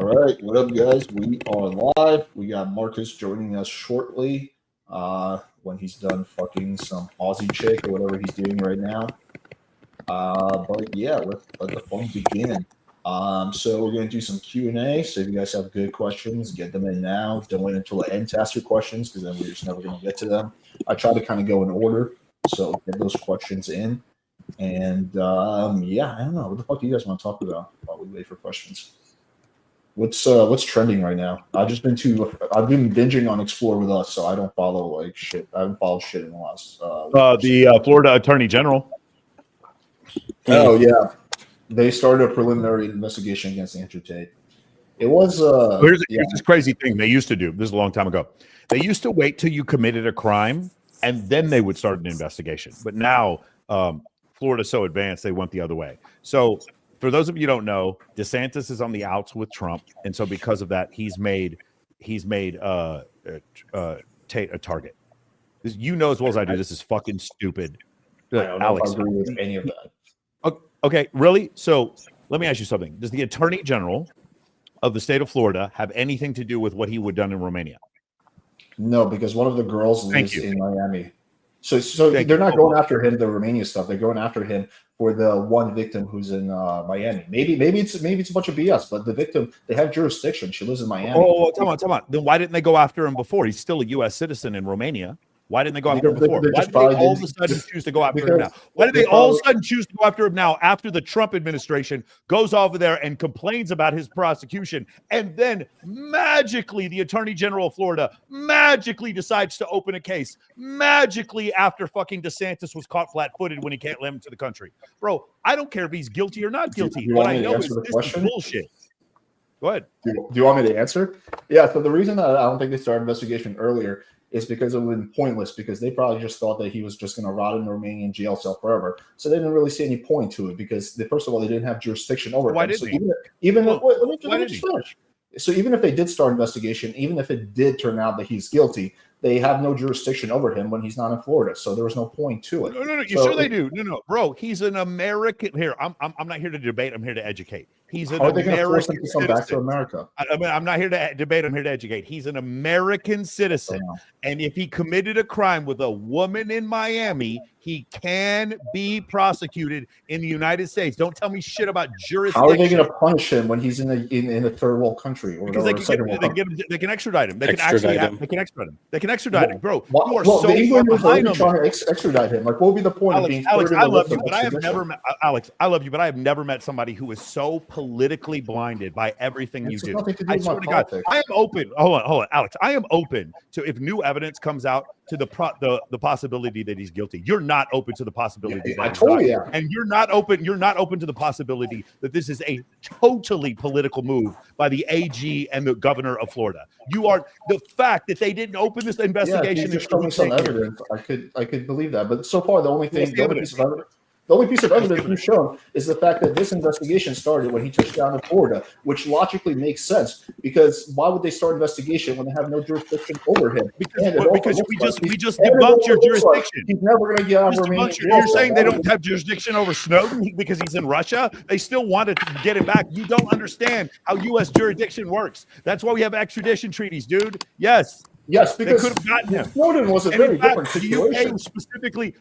All right, what up, guys? We are live. We got Markus joining us shortly when he's done fucking some Aussie chick or whatever he's doing right now. But yeah, let the fun begin. So we're going to do some Q&A. So if you guys have good questions, get them in now. Don't wait until the end to ask your questions because then we're just never going to get to them. I try to kind of go in order, so get those questions in. And yeah, I don't know. What the fuck do you guys want to talk about while we wait for questions? What's trending right now? I've been binging on Explore with Us, so I don't follow like shit. I haven't followed shit in the last the Florida Attorney General. Oh yeah, they started a preliminary investigation against Andrew Tate. It was here's this crazy thing they used to do. This is a long time ago. They used to wait till you committed a crime and then they would start an investigation. But now Florida's so advanced they went the other way. So for those of you who don't know, DeSantis is on the outs with Trump, and so because of that, he's made Tate a target. You know as well as I do, this is fucking stupid. I don't know if I agree with any of that. Okay, really? So let me ask you something. Does the Attorney General of the state of Florida have anything to do with what he would have done in Romania? No, because one of the girls lives in Miami. So they're not going after him, the Romania stuff. They're going after him for the one victim who's in Miami. Maybe it's a bunch of BS, but the victim, they have jurisdiction. She lives in Miami. Oh, come on. Then why didn't they go after him before? He's still a U.S. citizen in Romania. Why didn't they go after him before? Why did they all of a sudden choose to go after him now? Why did they all of a sudden choose to go after him now after the Trump administration goes over there and complains about his prosecution, and then magically the Attorney General of Florida magically decides to open a case magically after fucking DeSantis was caught flat-footed when he can't let him to the country? Bro, I don't care if he's guilty or not guilty. What I know is this is bullshit. Go ahead. Do you want me to answer? Yeah, so the reason that I don't think they started investigation earlier is because it would have been pointless, because they probably just thought that he was just going to rot in the Romanian jail cell forever. So they didn't really see any point to it because, first of all, they didn't have jurisdiction over him. So even if they did start investigation, even if it did turn out that he's guilty, they have no jurisdiction over him when he's not in Florida. So there was no point to it. No. You sure they do? No, bro. He's an American. Here, I'm not here to debate. I'm here to educate. He's an American citizen. Come back to America? I mean, I'm not here to debate. I'm here to educate. He's an American citizen, and if he committed a crime with a woman in Miami, he can be prosecuted in the United States. Don't tell me shit about jurisdiction. How are they going to punish him when he's in a third world country? Or because they can extradite him. They can extradite him. They can extradite him, bro. You are so England is trying to extradite him. Like, what would be the point of being? Alex, I love you, but I have never met Alex. I love you, but I have never met somebody who is so politically blinded by everything you do. I swear to God, I am open. Hold on, Alex. I am open to, if new evidence comes out, to the possibility that he's guilty. You're not open to the possibility. I totally am. And you're not open to the possibility that this is a totally political move by the AG and the governor of Florida. You are. The fact that they didn't open this investigation. Yeah, just show me some evidence. I could believe that, but so far the only piece of evidence we've shown is the fact that this investigation started when he touched down in Florida, which logically makes sense, because why would they start investigation when they have no jurisdiction over him? Because we just debunked your jurisdiction. He's never going to get out of Romania. You're saying they don't have jurisdiction over Snowden because he's in Russia? They still wanted to get him back. You don't understand how U.S. jurisdiction works. That's why we have extradition treaties, dude. Yes, because they could have gotten him. Snowden was a very different situation.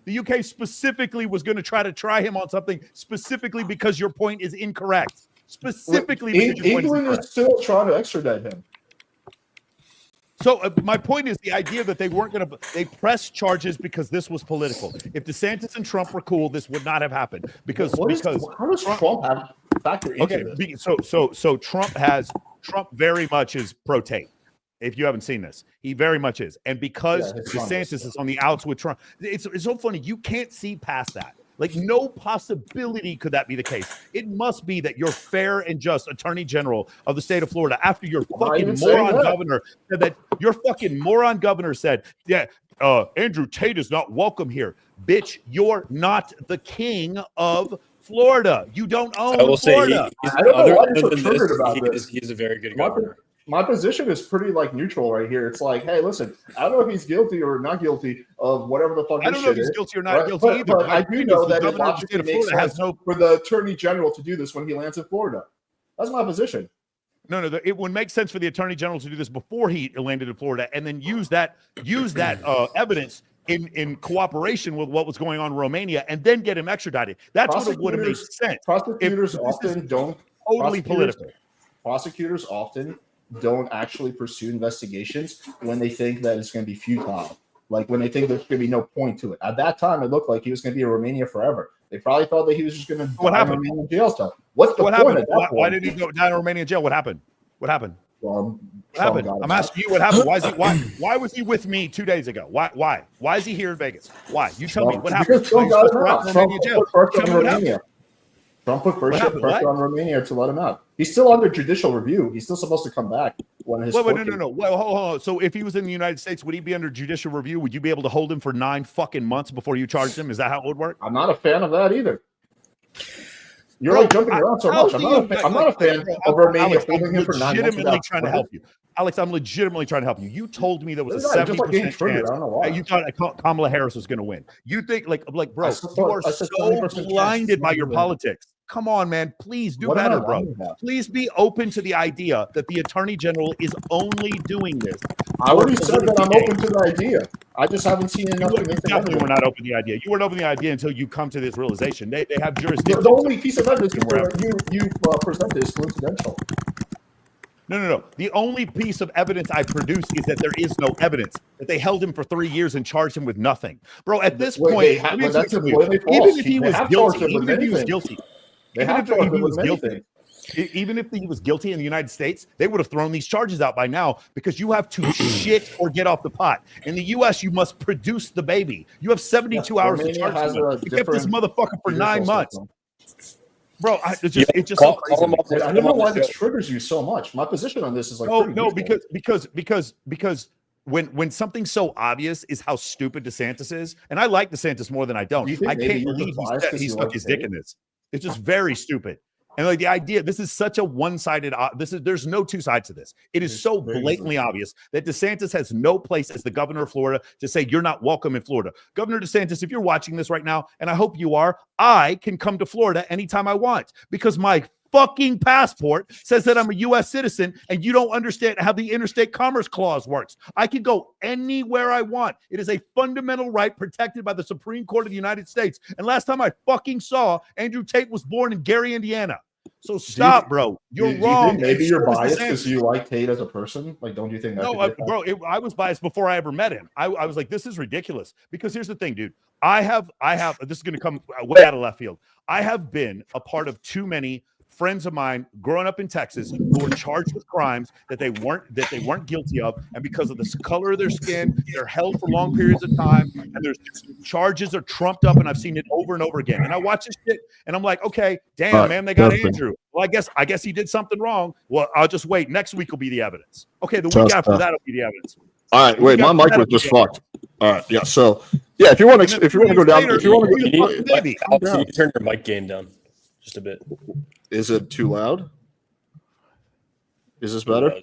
The UK specifically was going to try to try him on something specifically because your point is incorrect. England is still trying to extradite him. So my point is the idea that they weren't going to – they pressed charges because this was political. If DeSantis and Trump were cool, this would not have happened. How does Trump have factor into this? So Trump very much is pro-Tate. If you haven't seen this, he very much is. And because DeSantis is on the outs with Trump, it's so funny. You can't see past that. Like, no possibility could that be the case. It must be that your fair and just Attorney General of the state of Florida, after your fucking moron governor said that, your fucking moron governor said, Andrew Tate is not welcome here. Bitch, you're not the king of Florida. You don't own Florida. He's a very good governor. My position is pretty neutral right here. It's like, hey, listen, I don't know if he's guilty or not guilty of whatever the fuck. I don't know if he's guilty or not guilty either. But I do know that it logically makes sense for the Attorney General to do this when he lands in Florida. That's my position. It would make sense for the attorney general to do this before he landed in Florida, and then use that evidence in cooperation with what was going on in Romania, and then get him extradited. That's what would have made sense. Prosecutors often don't. Totally political. Prosecutors often don't actually pursue investigations when they think that it's going to be futile. Like when they think there's going to be no point to it. At that time, it looked like he was going to be in Romania forever. They probably thought that he was just going to die in Romanian jail stuff. What's the point happened? at that point? Why did he go down in Romanian jail? What happened? What happened? What happened? I'm asking you what happened. Why was he with me 2 days ago? Why is he here in Vegas? Why? You tell me what happened. Trump got him out. Trump put pressure on Romania to let him out. He's still under judicial review. He's still supposed to come back when his. No. Well, hold on. So if he was in the United States, would he be under judicial review? Would you be able to hold him for 9 fucking months before you charged him? Is that how it would work? I'm not a fan of that either. You're jumping around so much. I'm not a fan of Romania holding him for 9 months. Legitimately trying to help you. Alex, I'm legitimately trying to help you. You told me there was a 70% chance you thought Kamala Harris was going to win. You think, bro, you are so blinded by your politics. Come on, man. Please do better, bro. Please be open to the idea that the attorney general is only doing this. I already said that I'm open to the idea. I just haven't seen enough. You definitely were not open to the idea. You weren't open to the idea until you come to this realization. They have jurisdiction. The only piece of evidence you presented is coincidental. No. The only piece of evidence I produce is that there is no evidence, that they held him for 3 years and charged him with nothing. Bro, at this point, even if he was guilty, even if he was guilty in the United States, they would have thrown these charges out by now, because you have to shit or get off the pot. In the U.S., you must produce the baby. You have 72 hours to charge him. You kept this motherfucker for 9 months. Bro, it just so crazy. I don't know why this triggers you so much. My position on this is because when something so obvious is how stupid DeSantis is, and I like DeSantis more than I don't. I can't believe he stuck his dick in this. It's just very stupid. And the idea, this is such a one-sided. There's no two sides to this. It is so blatantly obvious that DeSantis has no place as the governor of Florida to say you're not welcome in Florida. Governor DeSantis, if you're watching this right now, and I hope you are, I can come to Florida anytime I want, because my fucking passport says that I'm a U.S. citizen, and you don't understand how the interstate commerce clause works. I can go anywhere I want. It is a fundamental right protected by the Supreme Court of the United States. And last time I fucking saw, Andrew Tate was born in Gary, Indiana. So stop, bro. You're wrong. You maybe you're biased because you like Tate as a person. Like, don't you think that? No, I was biased before I ever met him. I was like, this is ridiculous. Because here's the thing, dude. I have. This is going to come way out of left field. I have been a part of too many friends of mine growing up in Texas who were charged with crimes that they weren't guilty of, and because of the color of their skin, they're held for long periods of time, and there's charges are trumped up, and I've seen it over and over again. And I watch this shit, and I'm like, okay, damn, man, they got Andrew. Well, I guess he did something wrong. Well, I'll just wait. Next week will be the evidence. Okay, the week after that will be the evidence. All right, wait, my mic was just fucked. All right, yeah. So yeah, if you want to go down, you turn your mic gain down just a bit. Is it too loud? Is this better?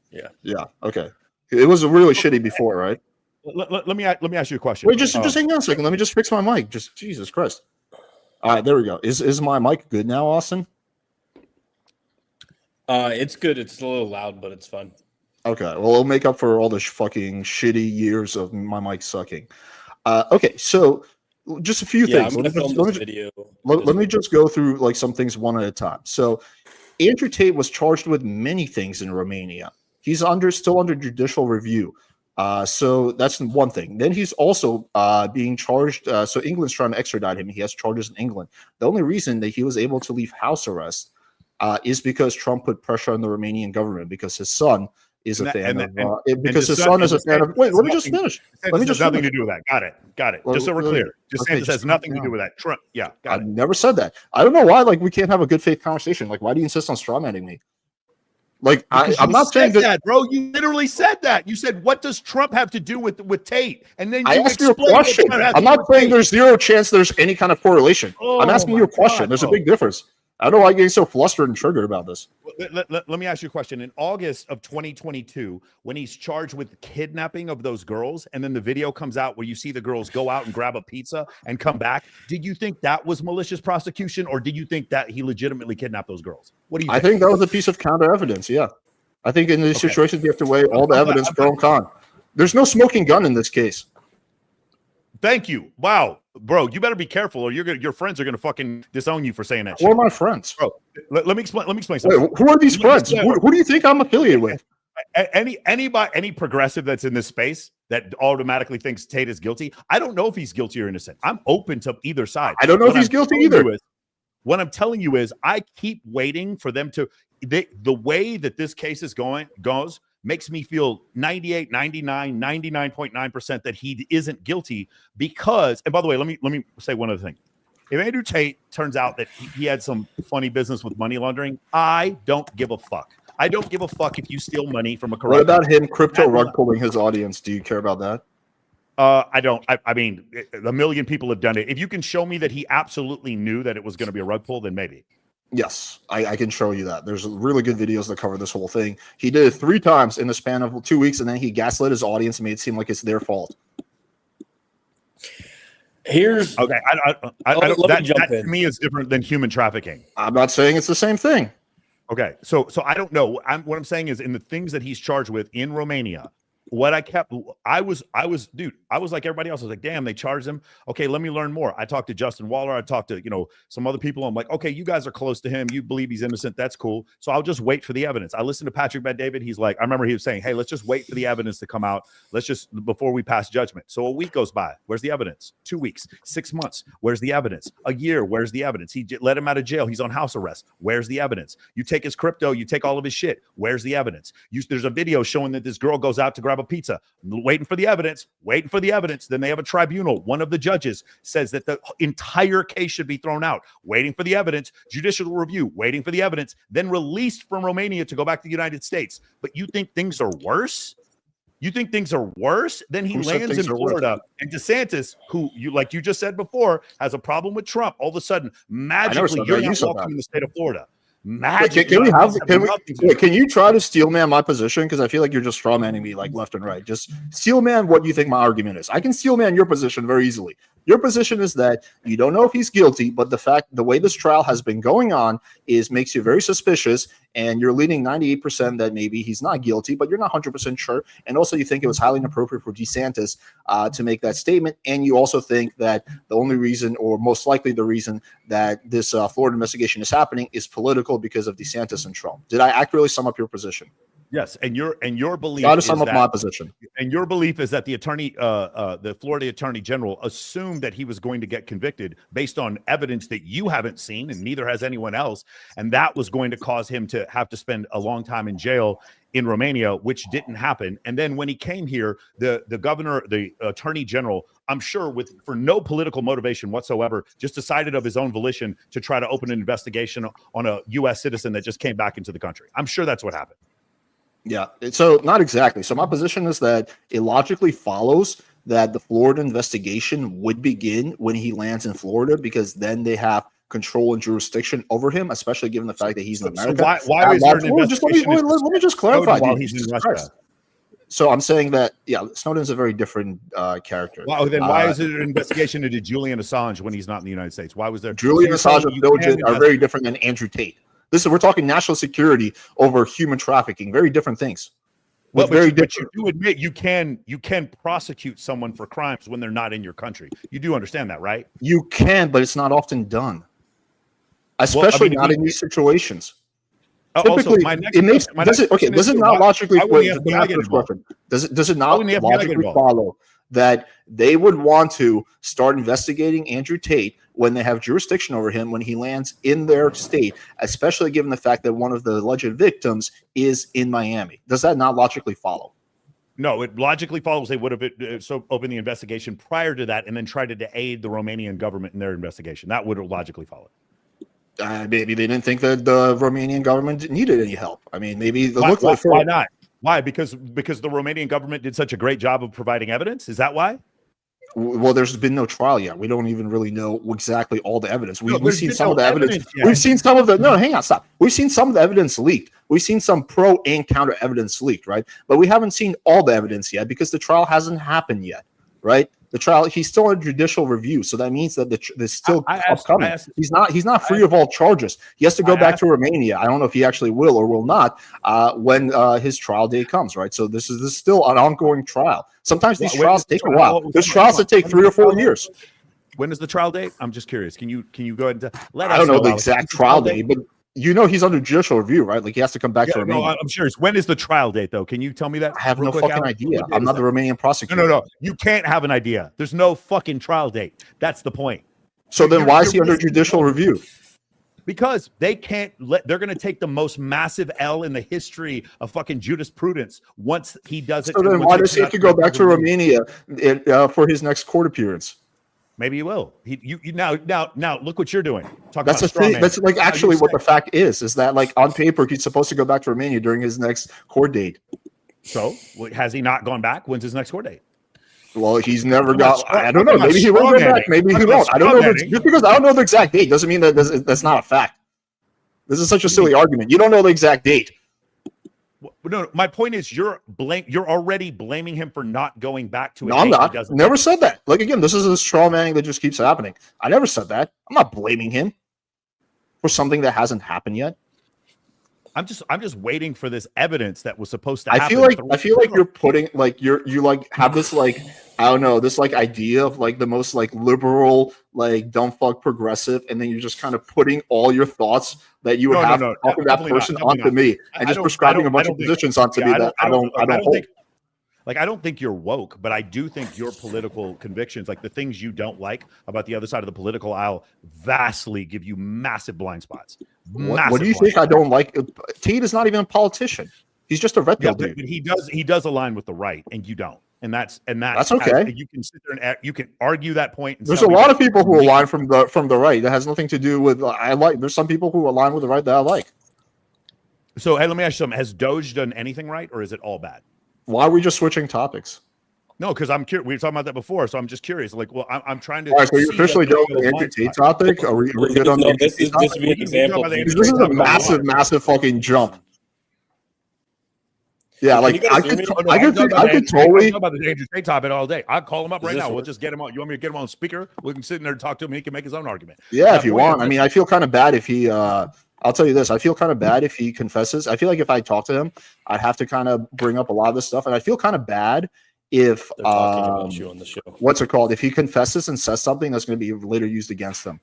Yeah. Yeah. Okay. It was really shitty before, right? Let me ask you a question. Wait, just hang on a second. Let me just fix my mic. Just Jesus Christ. All right, there we go. Is my mic good now, Austen? It's good. It's a little loud, but it's fun. Okay. Well, it'll make up for all the fucking shitty years of my mic sucking. Okay, so just a few things. Let me just go through like some things one at a time. So Andrew Tate was charged with many things in Romania. He's still under judicial review. So that's one thing. Then he's also being charged. So England's trying to extradite him. He has charges in England. The only reason that he was able to leave house arrest is because Trump put pressure on the Romanian government, because his son is a fan of. Because his son is a fan of. Wait, let me just finish. Let me just nothing to do with that. Got it. Just so we're clear. DeSantis has nothing to do with that. Trump. Yeah. I never said that. I don't know why. Like, we can't have a good faith conversation. Like, why do you insist on strawmanning me? Like, I'm not saying that, bro. You literally said that. You said, "What does Trump have to do with Tate?" And then I asked you a question. I'm not saying there's zero chance there's any kind of correlation. I'm asking you a question. There's a big difference. I don't know why you're getting so flustered and triggered about this. Let me ask you a question. In August of 2022, when he's charged with kidnapping of those girls, and then the video comes out where you see the girls go out and grab a pizza and come back, did you think that was malicious prosecution, or did you think that he legitimately kidnapped those girls? What do you think? I think that was a piece of counter evidence, yeah. I think in these situations, you have to weigh all the evidence pro and con. There's no smoking gun in this case. Thank you. Wow, bro, you better be careful, or your friends are gonna fucking disown you for saying that shit. Who are my friends? Bro, let me explain. Let me explain something. Wait, who are these friends? Who do you think I'm affiliated with? Any progressive that's in this space that automatically thinks Tate is guilty, I don't know if he's guilty or innocent. I'm open to either side. I don't know if he's guilty either. What I'm telling you is, I keep waiting for them to. The way that this case is goes makes me feel 98, 99, 99.9% that he isn't guilty because, and by the way, let me say one other thing. If Andrew Tate turns out that he had some funny business with money laundering, I don't give a fuck. I don't give a fuck if you steal money from a corrupt. What about him crypto rug pulling his audience? Do you care about that? I don't. I mean, a million people have done it. If you can show me that he absolutely knew that it was going to be a rug pull, then maybe. Yes, I can show you that. There's really good videos that cover this whole thing. He did it 3 times in the span of 2 weeks, and then he gaslit his audience and made it seem like it's their fault. Here's okay. I don't. That to me is different than human trafficking. I'm not saying it's the same thing. Okay, so I don't know. What I'm saying is, in the things that he's charged with in Romania, what I was like everybody else. I was like, damn, they charged him. Okay, let me learn more. I talked to Justin Waller. I talked to, some other people. I'm like, okay, you guys are close to him. You believe he's innocent. That's cool. So I'll just wait for the evidence. I listened to Patrick Bet-David. He's like, I remember he was saying, hey, let's just wait for the evidence to come out. Let's just, before we pass judgment. So a week goes by. Where's the evidence? 2 weeks, 6 months. Where's the evidence? A year. Where's the evidence? He let him out of jail. He's on house arrest. Where's the evidence? You take his crypto. You take all of his shit. Where's the evidence? There's a video showing that this girl goes out to grab a pizza. Waiting for the evidence. Then they have a tribunal. One of the judges says that the entire case should be thrown out. Waiting for the evidence. Judicial review. Waiting for the evidence. Then released from Romania to go back to the United States. But you think things are worse? You think things are worse? Then he lands in Florida. And DeSantis, who you just said before, has a problem with Trump. All of a sudden, magically, you're not welcome in the state of Florida. Can you try to steel man my position? Because I feel like you're just straw manning me like left and right. Just steel man what you think my argument is. I can steel man your position very easily. Your position is that you don't know if he's guilty, but the way this trial has been going on makes you very suspicious, and you're leaning 98% that maybe he's not guilty, but you're not 100% sure. And also, you think it was highly inappropriate for DeSantis to make that statement, and you also think that the only reason, or most likely the reason, that this Florida investigation is happening is political because of DeSantis and Trump. Did I accurately sum up your position? Yes, and your belief. Try to sum up my position. And your belief is that the Florida Attorney General assumed that he was going to get convicted based on evidence that you haven't seen, and neither has anyone else, and that was going to cause him to have to spend a long time in jail in Romania, which didn't happen. And then when he came here, the governor, the Attorney General, I'm sure for no political motivation whatsoever, just decided of his own volition to try to open an investigation on a U.S. citizen that just came back into the country. I'm sure that's what happened. Yeah, so not exactly. So my position is that it logically follows that the Florida investigation would begin when he lands in Florida, because then they have control and jurisdiction over him, especially given the fact that he's in America. So why is there an investigation? Let me just clarify. While he's in Russia. So I'm saying that, Snowden's a very different character. Wow, then why is it an investigation into Julian Assange when he's not in the United States? Why was there? Julian Assange and Bill Gates are very different than Andrew Tate. We're talking national security over human trafficking. Very different things. Well, but you do admit you can prosecute someone for crimes when they're not in your country. You do understand that, right? You can, but it's not often done, especially not in these situations. Typically, does it not logically follow that they would want to start investigating Andrew Tate when they have jurisdiction over him when he lands in their state, especially given the fact that one of the alleged victims is in Miami? Does that not logically follow? No, it logically follows they would have opened the investigation prior to that and then tried to aid the Romanian government in their investigation. That would have logically followed. Maybe they didn't think that the Romanian government needed any help. I mean, maybe why not? Why? Because the Romanian government did such a great job of providing evidence? Is that why? Well, there's been no trial yet. We don't even really know exactly all the evidence. We've seen some of the evidence. We've seen some of the hang on, stop. We've seen some of the evidence leaked. We've seen some pro and counter evidence leaked, right? But we haven't seen all the evidence yet because the trial hasn't happened yet, right? The trial, he's still in judicial review, so that means that there's still upcoming. He's not free of all charges. He has to go back to Romania. I don't know if he actually will or will not when his trial date comes, right? So this is still an ongoing trial. Sometimes these trials take a while. There's trials that take 3 or 4 years. When is the trial date? I'm just curious. Can you go ahead and let us I don't know the exact trial date, but you know he's under judicial review, right? Like he has to come back to Romania. No, I'm serious. When is the trial date, though? Can you tell me that? I have no fucking idea. I'm not the Romanian prosecutor. No. You can't have an idea. There's no fucking trial date. That's the point. So then why is he under judicial review? Because they can't they're going to take the most massive L in the history of fucking jurisprudence once he does it. So then why does he have to go back to Romania for his next court appearance? Maybe he will. Now look what you're doing. That's the thing. That's like actually what the fact is that like on paper he's supposed to go back to Romania during his next court date. So has he not gone back? When's his next court date? Well, he's never got. I don't know. Maybe he will go back. Maybe he won't. I don't know. Just because I don't know the exact date doesn't mean that that's not a fact. This is such a silly argument. You don't know the exact date. No, my point is you're already blaming him for not going back to it. No, I'm not. Never said that. Like again, this is a straw man that just keeps happening. I never said that. I'm not blaming him for something that hasn't happened yet. I'm just waiting for this evidence that was supposed to happen. I feel like you're putting like you like have this like I don't know this like idea of like the most like liberal like dumb fuck progressive, and then you're just kind of putting all your thoughts that you would have talking that person onto me and just prescribing a bunch of positions onto me that I don't hold. Like, I don't think you're woke, but I do think your political convictions, like the things you don't like about the other side of the political aisle, vastly give you massive blind spots. What do you think I don't like? Tate is not even a politician. He's just a red pill dude. But he does align with the right, and you don't. And that's okay. You can sit there and you can argue that point. There's a lot of people who align from the right. That has nothing to do with There's some people who align with the right that I like. So hey, let me ask you something. Has Doge done anything right, or is it all bad? Why are we just switching topics? No, because I'm curious. We were talking about that before, so I'm just curious. Like, well, I'm trying to. All right, so you're officially doing the Andrew Tate topic? Are we good on the Andrew Tate topic? This would be an example. This is a massive fucking jump. Yeah, like I could totally talk about the Andrew Tate topic all day. I'll call him up right now. We'll just get him on. You want me to get him on speaker? We can sit in there and talk to him. He can make his own argument. Yeah, if you want. I mean, I feel kind of bad if he. I'll tell you this. I feel kind of bad if he confesses. I feel like if I talk to him, I'd have to kind of bring up a lot of this stuff, and I feel kind of bad if they're talking about you on the show. What's it called? If he confesses and says something that's going to be later used against him.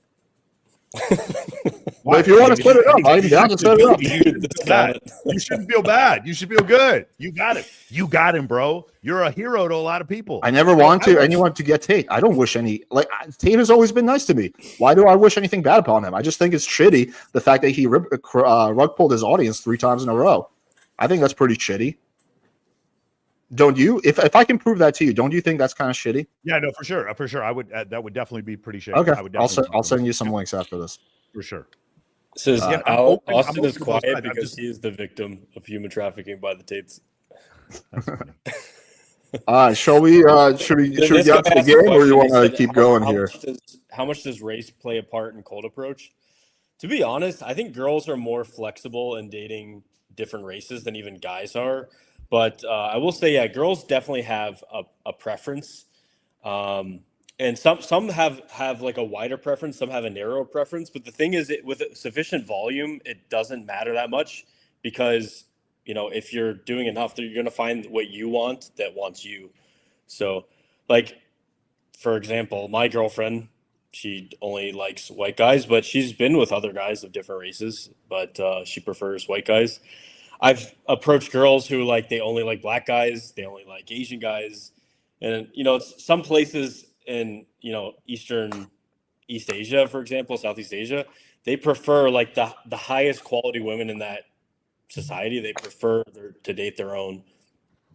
Well, if you want to set it up, I'm down to set it up. You shouldn't feel bad. You should feel good. You got it. You got him, bro. You're a hero to a lot of people. I never want anyone to get Tate. I don't wish Tate has always been nice to me. Why do I wish anything bad upon him? I just think it's shitty the fact that he rug pulled his audience 3 times in a row. I think that's pretty shitty. Don't you? If I can prove that to you, don't you think that's kind of shitty? Yeah, no, for sure. I would. That would definitely be pretty shitty. Okay, I'll send you some links after this. For sure. Says Austen is quiet because he is the victim of human trafficking by the Tates. Shall we get to the game, or you want to keep going here? How much does race play a part in cold approach? To be honest, I think girls are more flexible in dating different races than even guys are. But I will say, yeah, girls definitely have a preference. And some have like a wider preference, some have a narrower preference. But the thing is, with sufficient volume, it doesn't matter that much because, if you're doing enough, you're going to find what you want that wants you. So, like, for example, my girlfriend, she only likes white guys, but she's been with other guys of different races, but she prefers white guys. I've approached girls who they only like black guys, they only like Asian guys. And, some places in, East Asia, for example, Southeast Asia, they prefer the highest quality women in that society. They prefer to date their own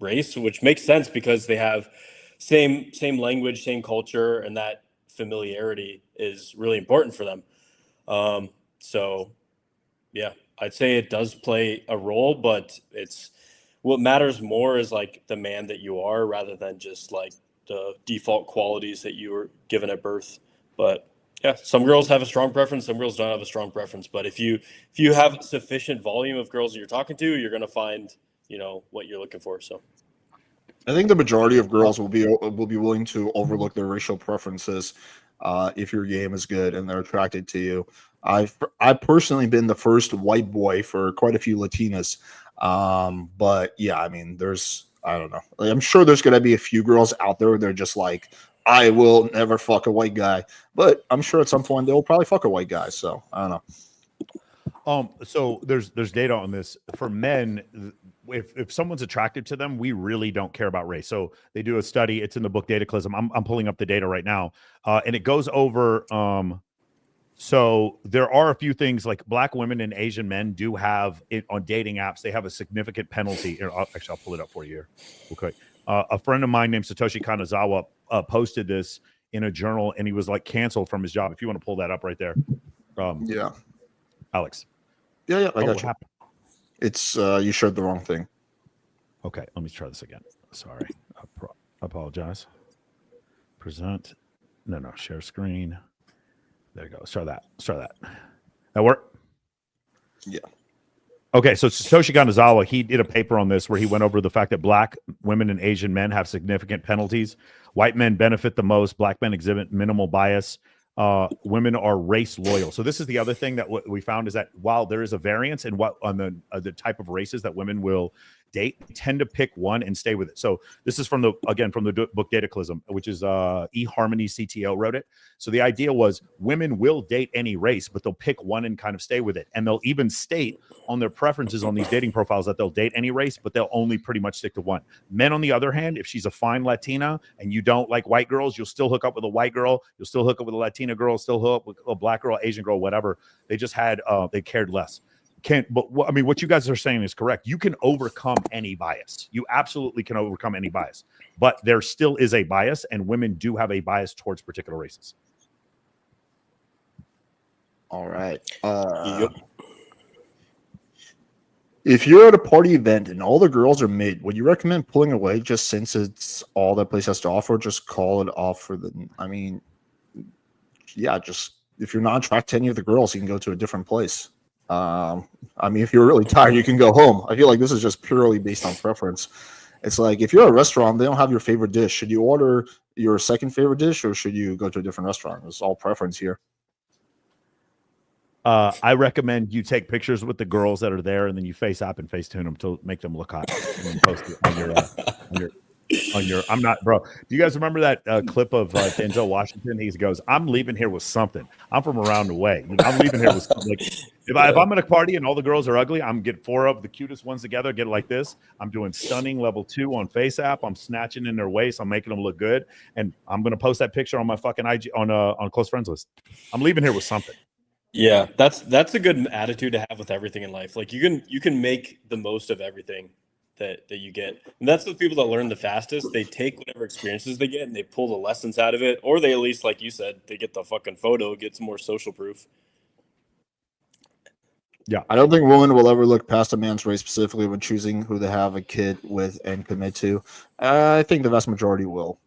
race, which makes sense because they have same language, same culture, and that familiarity is really important for them. So yeah, I'd say it does play a role, but it's what matters more is the man that you are rather than just the default qualities that you were given at birth. But yeah, some girls have a strong preference, some girls don't have a strong preference. But if you have sufficient volume of girls that you're talking to, you're going to find, what you're looking for. So I think the majority of girls will be willing to overlook their racial preferences if your game is good and they're attracted to you. I've personally been the first white boy for quite a few Latinas, but yeah, I mean, I don't know. I'm sure there's gonna be a few girls out there. They're just like, I will never fuck a white guy, but I'm sure at some point they'll probably fuck a white guy. So I don't know. So there's data on this for men. If someone's attracted to them, we really don't care about race. So they do a study. It's in the book Dataclysm. I'm pulling up the data right now, and it goes over. So there are a few things like Black women and Asian men do have it on dating apps. They have a significant penalty. I'll pull it up for you here. Okay. A friend of mine named Satoshi Kanazawa posted this in a journal, and he was like canceled from his job. If you want to pull that up right there. Yeah. Alex. Yeah. I got you. It's you shared the wrong thing. Okay, let me try this again. Sorry, apologize. Present. No, share screen. There you go. Start that. That work? Yeah. Okay, so Satoshi Kanazawa, he did a paper on this where he went over the fact that Black women and Asian men have significant penalties. White men benefit the most. Black men exhibit minimal bias. Women are race loyal. So this is the other thing that we found is that while there is a variance in what on the type of races that women will date, they tend to pick one and stay with it. So this is from the book Dataclysm, which is eHarmony CTO wrote it. So the idea was women will date any race, but they'll pick one and kind of stay with it. And they'll even state on their preferences on these dating profiles that they'll date any race, but they'll only pretty much stick to one. Men, on the other hand, if she's a fine Latina and you don't like white girls, you'll still hook up with a white girl. You'll still hook up with a Latina girl, still hook up with a Black girl, Asian girl, whatever. They just had, they cared less. What you guys are saying is correct. You can overcome any bias. You absolutely can overcome any bias, but there still is a bias, and women do have a bias towards particular races. All right. If you're at a party event and all the girls are mid, would you recommend pulling away just since it's all that place has to offer? Just call it off for the. I mean, yeah, just if you're not attracted to any of the girls, you can go to a different place. I mean, if you're really tired, you can go home. I feel like this is just purely based on preference. It's like if you're at a restaurant, they don't have your favorite dish. Should you order your second favorite dish, or should you go to a different restaurant? It's all preference here. I recommend you take pictures with the girls that are there, and then you face up and face tune them to make them look hot, and then post it on your. I'm not, bro. Do you guys remember that clip of Denzel Washington? He goes, "I'm leaving here with something. I'm from around the way. I'm leaving here with something." Like, if I'm at a party and all the girls are ugly, I'm getting 4 of the cutest ones together, get it like this. I'm doing stunning level 2 on Face App. I'm snatching in their waist. I'm making them look good, and I'm gonna post that picture on my fucking IG on close friends list. I'm leaving here with something. Yeah, that's a good attitude to have with everything in life. Like you can make the most of everything that you get. And that's the people that learn the fastest. They take whatever experiences they get and they pull the lessons out of it, or they at least, like you said, they get the fucking photo, get some more social proof. Yeah, I don't think women will ever look past a man's race specifically when choosing who they have a kid with and commit to. I think the vast majority will.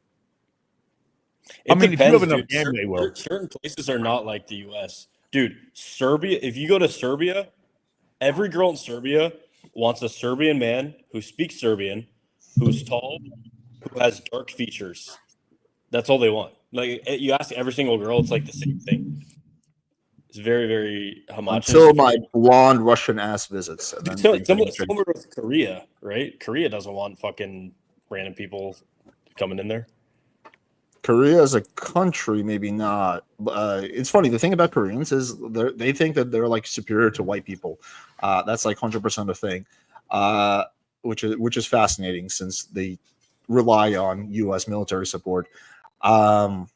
It depends, if you have enough game, they will. Certain places are not like the U.S. Dude, Serbia, if you go to Serbia, every girl in Serbia wants a Serbian man who speaks Serbian, who's tall, who has dark features. That's all they want. Like, you ask every single girl, it's like the same thing. It's very, very homogenous. Until my blonde Russian ass visits. And then similar with Korea, right? Korea doesn't want fucking random people coming in there. Korea as a country, maybe not. It's funny. The thing about Koreans is they think that they're like superior to white people. That's like 100% a thing, which is fascinating since they rely on U.S. military support. I'm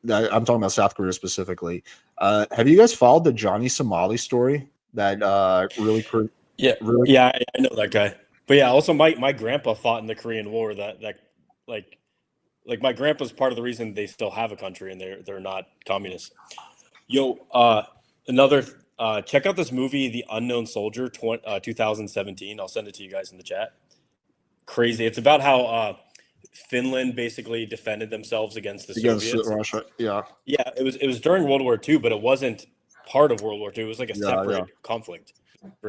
talking about South Korea specifically. Have you guys followed the Johnny Somali story? That really. Yeah, I know that guy. But yeah, also my grandpa fought in the Korean War. That like my grandpa's part of the reason they still have a country and they're not communist. Yo, another check out this movie, The Unknown Soldier, 2017. I'll send it to you guys in the chat. Crazy. It's about how Finland basically defended themselves against the Soviets. Russia, yeah. Yeah, it was during World War II, but it wasn't part of World War II. It was like a separate conflict.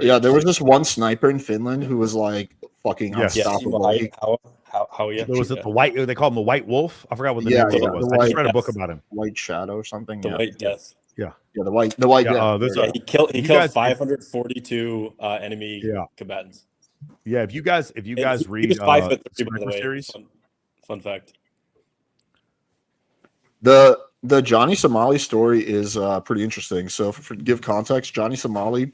Yeah, there was this one sniper in Finland who was like fucking unstoppable. There was the white. They call him the White Wolf. I forgot what the name of it was. I just read a book about him. White Shadow or something. The White Death. Yeah, the white. He killed 542 enemy combatants. Yeah, if you guys read he was 5'3", by the way. series, fun fact. The Johnny Somali story is pretty interesting. So, for give context, Johnny Somali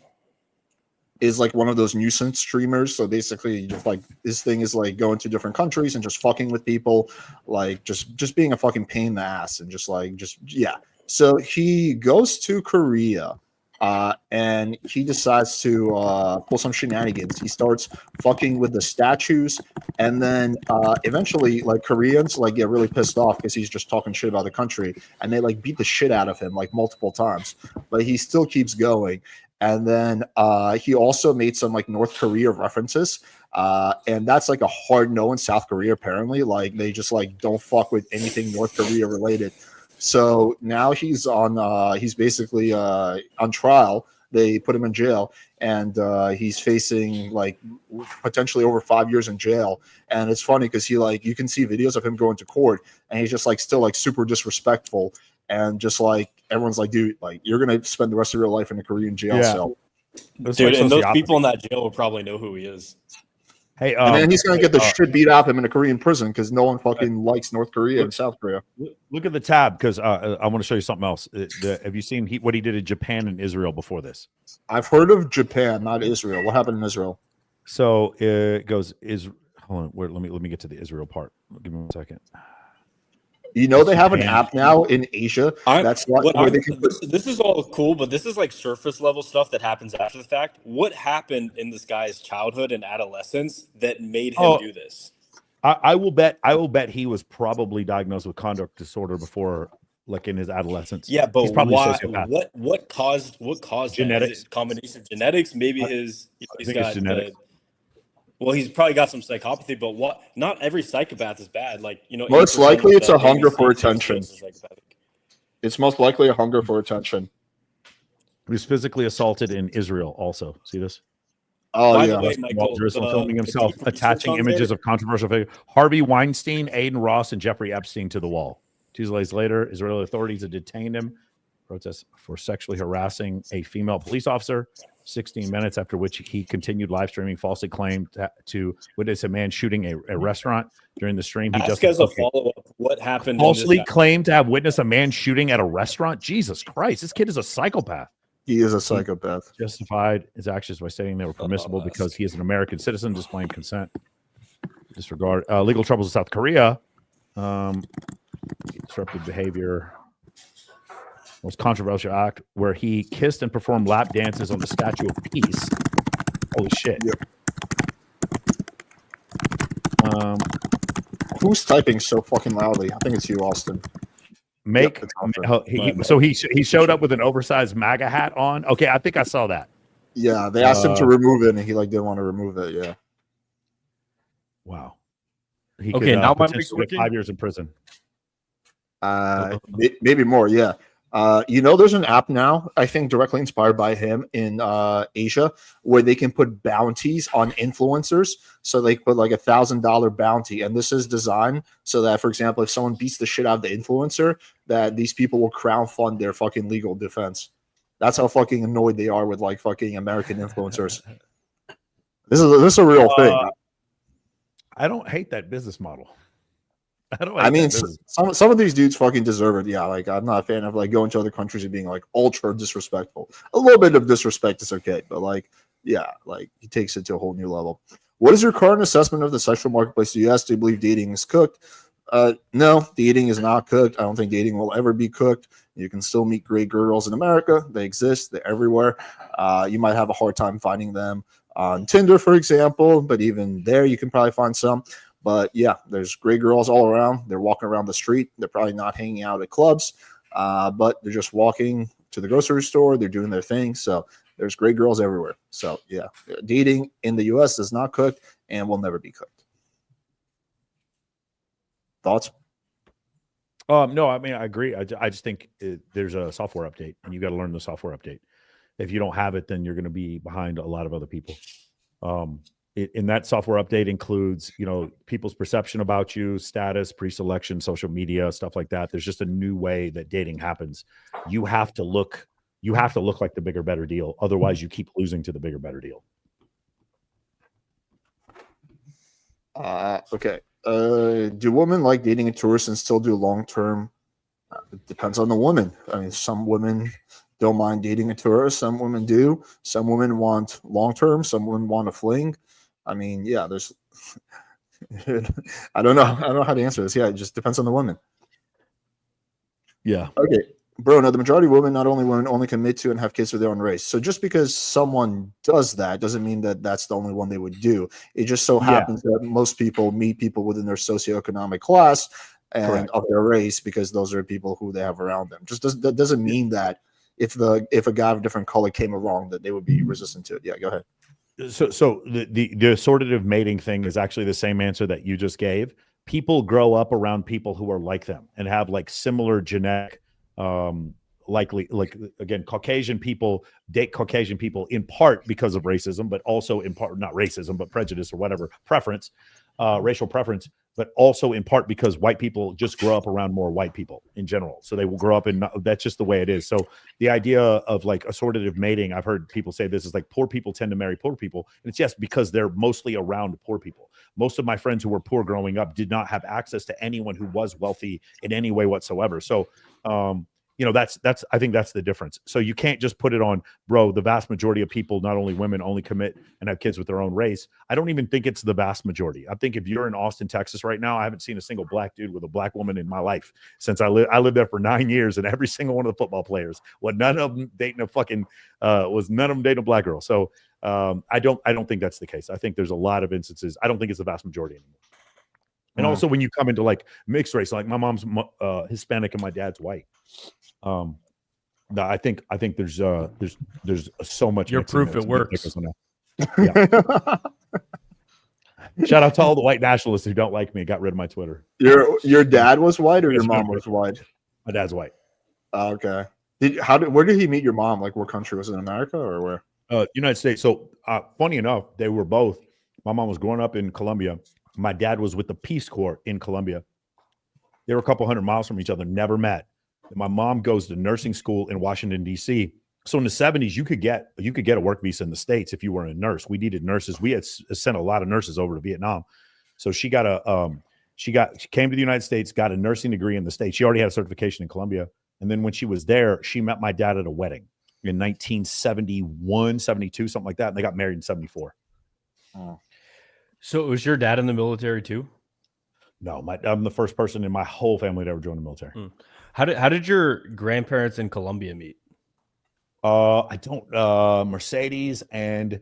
is like one of those nuisance streamers. So basically, just like his thing is like going to different countries and just fucking with people, like just being a fucking pain in the ass and yeah. So he goes to Korea. And he decides to pull some shenanigans. He starts fucking with the statues, and then eventually, like, Koreans like get really pissed off because he's just talking shit about the country, and they like beat the shit out of him like multiple times. But he still keeps going. And then he also made some like North Korea references, and that's like a hard no in South Korea. Apparently, like they just like don't fuck with anything North Korea related. So now he's basically on trial. They put him in jail, and he's facing like potentially over 5 years in jail. And it's funny because you can see videos of him going to court, and he's just like still like super disrespectful, and just like everyone's like, dude, like you're gonna spend the rest of your life in a Korean jail cell. Dude, and those people in that jail will probably know who he is. Hey, and then he's gonna get the shit beat out of him in a Korean prison because no one fucking likes North Korea and South Korea. Look at the tab because I want to show you something else. Have you seen what he did in Japan and Israel before this? I've heard of Japan, not Israel. What happened in Israel? So it goes hold on. Let me get to the Israel part. Give me 1 second. You know they have an app now in Asia. That's where they can this is all cool, but this is like surface level stuff that happens after the fact. What happened in this guy's childhood and adolescence that made him do this? I will bet he was probably diagnosed with conduct disorder before, like in his adolescence. Yeah, but he's probably why? a sociopath. What caused genetics? Is it a combination of genetics? Maybe he's think it's genetics. Well, he's probably got some psychopathy, but not every psychopath is bad. Like, you know, most likely it's a hunger for attention. It's most likely a hunger for attention. He was physically assaulted in Israel also. See this? Oh, By yeah. the way, Michael, Jerusalem filming himself attaching images of controversial figures. Harvey Weinstein, Aiden Ross, and Jeffrey Epstein to the wall. 2 days later, Israeli authorities had detained him. Protest for sexually harassing a female police officer. 16 minutes after which he continued live streaming, falsely claimed to witness a man shooting a restaurant. During the stream, he ask as a follow-up what happened. Falsely claimed to have witnessed a man shooting at a restaurant. Jesus Christ, this kid is a psychopath. He is a psychopath. He justified his actions by stating they were permissible because he is an American citizen, displaying consent. Disregard legal troubles in South Korea. Disruptive behavior. Most controversial act where he kissed and performed lap dances on the Statue of Peace. Holy shit. Yep. Who's typing so fucking loudly? I think it's you, Austen. He showed up with an oversized MAGA hat on. Okay, I think I saw that. Yeah, they asked him to remove it, and he didn't want to remove it. Yeah. Wow. Now my mic's working. 5 years in prison. Maybe more. Yeah. There's an app now, I think directly inspired by him in Asia, where they can put bounties on influencers. So they put like $1,000 bounty. And this is designed so that, for example, if someone beats the shit out of the influencer, that these people will crowdfund their fucking legal defense. That's how fucking annoyed they are with like fucking American influencers. This is a real thing. I don't hate that business model. Some of these dudes fucking deserve it. Yeah, like I'm not a fan of like going to other countries and being like ultra disrespectful. A little bit of disrespect is okay, but like, yeah, like he takes it to a whole new level. What is your current assessment of the sexual marketplace? Do you believe dating is cooked? No, dating is not cooked. I don't think dating will ever be cooked. You can still meet great girls in America. They exist. They're everywhere. You might have a hard time finding them on Tinder, for example, but even there you can probably find some. But yeah, there's great girls all around. They're walking around the street. They're probably not hanging out at clubs, but they're just walking to the grocery store. They're doing their thing. So there's great girls everywhere. So yeah, dating in the U.S. is not cooked and will never be cooked. All right, Thoughts? No, I mean, I agree. I just think there's a software update, and you got to learn the software update. If you don't have it, then you're going to be behind a lot of other people. In that software update includes, people's perception about you, status, pre-selection, social media, stuff like that. There's just a new way that dating happens. You have to look like the bigger, better deal. Otherwise, you keep losing to the bigger, better deal. Okay. Do women like dating a tourist and still do long-term? It depends on the woman. I mean, some women don't mind dating a tourist. Some women do. Some women want long-term. Some women want a fling. I mean, yeah, there's. I don't know how to answer this. Yeah, it just depends on the woman. Yeah. Okay, bro. Now, the majority of women, not only women, only commit to and have kids with their own race. So just because someone does that doesn't mean that that's the only one they would do. It just so happens that most people meet people within their socioeconomic class and of their race because those are people who they have around them. That doesn't mean that if a guy of a different color came along that they would be resistant to it. Yeah, go ahead. So the assortative mating thing is actually the same answer that you just gave. People grow up around people who are like them and have like similar genetic, likely, like again, Caucasian people date Caucasian people in part because of racism, but also in part, not racism, but prejudice or whatever, preference, racial preference, but also in part because white people just grow up around more white people in general. So they will grow up in, that's just the way it is. So the idea of like assortative mating, I've heard people say this is like poor people tend to marry poor people. And it's just because they're mostly around poor people. Most of my friends who were poor growing up did not have access to anyone who was wealthy in any way whatsoever. So, that's I think that's the difference. So you can't just put it on, bro, the vast majority of people, not only women, only commit and have kids with their own race. I don't even think it's the vast majority. I think if you're in Austin, Texas right now, I haven't seen a single black dude with a black woman in my life since I lived there for 9 years, and every single one of the football players, none of them dating a black girl. So I don't think that's the case. I think there's a lot of instances. I don't think it's the vast majority anymore. And also when you come into like mixed race, like my mom's Hispanic and my dad's white. No, I think there's so much. You're proof it works. Yeah. Shout out to all the white nationalists who don't like me. Got rid of my Twitter. Your dad was white or your mom was white? My dad's white. Okay. Where did he meet your mom? Like what country was it? In America or where? United States. So funny enough, they were both. My mom was growing up in Colombia. My dad was with the Peace Corps in Colombia. They were a couple hundred miles from each other, never met. And my mom goes to nursing school in Washington, D.C. So in the 70s, you could get a work visa in the States if you were a nurse. We needed nurses. We had sent a lot of nurses over to Vietnam. So she came to the United States, got a nursing degree in the States. She already had a certification in Colombia. And then when she was there, she met my dad at a wedding in 1971, 72, something like that. And they got married in 74. Oh. So was your dad in the military too? No, I'm the first person in my whole family to ever join the military. How did your grandparents in Colombia meet? I don't. Mercedes and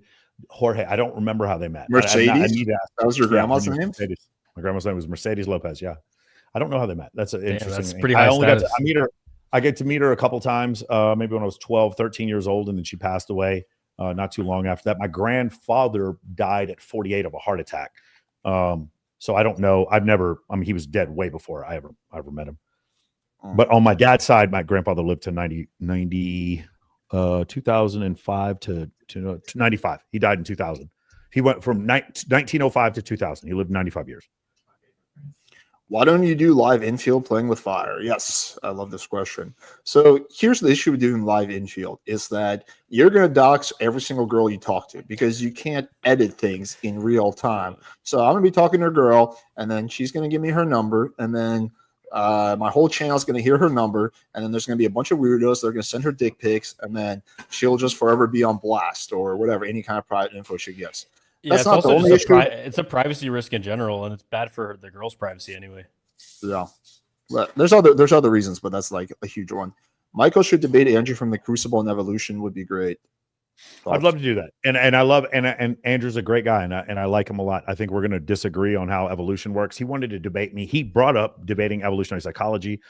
Jorge. I don't remember how they met. Mercedes. I need to ask. That was your grandma's name. Mercedes. My grandma's name was Mercedes Lopez. Yeah, I don't know how they met. That's an interesting. That's pretty high status. I get to meet her a couple times. Maybe when I was 12, 13 years old, and then she passed away not too long after that. My grandfather died at 48 of a heart attack. So I don't know. He was dead way before I ever met him. But on my dad's side, my grandfather lived to 2005 to 95. He died in 2000. He went from 1905 to 2000. He lived 95 years. Why don't you do live infield playing with fire? Yes, I love this question. So here's the issue with doing live infield is that you're going to dox every single girl you talk to because you can't edit things in real time. So I'm going to be talking to a girl, and then she's going to give me her number, and then my whole channel is going to hear her number, and then there's going to be a bunch of weirdos that are going to send her dick pics, and then she'll just forever be on blast or whatever, any kind of private info she gets. Yeah, that's not the only issue. It's a privacy risk in general, and it's bad for the girl's privacy anyway. Yeah, but there's other reasons, but that's like a huge one. Michael should debate Andrew from the Crucible and Evolution would be great. I'd love to do that, and I love and Andrew's a great guy, and I like him a lot. I think we're going to disagree on how evolution works. He wanted to debate me. He brought up debating evolutionary psychology.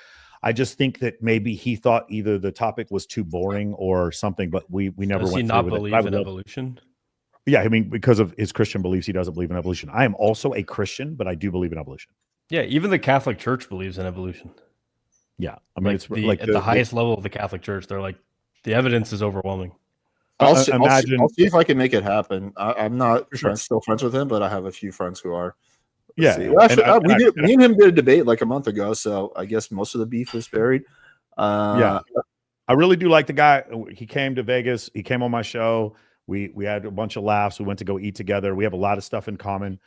I just think that maybe he thought either the topic was too boring or something, but we never went through with it. Does he not believe in evolution? Yeah, I mean, because of his Christian beliefs, he doesn't believe in evolution. I am also a Christian, but I do believe in evolution. Yeah, even the Catholic Church believes in evolution. Yeah, I mean, it's like at the highest level of the Catholic Church, they're like, the evidence is overwhelming. I'll see if I can make it happen. I'm not still friends with him, but I have a few friends who are. Yeah, well, actually, me and him did a debate like a month ago, so I guess most of the beef is buried. Yeah, I really do like the guy. He came to Vegas. He came on my show. We had a bunch of laughs. We went to go eat together. We have a lot of stuff in common.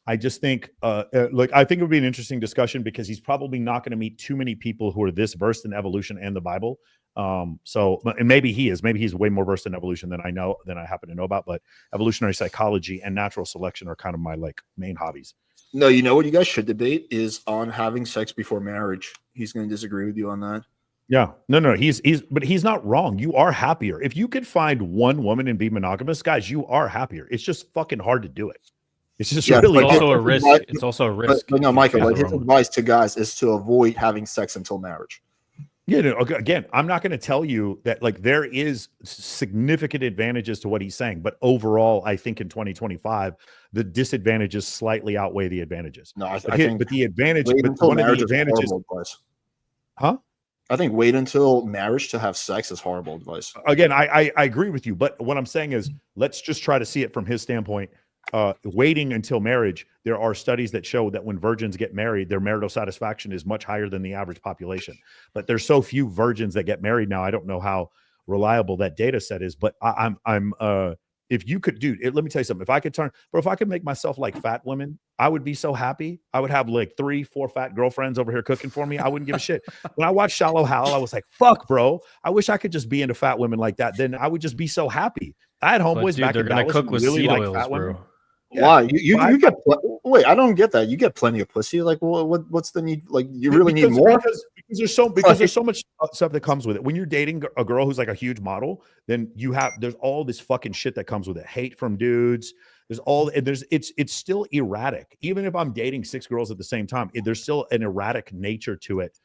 I just think, I think it would be an interesting discussion because he's probably not going to meet too many people who are this versed in evolution and the Bible. And maybe he's way more versed in evolution than I happen to know about. But evolutionary psychology and natural selection are kind of my main hobbies. No, you know what you guys should debate is on having sex before marriage. He's going to disagree with you on that. Yeah, no, but he's not wrong. You are happier if you could find one woman and be monogamous, guys. You are happier. It's just fucking hard to do it. It's just really also a risk. It's also a risk. But no, Michael, his advice to guys is to avoid having sex until marriage. Yeah, no, again, I'm not going to tell you that there is significant advantages to what he's saying, but overall, I think in 2025, the disadvantages slightly outweigh the advantages. No, I think, but the advantage, but one of the advantages, huh? I think wait until marriage to have sex is horrible advice. Again, I agree with you, but what I'm saying is let's just try to see it from his standpoint. Waiting until marriage, there are studies that show that when virgins get married, their marital satisfaction is much higher than the average population. But there's so few virgins that get married now. I don't know how reliable that data set is, but if you could, dude, let me tell you something. If I could make myself like fat women, I would be so happy. I would have 3-4 fat girlfriends over here cooking for me. I wouldn't give a shit. When I watched Shallow Hal, I was like, fuck, bro. I wish I could just be into fat women like that. Then I would just be so happy. I had homeboys back in Dallas cook with really seed like oils, fat bro. women. Yeah. Why you get wait? I don't get that. You get plenty of pussy. Like, what's the need? Like, you really need more? Because there's so much stuff that comes with it. When you're dating a girl who's like a huge model, then there's all this fucking shit that comes with it. Hate from dudes. It's still erratic. Even if I'm dating 6 girls at the same time, there's still an erratic nature to it.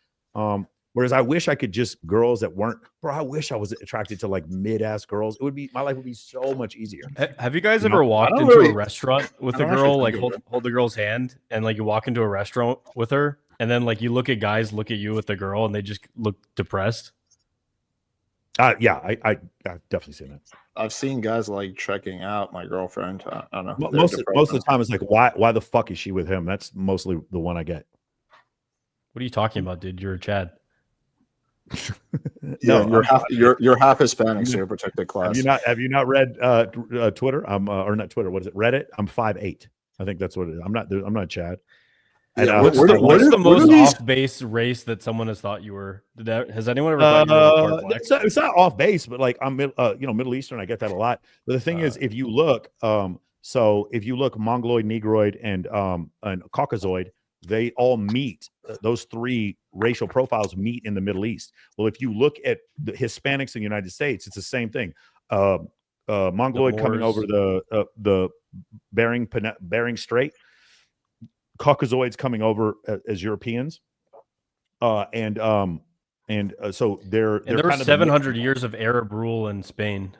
Whereas I wish I could just girls that weren't, bro. I wish I was attracted to mid-ass girls. My life would be so much easier. Have you guys ever walked into a restaurant with a girl, hold the girl's hand, and you walk into a restaurant with her, and then you look at guys look at you with the girl, and they just look depressed? Yeah, I've definitely seen that. I've seen guys checking out my girlfriend. I don't know. Most of the time, it's why the fuck is she with him? That's mostly the one I get. What are you talking about, dude? You're a Chad. No, you're half Hispanic, so you're protected class. Have you not read Twitter? Or not Twitter. What is it? Reddit? I'm 5'8". I think that's what it is. I'm not Chad. Yeah, what's the most off-base race that someone has thought you were? Has anyone ever thought you were part black? It's not off base, but I'm Middle Eastern. I get that a lot. But the thing is, if you look, Mongoloid, Negroid, and Caucasoid, they all meet. Those 3 racial profiles meet in the Middle East. Well, if you look at the Hispanics in the United States, it's the same thing. Mongoloid coming over the Bering Strait, Caucasoids coming over as Europeans, so there were 700 years of Arab rule in Spain.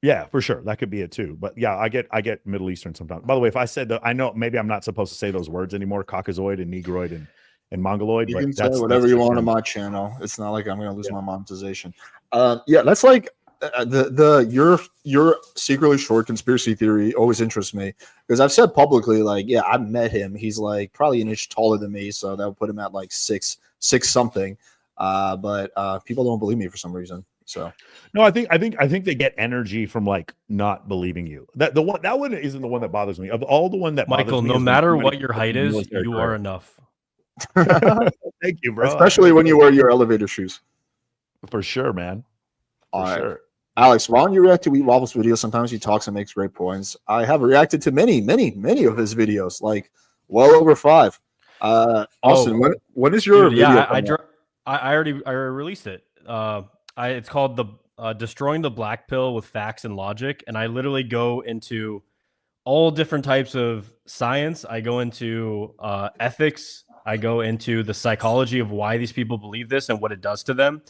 Yeah, for sure. That could be it too. But yeah, I get Middle Eastern sometimes. By the way, if I said that, I know maybe I'm not supposed to say those words anymore, Caucasoid and Negroid and Mongoloid. You can say whatever you want on my channel. It's not like I'm going to lose my monetization. That's your secretly short conspiracy theory always interests me because I've said publicly, I met him. He's probably an inch taller than me, so that would put him at 6 something. But people don't believe me for some reason. So no, I think they get energy from not believing you. That one isn't the one that bothers me. Of all the one that Michael, no matter what your height is, you are enough. Thank you, bro. Especially when you wear your elevator shoes. For sure, man. All right. Sure. Alex, Ron, you react to Wheat Waffles videos. Sometimes he talks and makes great points. I have reacted to many of his videos, well over 5. Austen, when is your video? Yeah, I released it. It's called the Destroying the Black Pill with Facts and Logic, and I literally go into all different types of science. I go into ethics. I go into the psychology of why these people believe this and what it does to them.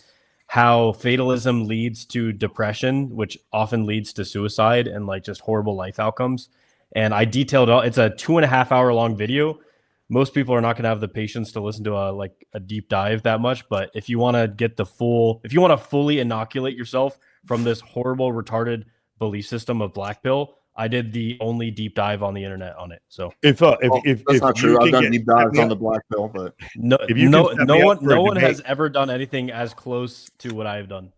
How fatalism leads to depression, which often leads to suicide and just horrible life outcomes. And I detailed all. It's a 2.5 hour long video. most people are not going to have the patience to listen to a deep dive that much. But if you want to get if you want to fully inoculate yourself from this horrible, retarded belief system of black pill, I did the only deep dive on the internet on it. So that's not true. I've done deep dives on the black pill, but no one has ever done anything as close to what I have done.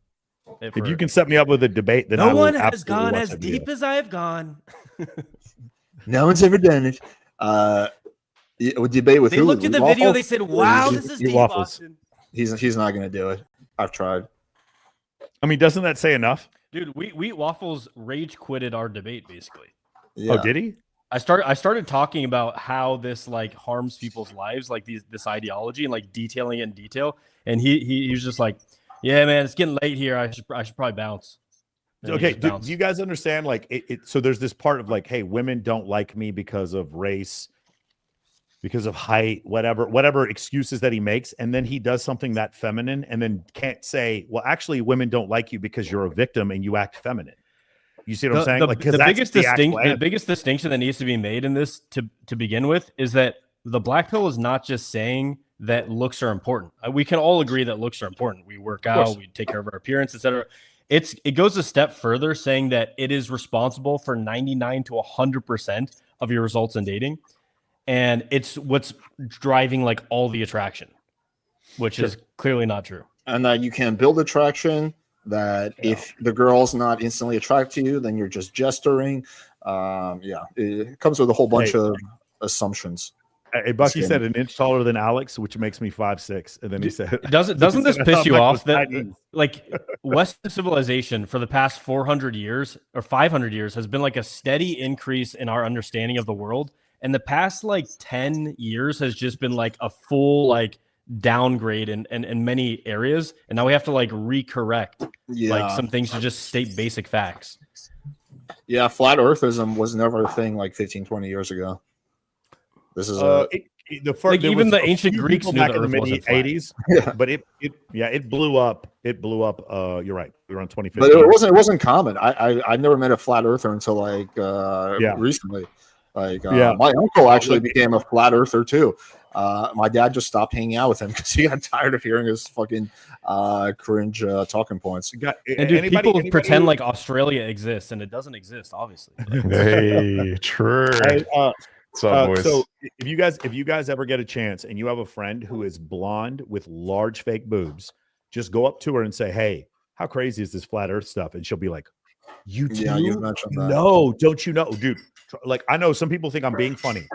If you can set me up with a debate, then no one has gone as deep as I have gone. No one's ever done it. A debate with they looked at the video, they said, "Wow, this is deep." Austin. He's not going to do it. I've tried. I mean, doesn't that say enough? Dude, Wheat Waffles rage quitted our debate basically. Yeah. Oh, did he? I started talking about how this like harms people's lives, like this ideology, and like detailing it in detail. And he was just like, "Yeah, man, it's getting late here. I should probably bounce." Okay, do you guys understand? Like, so there's this part of like, hey, women don't like me because of race, because of height, whatever excuses that he makes, and then he does something that feminine, and then can't say, well, actually, women don't like you because you're a victim and you act feminine. You see what I'm saying? The biggest distinction that needs to be made in this to begin with is that the black pill is not just saying that looks are important. We can all agree that looks are important. We work out, we take care of our appearance, etc. It goes a step further, saying that it is responsible for 99 to 100% of your results in dating, and it's what's driving like all the attraction, which is clearly not true. And that you can build attraction. That if the girl's not instantly attracted to you, then you're just gesturing. It comes with a whole bunch of assumptions. Hey, Bucky said an inch taller than Alex, which makes me 5'6", and then he said, "Doesn't this piss you off that like Western civilization for the past 400 years or 500 years has been like a steady increase in our understanding of the world, and the past like 10 years has just been like a full like downgrade in many areas, and now we have to like recorrect like some things to just state basic facts." Yeah, flat earthism was never a thing like 15-20 years ago. This is even the ancient Greeks knew the Earth wasn't flat. 80s, but it blew up. It blew up. You're right. We were on 2015. But it wasn't common. I never met a flat earther until like recently. Like my uncle actually became a flat earther too. My dad just stopped hanging out with him because he got tired of hearing his fucking cringe talking points. People pretend like Australia exists, and it doesn't exist, obviously. Hey, true. So if you guys ever get a chance and you have a friend who is blonde with large fake boobs, just go up to her and say, "Hey, how crazy is this flat Earth stuff?" And she'll be like, "You too? Yeah, you mentioned that. No, don't you know, dude?" Like, I know some people think I'm being funny.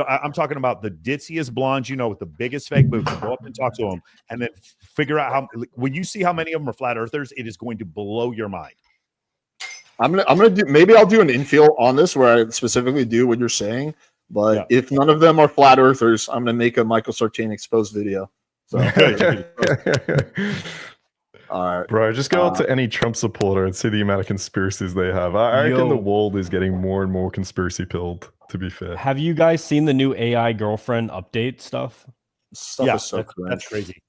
I'm talking about the ditziest blondes, with the biggest fake boobs. Go up and talk to them, and then figure out how. When you see how many of them are flat earthers, it is going to blow your mind. I'm gonna do. Maybe I'll do an infill on this where I specifically do what you're saying. But if none of them are flat earthers, I'm gonna make a Michael Sartain exposed video. So. All right, bro. Just go out to any Trump supporter and see the amount of conspiracies they have. I reckon the world is getting more and more conspiracy pilled. To be fair, have you guys seen the new AI girlfriend update stuff? Is so that's crazy.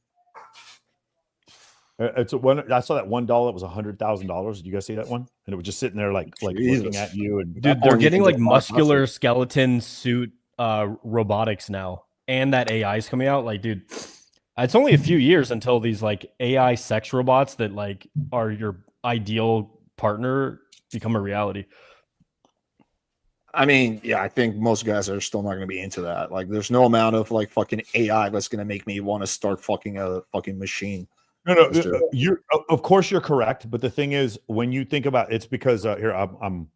It's one. I saw that $1 was $100,000. Did you guys see that one? And it was just sitting there like looking at you. And dude, they're getting like muscular skeleton suit robotics now, and that AI is coming out. Like, dude, it's only a few years until these like AI sex robots that like are your ideal partner become a reality. I mean, I think most guys are still not going to be into that. Like, there's no amount of like fucking AI that's going to make me want to start fucking a fucking machine. No, of course you're correct, but the thing is, when you think about it's because here I'm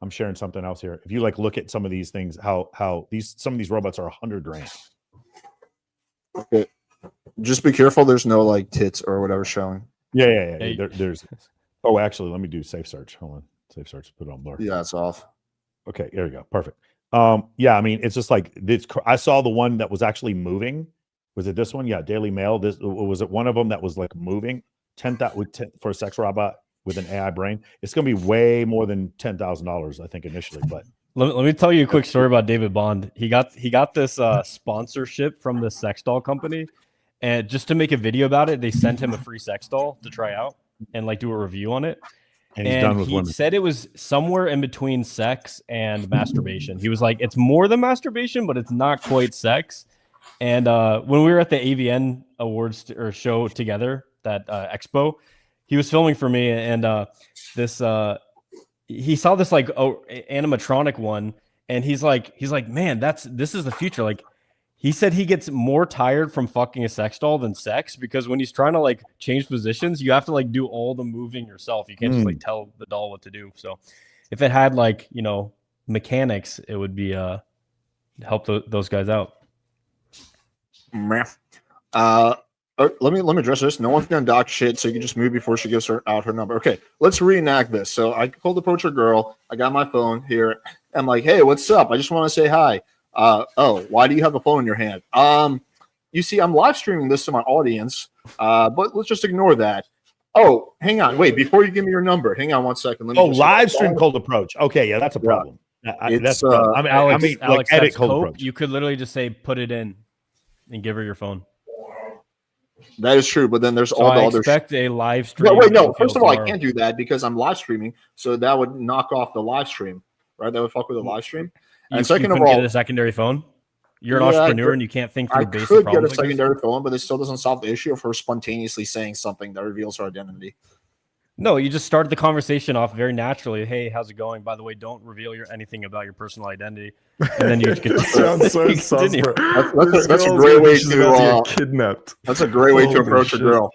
sharing something else here. If you like look at some of these things, how some of these robots are $100,000. Okay, just be careful. There's no like tits or whatever showing. Yeah. There's. Oh, actually, let me do safe search. Hold on, safe search. Put it on blur. Yeah, it's off. Okay, there we go. Perfect. I mean, it's just like this. I saw the one that was actually moving. Was it this one? Yeah, Daily Mail. This was it. One of them that was like moving. 10,000 for a sex robot with an AI brain. It's going to be way more than $10,000, I think, initially. But let me tell you a quick story about David Bond. He got this sponsorship from the sex doll company, and just to make a video about it, they sent him a free sex doll to try out and like do a review on it. And he's done with women. He said it was somewhere in between sex and masturbation. He was like, it's more than masturbation, but it's not quite sex. And when we were at the AVN Awards or show together, that expo, he was filming for me, and he saw this like animatronic one, and he's like, man, this is the future. Like, he said he gets more tired from fucking a sex doll than sex, because when he's trying to like change positions, you have to like do all the moving yourself. You can't just like tell the doll what to do. So if it had like, you know, mechanics, it would be help those guys out. Let me address this. No one's gonna dock shit, so you can just move before she gives out her number. Okay, let's reenact this. So I cold approach a girl. I got my phone here. I'm like, hey, what's up? I just want to say hi. Oh, why do you have a phone in your hand? You see, I'm live streaming this to my audience. But let's just ignore that. Oh, hang on, wait. Before you give me your number, hang on 1 second. Let me live stream cold approach. Okay, yeah, that's a problem. That's Alex, like edit cold approach. You could literally just say put it in and give her your phone. That is true, but then there's all the other. Expect a live stream. No. First of all, I can't do that because I'm live streaming, so that would knock off the live stream, right? That would fuck with the live stream. And second of all, get a secondary phone. You're an entrepreneur and you can't think through basic problems. I could get a secondary phone, but it still doesn't solve the issue of her spontaneously saying something that reveals her identity. No, you just started the conversation off very naturally. Hey, how's it going? By the way, don't reveal anything about your personal identity. And then you get sounds so sus, bro. That's a great way to get kidnapped. That's a great way to approach a girl.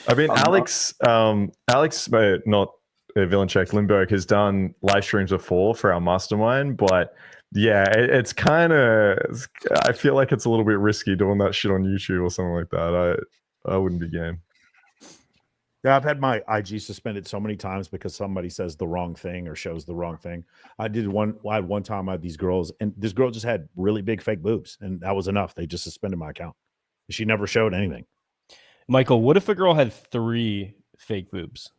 I mean, Alex, not Villain Check, Limburg has done live streams before for our mastermind, but yeah, it's kind of. I feel like it's a little bit risky doing that shit on YouTube or something like that. I wouldn't be game. Yeah, I've had my IG suspended so many times because somebody says the wrong thing or shows the wrong thing. I had one time I had these girls, and this girl just had really big fake boobs, and that was enough. They just suspended my account. She never showed anything. Michael, what if a girl had 3 fake boobs?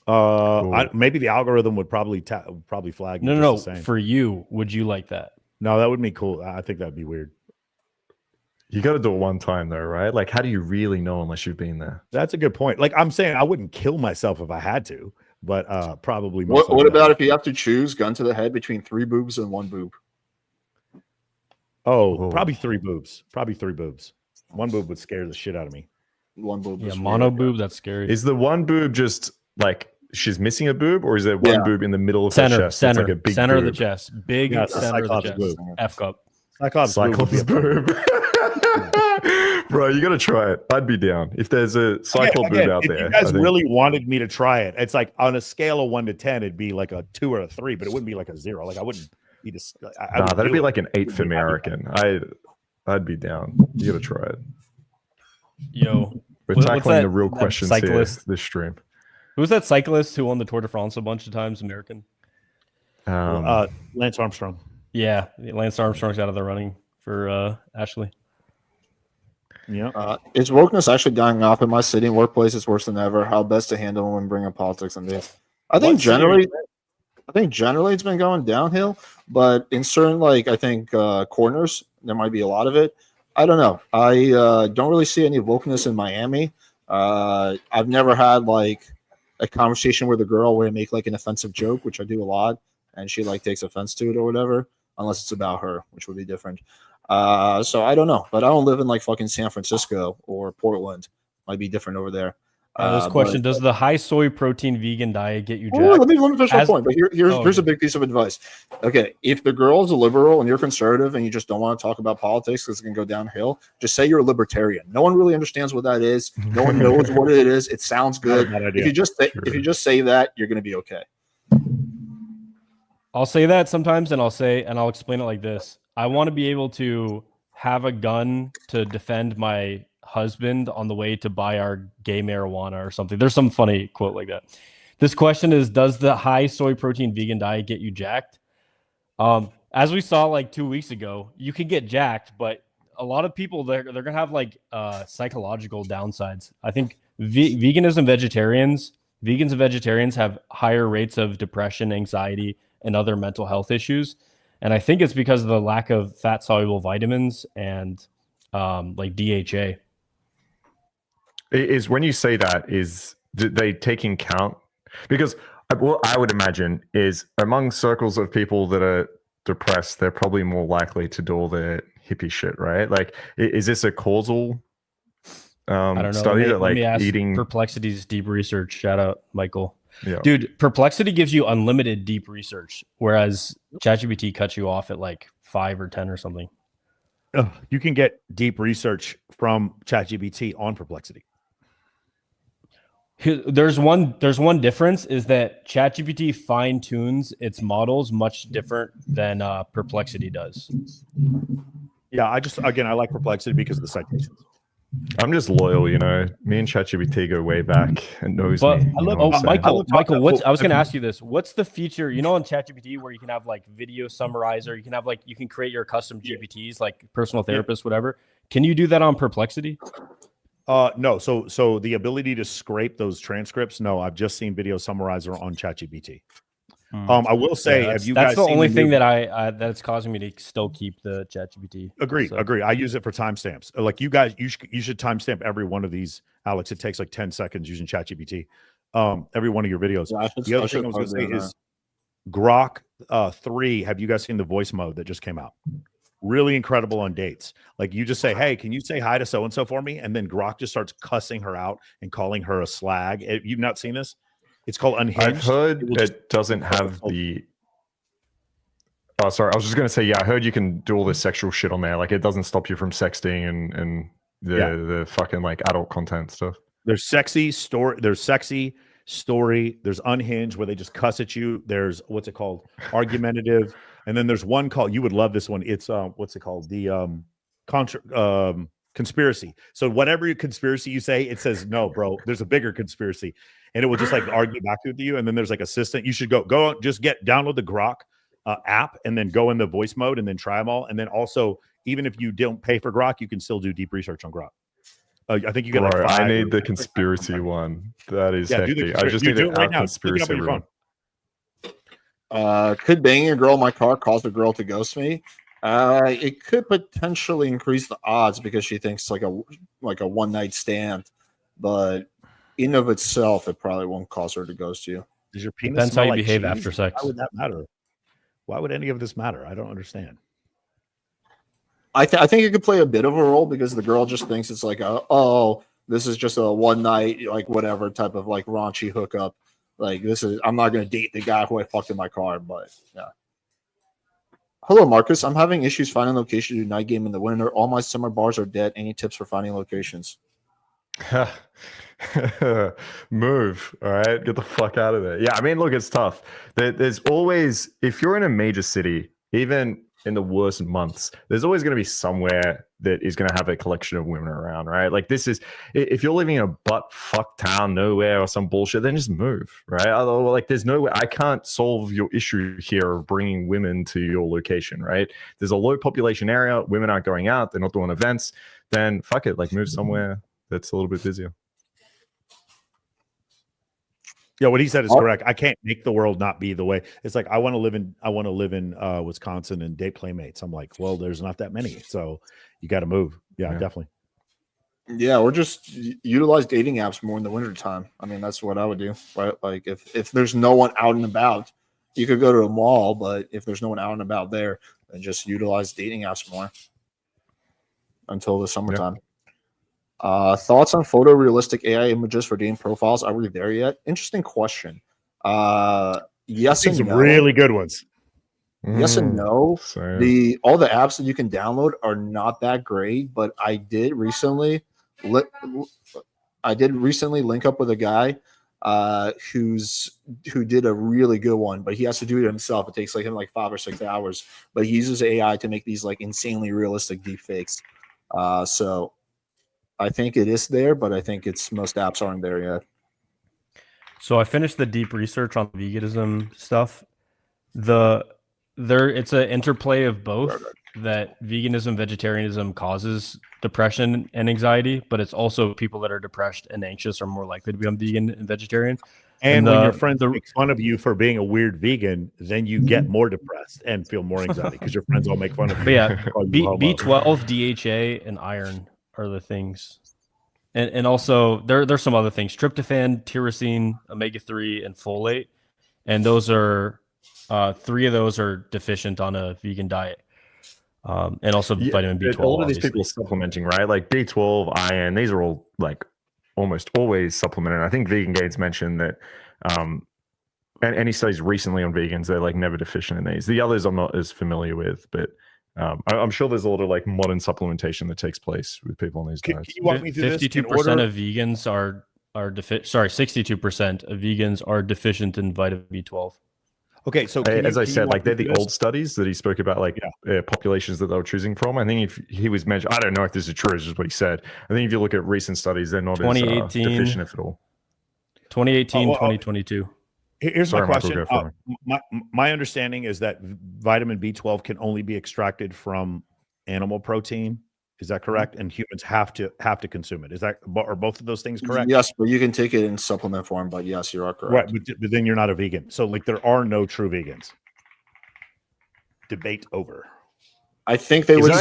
Maybe the algorithm would probably flag. No. For you, would you like that? No, that would be cool. I think that'd be weird. You got to do it one time though, right? Like, how do you really know unless you've been there? That's a good point. Like I'm saying, I wouldn't kill myself if I had to, but probably. What about if you have to choose gun to the head between 3 boobs and 1 boob? Probably 3 boobs. Probably 3 boobs. 1 boob would scare the shit out of me. 1 boob. Yeah, mono boob. That's scary. Is the 1 boob just like she's missing a boob, or is there 1 boob in the middle of her chest? Center, like a big center boob? of the chest. Big center of the chest. Boob. F cup. Cyclops boob. Bro, you gotta try it. I'd be down if there's a Cyclops boob out there. If you guys really wanted me to try it, it's like on a scale of 1 to 10, it'd be like a 2 or a 3, but it wouldn't be like a 0. Like I wouldn't be that'd be like an 8 for me, I reckon. I'd be down. You gotta try it. Yo, we're tackling the real questions here this stream. Who's that cyclist who won the Tour de France a bunch of times? American. Lance Armstrong. Yeah, Lance Armstrong's out of the running for Ashley. Yeah. Is wokeness actually dying off in my city and workplace? It's worse than ever. How best to handle when bringing politics in this? I think generally it's been going downhill, but in certain I think corners there might be a lot of it. I don't know. I don't really see any wokeness in Miami. I've never had a conversation with a girl where I make an offensive joke, which I do a lot, and she takes offense to it or whatever, unless it's about her, which would be different. So I don't know, but I don't live in fucking San Francisco or Portland. Might be different over there. This question: does the high soy protein vegan diet get you jacked? Let me finish my point. But here's a big piece of advice. Okay, if the girl is a liberal and you're conservative and you just don't want to talk about politics because it can go downhill, just say you're a libertarian. No one really understands what that is. No one knows what it is. It sounds good. If you just say that, you're going to be okay. I'll say that sometimes, and I'll explain it like this. I want to be able to have a gun to defend my husband on the way to buy our gay marijuana or something. There's some funny quote like that. This question is, does the high soy protein vegan diet get you jacked? As we saw 2 weeks ago, you can get jacked, but a lot of people, they're going to have psychological downsides. I think vegans and vegetarians have higher rates of depression, anxiety, and other mental health issues. And I think it's because of the lack of fat soluble vitamins and DHA. Is when you say that, do they take in count? Because what I would imagine is among circles of people that are depressed, they're probably more likely to do all the hippie shit, right? Like, is this a causal I don't know. study that like let me ask eating Perplexity's deep research? Shout out, Michael. Yeah. Dude, Perplexity gives you unlimited deep research, whereas ChatGPT cuts you off at like 5 or 10 or something. You can get deep research from ChatGPT on Perplexity. There's one difference is that ChatGPT fine tunes its models much different than Perplexity does. Yeah, I like Perplexity because of the citations. I'm just loyal, you know. Me and ChatGPT go way back and knows but me. Michael, I was going to ask you this. What's the feature, you know, on ChatGPT where you can have like video summarizer, you can have like, you can create your custom GPTs, like personal therapist, whatever. Can you do that on Perplexity? No. So the ability to scrape those transcripts, no, I've just seen video summarizer on ChatGPT. I will say, have you guys that's the seen only thing that that's causing me to still keep the ChatGPT. Agree. I use it for timestamps. Like you guys, you should timestamp every one of these, Alex. It takes like 10 seconds using ChatGPT. Every one of your videos. The other thing I was going to say is Grok 3. Have you guys seen the voice mode that just came out? Really incredible on dates. Like you just say, "Hey, can you say hi to so and so for me?" And then Grok just starts cussing her out and calling her a slag. You've not seen this? It's called Unhinged. I've heard it doesn't have the. Oh, sorry. I was just going to say, yeah, I heard you can do all this sexual shit on there. Like, it doesn't stop you from sexting and the fucking like adult content stuff. There's sexy story. There's Unhinged where they just cuss at you. There's what's it called? Argumentative. And then there's one called, you would love this one. It's what's it called? The conspiracy. So whatever conspiracy you say, it says, no, bro, there's a bigger conspiracy. And it will just like argue back with you. And then there's like assistant. You should go just download the Grok app and then go in the voice mode and then try them all. And then also, even if you don't pay for Grok, you can still do deep research on Grok. I think you get like 5. I need the conspiracy one. That is hectic. I just need to right now. Conspiracy Pick it up on your phone. Could banging a girl in my car cause a girl to ghost me? It could potentially increase the odds because she thinks like a one night stand, but in of itself, it probably won't cause her to ghost you. Does your penis Depends how you like behave cheese? after sex. Why would that matter? Why would any of this matter? I don't understand. I think it could play a bit of a role because the girl just thinks it's like, this is just a one night, like whatever type of like raunchy hookup. Like I'm not going to date the guy who I fucked in my car, but yeah. Hello, Marcus. I'm having issues finding location to do night game in the winter. All my summer bars are dead. Any tips for finding locations? Move. All right. Get the fuck out of there. Yeah. I mean, look, it's tough. There's always, if you're in a major city, even in the worst months, there's always going to be somewhere that is going to have a collection of women around, right? Like this is, if you're living in a butt fuck town nowhere or some bullshit, then just move, right? Like there's no way, I can't solve your issue here of bringing women to your location, right? There's a low population area, women aren't going out, they're not doing events, then fuck it, like move somewhere that's a little bit busier. Yeah, what he said is correct. I can't make the world not be the way. It's like I want to live in Wisconsin and date playmates. I'm like, well, there's not that many, so you got to move. Yeah, definitely. Yeah, or just utilize dating apps more in the wintertime. I mean, that's what I would do, right? Like if there's no one out and about, you could go to a mall, but if there's no one out and about there, then just utilize dating apps more until the summertime. Yeah. Thoughts on photorealistic AI images for dating profiles? Are we there yet? Interesting question. Yes and no. Really good ones. Yes and no. All the apps that you can download are not that great, but I did recently link up with a guy who did a really good one, but he has to do it himself. It takes him 5 or 6 hours, but he uses AI to make these insanely realistic deep fakes. So I think it is there, but I think most apps aren't there yet. So I finished the deep research on veganism stuff. It's an interplay of both, that veganism, vegetarianism causes depression and anxiety, but it's also people that are depressed and anxious are more likely to become vegan and vegetarian. And when your friends make fun of you for being a weird vegan, then you get more depressed and feel more anxiety because your friends all make fun of you. But yeah, B12, DHA, and iron are the things. And also there's some other things: tryptophan, tyrosine, omega-3, and folate. And those are 3 of those are deficient on a vegan diet. And also vitamin B12. A lot of these obviously. people are supplementing, right? Like B12, iron, these are all like almost always supplemented. I think Vegan Gates mentioned that, and any studies recently on vegans, they're like never deficient in these. The others I'm not as familiar with, but I'm sure there's a lot of like modern supplementation that takes place with people on these diets. Can you walk me through 52% of vegans are deficient. Sorry, 62% of vegans are deficient in vitamin B12. Okay, so as I said, like they're the old studies that he spoke about, like populations that they were choosing from. I think if he was mentioned, I don't know if this is true, it's just what he said. I think if you look at recent studies, they're not as deficient if at all. 2018, 2022. Here's my question. My understanding is that vitamin B12 can only be extracted from animal protein. Is that correct? And humans have to consume it. Are both of those things correct? Yes, but you can take it in supplement form. But yes, you are correct. Right, but then you're not a vegan. So like there are no true vegans. Debate over. I think they would.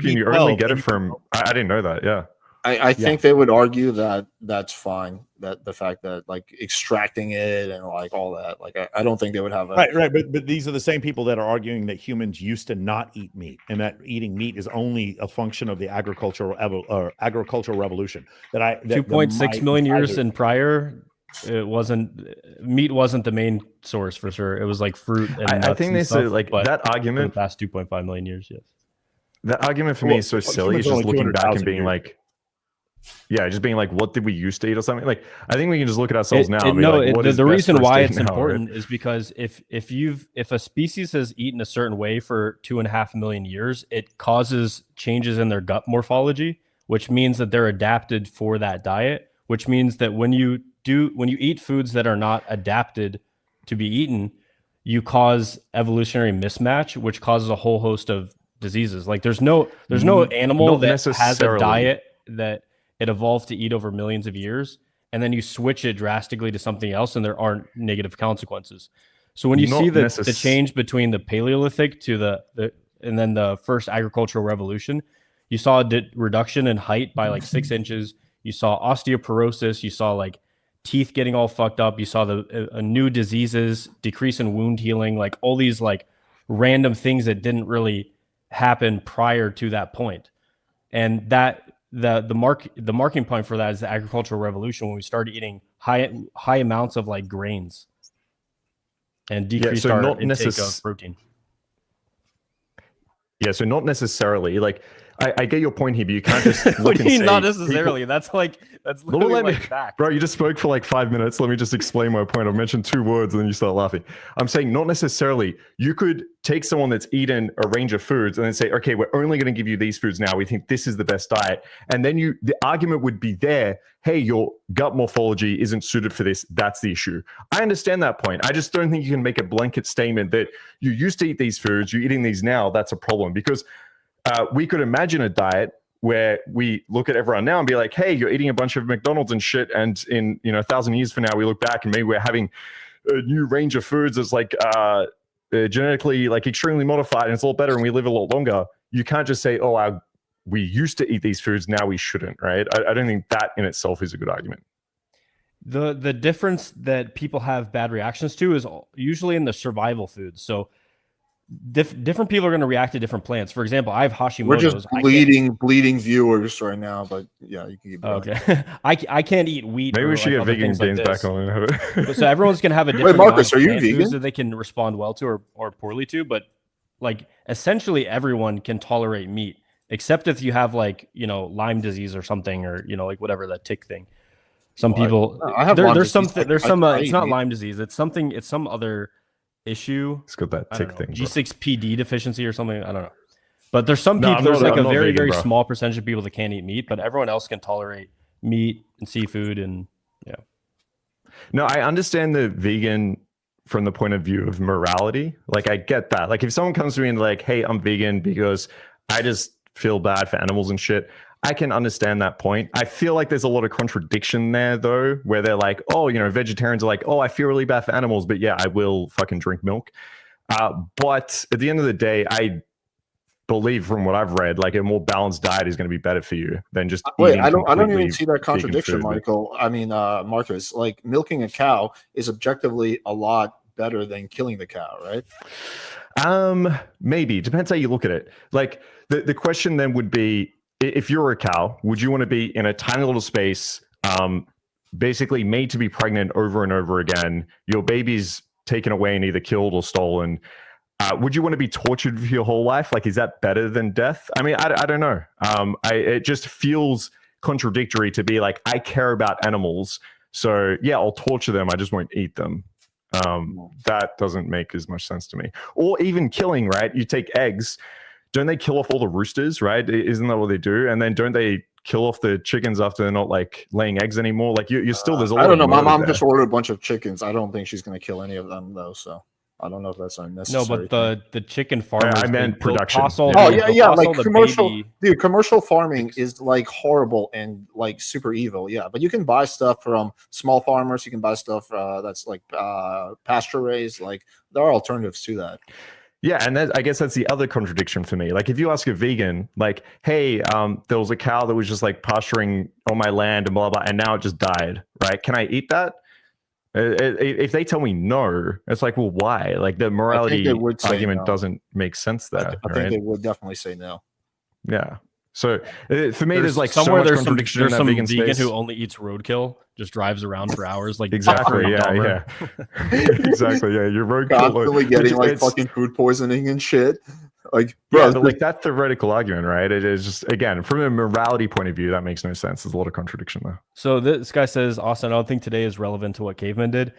You only get it from. I didn't know that. Yeah. I think they would argue that that's fine. That the fact that like extracting it and like all that, like I don't think they would have a right. But these are the same people that are arguing that humans used to not eat meat, and that eating meat is only a function of the agricultural revolution. That 2.6 million years in prior, meat wasn't the main source for sure. It was like fruit and nuts. I think they say like that argument. For the past 2.5 million years, yes. That argument for me is so silly. It's just looking back and being like. Yeah, just being like, what did we used to eat or something? Like, I think we can just look at ourselves now. The reason why it's important is because if a species has eaten a certain way for 2.5 million years, it causes changes in their gut morphology, which means that they're adapted for that diet. Which means that when you eat foods that are not adapted to be eaten, you cause evolutionary mismatch, which causes a whole host of diseases. Like, there's no animal that has a diet that it evolved to eat over millions of years, and then you switch it drastically to something else and there aren't negative consequences. So when you see the change between the Paleolithic to and then the first agricultural revolution, you saw a reduction in height by like 6 inches. You saw osteoporosis. You saw like teeth getting all fucked up. You saw new diseases, decrease in wound healing, like all these like random things that didn't really happen prior to that point. And that the marking point for that is the agricultural revolution, when we started eating high amounts of like grains and decreased our intake of protein. Yeah, so not necessarily. Like, I get your point here, but you can't just look and say... Not necessarily. That's literally like fact. Bro, you just spoke for like 5 minutes. Let me just explain my point. I've mentioned 2 words and then you start laughing. I'm saying not necessarily. You could take someone that's eaten a range of foods and then say, okay, we're only going to give you these foods now. We think this is the best diet. And then the argument would be there, hey, your gut morphology isn't suited for this. That's the issue. I understand that point. I just don't think you can make a blanket statement that you used to eat these foods, you're eating these now. That's a problem, because we could imagine a diet where we look at everyone now and be like, hey, you're eating a bunch of McDonald's and shit. And in 1,000 years from now, we look back and maybe we're having a new range of foods that's like genetically like extremely modified and it's a lot better and we live a lot longer. You can't just say, oh, we used to eat these foods, now we shouldn't, right? I don't think that in itself is a good argument. The difference that people have bad reactions to is usually in the survival foods. So different people are going to react to different plants. For example, I have Hashimoto's. We're just bleeding viewers right now, but yeah, you can keep going. Okay. I can't eat wheat. Maybe we should get vegan games back on. So everyone's going to have a different Marcus, are you vegan? That they can respond well to or poorly to, but like essentially everyone can tolerate meat, except if you have like, Lyme disease or something, or, like whatever, that tick thing. Some people, there's some, it's not Lyme disease. It's some other issue. It's got that tick thing. G6PD deficiency or something. I don't know. But there's some people, there's like a very, very small percentage of people that can't eat meat, but everyone else can tolerate meat and seafood and yeah. No, I understand the vegan from the point of view of morality. Like, I get that. Like, if someone comes to me and like, hey, I'm vegan because I just feel bad for animals and shit, I can understand that point. I feel like there's a lot of contradiction there, though, where they're like, oh, vegetarians are like, oh, I feel really bad for animals, but yeah, I will fucking drink milk. But at the end of the day, I believe from what I've read, like a more balanced diet is going to be better for you than just wait. I don't even see that contradiction, Michael. I mean, Marcus, like milking a cow is objectively a lot better than killing the cow, right? Maybe. Depends how you look at it. Like the question then would be, if you're a cow, would you want to be in a tiny little space, basically made to be pregnant over and over again? Your baby's taken away and either killed or stolen. Would you want to be tortured for your whole life? Like, is that better than death? I mean, I don't know. It just feels contradictory to be like, I care about animals, so yeah, I'll torture them, I just won't eat them. That doesn't make as much sense to me. Or even killing, right? You take eggs, don't they kill off all the roosters, right? Isn't that what they do? And then don't they kill off the chickens after they're not like laying eggs anymore? Like you're still, there's a lot. I don't know. My mom there. just ordered a bunch of chickens. I don't think she's going to kill any of them though. So I don't know if that's unnecessary. No, but the chicken farmers. I meant production. Like commercial, dude. Commercial farming is like horrible and like super evil. Yeah, but you can buy stuff from small farmers. You can buy stuff that's like pasture raised. Like there are alternatives to that. Yeah, and I guess that's the other contradiction for me. Like, if you ask a vegan, like, hey, there was a cow that was just like pasturing on my land and blah, blah, and now it just died, right? Can I eat that? If they tell me no, it's like, well, why? Like, the morality argument doesn't make sense there. I think they would definitely say no. Yeah. So for me, there's like somewhere so much contradiction in that some vegan vegan space. who only eats roadkill, just drives around for hours, like exactly, yeah. Exactly, yeah. You're roadkill. Constantly getting like fucking food poisoning and shit. Like, bro, yeah, but like that theoretical argument, right? It is just, again, from a morality point of view, that makes no sense. There's a lot of contradiction there. So this guy says, Austen, I don't think today is relevant to what cavemen did.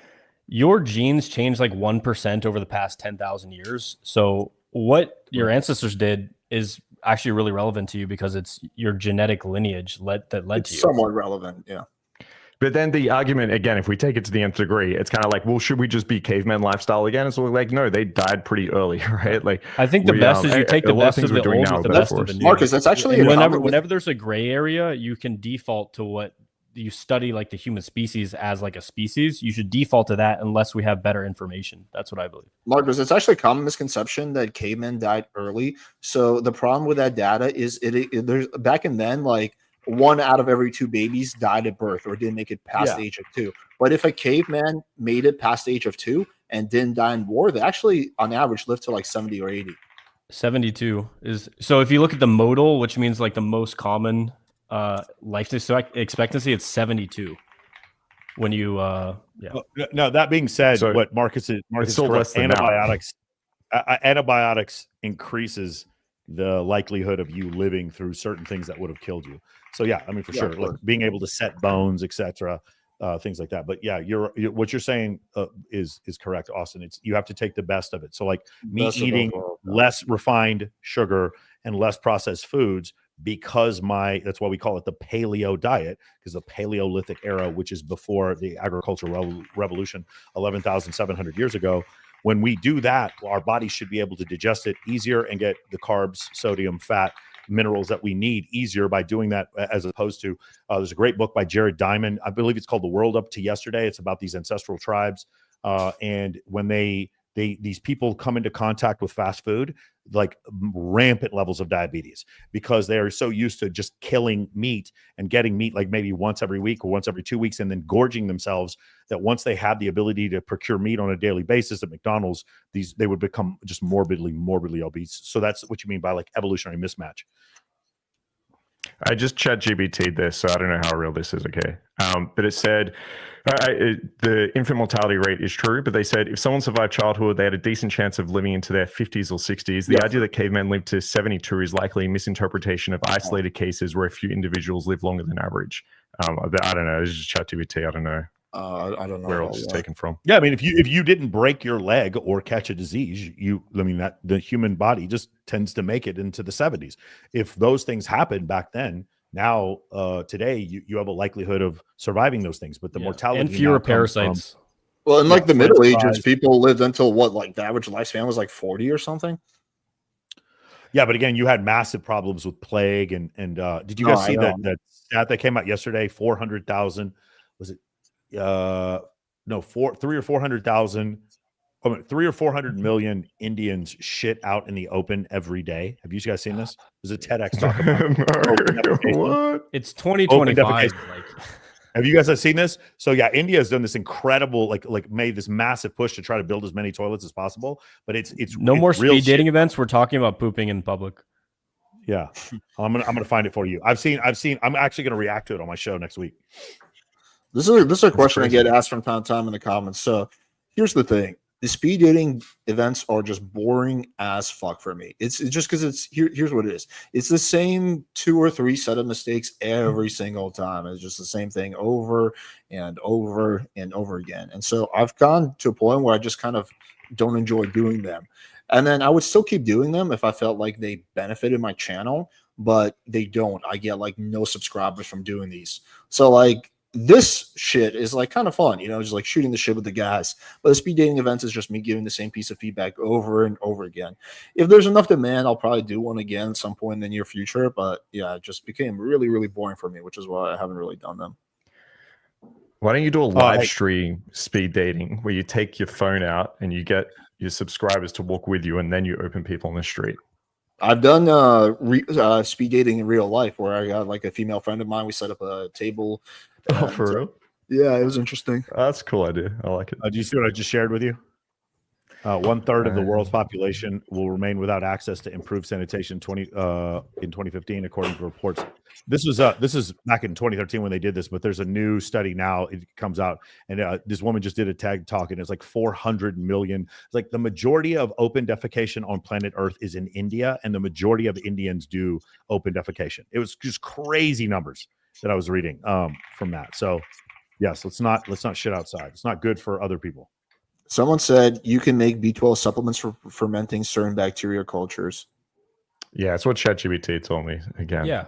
Your genes changed like 1% over the past 10,000 years. So what your ancestors did is actually really relevant to you because it's your genetic lineage that led to you. Somewhat relevant, yeah. But then the argument, again, if we take it to the nth degree, it's kind of like, well, should we just be caveman lifestyle again? It's like, no, they died pretty early, right? Like, I think the best is you take the best of the old with the best of the new. Marcus, that's actually whenever there's a gray area, you can default to what you study, like the human species as like a species. You should default to that unless we have better information. That's what I believe. Marcus, it's actually a common misconception that cavemen died early. So the problem with that data is there's back in then, like 1 out of every 2 babies died at birth or didn't make it past the age of 2. But if a caveman made it past the age of 2 and didn't die in war, they actually on average lived to like 70 or 80. 72 is, so if you look at the modal, which means like the most common life expectancy, it's 72 when you no, that being said, so what Marcus is correct. Antibiotics increases the likelihood of you living through certain things that would have killed you. So yeah, I mean, for sure, like being able to set bones, etc., things like that. But yeah, what you're saying is correct, Austen. It's, you have to take the best of it. So like me eating less refined sugar and less processed foods, because that's why we call it the paleo diet, because the Paleolithic era, which is before the agricultural revolution 11,700 years ago, when we do that, our body should be able to digest it easier and get the carbs, sodium, fat, minerals that we need easier by doing that, as opposed to there's a great book by Jared Diamond, I believe it's called The World Up to Yesterday. It's about these ancestral tribes, and when these people come into contact with fast food, like rampant levels of diabetes, because they are so used to just killing meat and getting meat like maybe once every week or once every 2 weeks, and then gorging themselves, that once they had the ability to procure meat on a daily basis at McDonald's, they would become just morbidly obese. So that's what you mean by like evolutionary mismatch. I just ChatGPT'd this, so I don't know how real this is, okay? But it said the infant mortality rate is true, but they said if someone survived childhood, they had a decent chance of living into their 50s or 60s. The idea that cavemen lived to 72 is likely a misinterpretation of isolated cases where a few individuals live longer than average. I don't know. It's just ChatGPT. I don't know. I don't know where else it's taken from. Yeah, I mean, if you didn't break your leg or catch a disease, that the human body just tends to make it into the 70s. If those things happened back then, now today you have a likelihood of surviving those things, but the mortality and fewer parasites. Well, in like the Middle Ages, people lived until what, like the average lifespan was like 40 or something. Yeah, but again, you had massive problems with plague and did you guys see that stat that came out yesterday? 400,000 was it? 300 or 400,000, 300 or 400 million Indians shit out in the open every day. Have you guys seen this? There's a TEDx talk about what? It's 2025. Have you guys seen this? So yeah, India has done this incredible, like made this massive push to try to build as many toilets as possible. But it's more real speed dating shit. events. We're talking about pooping in public. Yeah, I'm gonna find it for you. I've seen. I'm actually gonna react to it on my show next week. This is a question I get asked from time to time in the comments. So here's the thing: the speed dating events are just boring as fuck for me. It's just because here's what it is. It's the same 2 or 3 set of mistakes every single time. It's just the same thing over and over and over again. And so I've gone to a point where I just kind of don't enjoy doing them. And then I would still keep doing them if I felt like they benefited my channel, but they don't. I get like no subscribers from doing these. So like this shit is like kind of fun, just like shooting the shit with the guys. But the speed dating events is just me giving the same piece of feedback over and over again. If there's enough demand, I'll probably do one again at some point in the near future. But yeah, it just became really, really boring for me, which is why I haven't really done them. Why don't you do a live stream speed dating where you take your phone out and you get your subscribers to walk with you and then you open people on the street? I've done speed dating in real life where I got like a female friend of mine. We set up a table. Oh, for real? Yeah, it was interesting. That's a cool idea. I like it. Do you see what I just shared with you? 1/3 of the world's population will remain without access to improved sanitation in 2015, according to reports. This is back in 2013 when they did this, but there's a new study now. It comes out, and this woman just did a TED talk, and it's like 400 million. It's like the majority of open defecation on planet Earth is in India, and the majority of Indians do open defecation. It was just crazy numbers that I was reading from that. So yes, let's not shit outside. It's not good for other people. Someone said you can make B12 supplements for fermenting certain bacteria cultures. Yeah, that's what ChatGPT told me again. Yeah.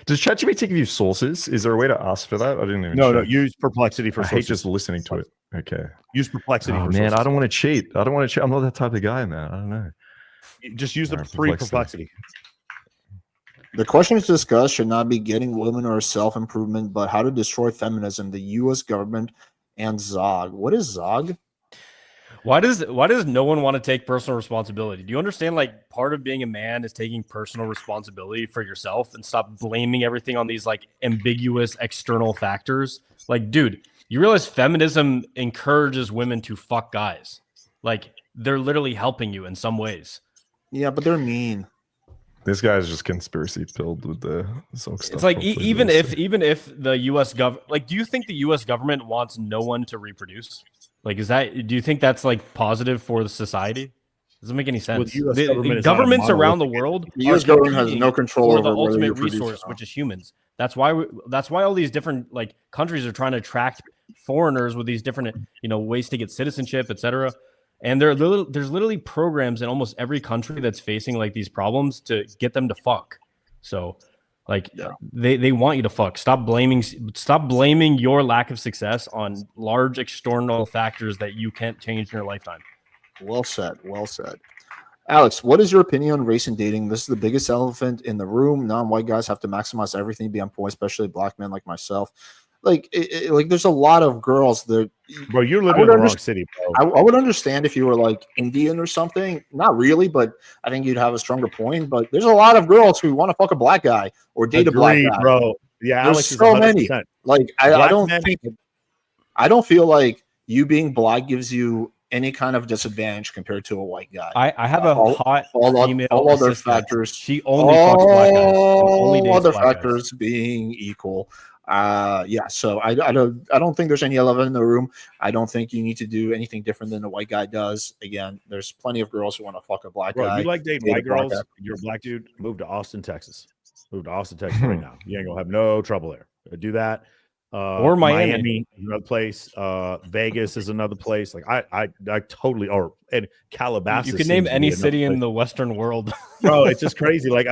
Does ChatGPT give you sources? Is there a way to ask for that? I didn't even No, use Perplexity for I sources. hate just listening to it. Okay. Use Perplexity for man, sources. I don't want to cheat. I'm not that type of guy, man. I don't know. Just use the free Perplexity. The questions discussed should not be getting women or self-improvement, but how to destroy feminism, the U.S. government, and Zog. What is Zog? Why does no one want to take personal responsibility? Do you understand, like, part of being a man is taking personal responsibility for yourself and stop blaming everything on these like ambiguous external factors? Like, dude, you realize feminism encourages women to fuck guys. Like, they're literally helping you in some ways. Yeah, but they're mean. This guy's just conspiracy filled with the stuff. It's like even if the U.S. government, like, do you think the U.S. government wants no one to reproduce? Like, do you think that's like positive for the society? Doesn't make any sense. The governments around the world, the U.S. government has no control over the ultimate resource, which is humans. That's why all these different like countries are trying to attract foreigners with these different ways to get citizenship, etc. And there's literally programs in almost every country that's facing like these problems to get them to fuck. So like they want you to fuck. Stop blaming your lack of success on large external factors that you can't change in your lifetime. Well said. Well said. Alex, what is your opinion on race and dating? This is the biggest elephant in the room. Non-white guys have to maximize everything to be on point, especially black men like myself. Like, there's a lot of girls that. Bro, you're living in the wrong city, bro. I would understand if you were like Indian or something. Not really, but I think you'd have a stronger point. But there's a lot of girls who want to fuck a black guy or date a black guy, bro. Yeah, there's Alex so is many. Like, I don't feel like you being black gives you any kind of disadvantage compared to a white guy. I have a hot female all other assistant. factors. She only fucks black guys. All other factors being equal. So I don't think there's any elephant in the room. I don't think you need to do anything different than a white guy does. Again, there's plenty of girls who want to fuck a black guy. You like dating white girls? You're a black dude. Move to Austin, Texas. Move to Austin, Texas right now. You ain't gonna have no trouble there. Do that. Or Miami is another place. Vegas is another place. Like I totally and Calabasas. You can name any city in the Western world. Bro, it's just crazy. Like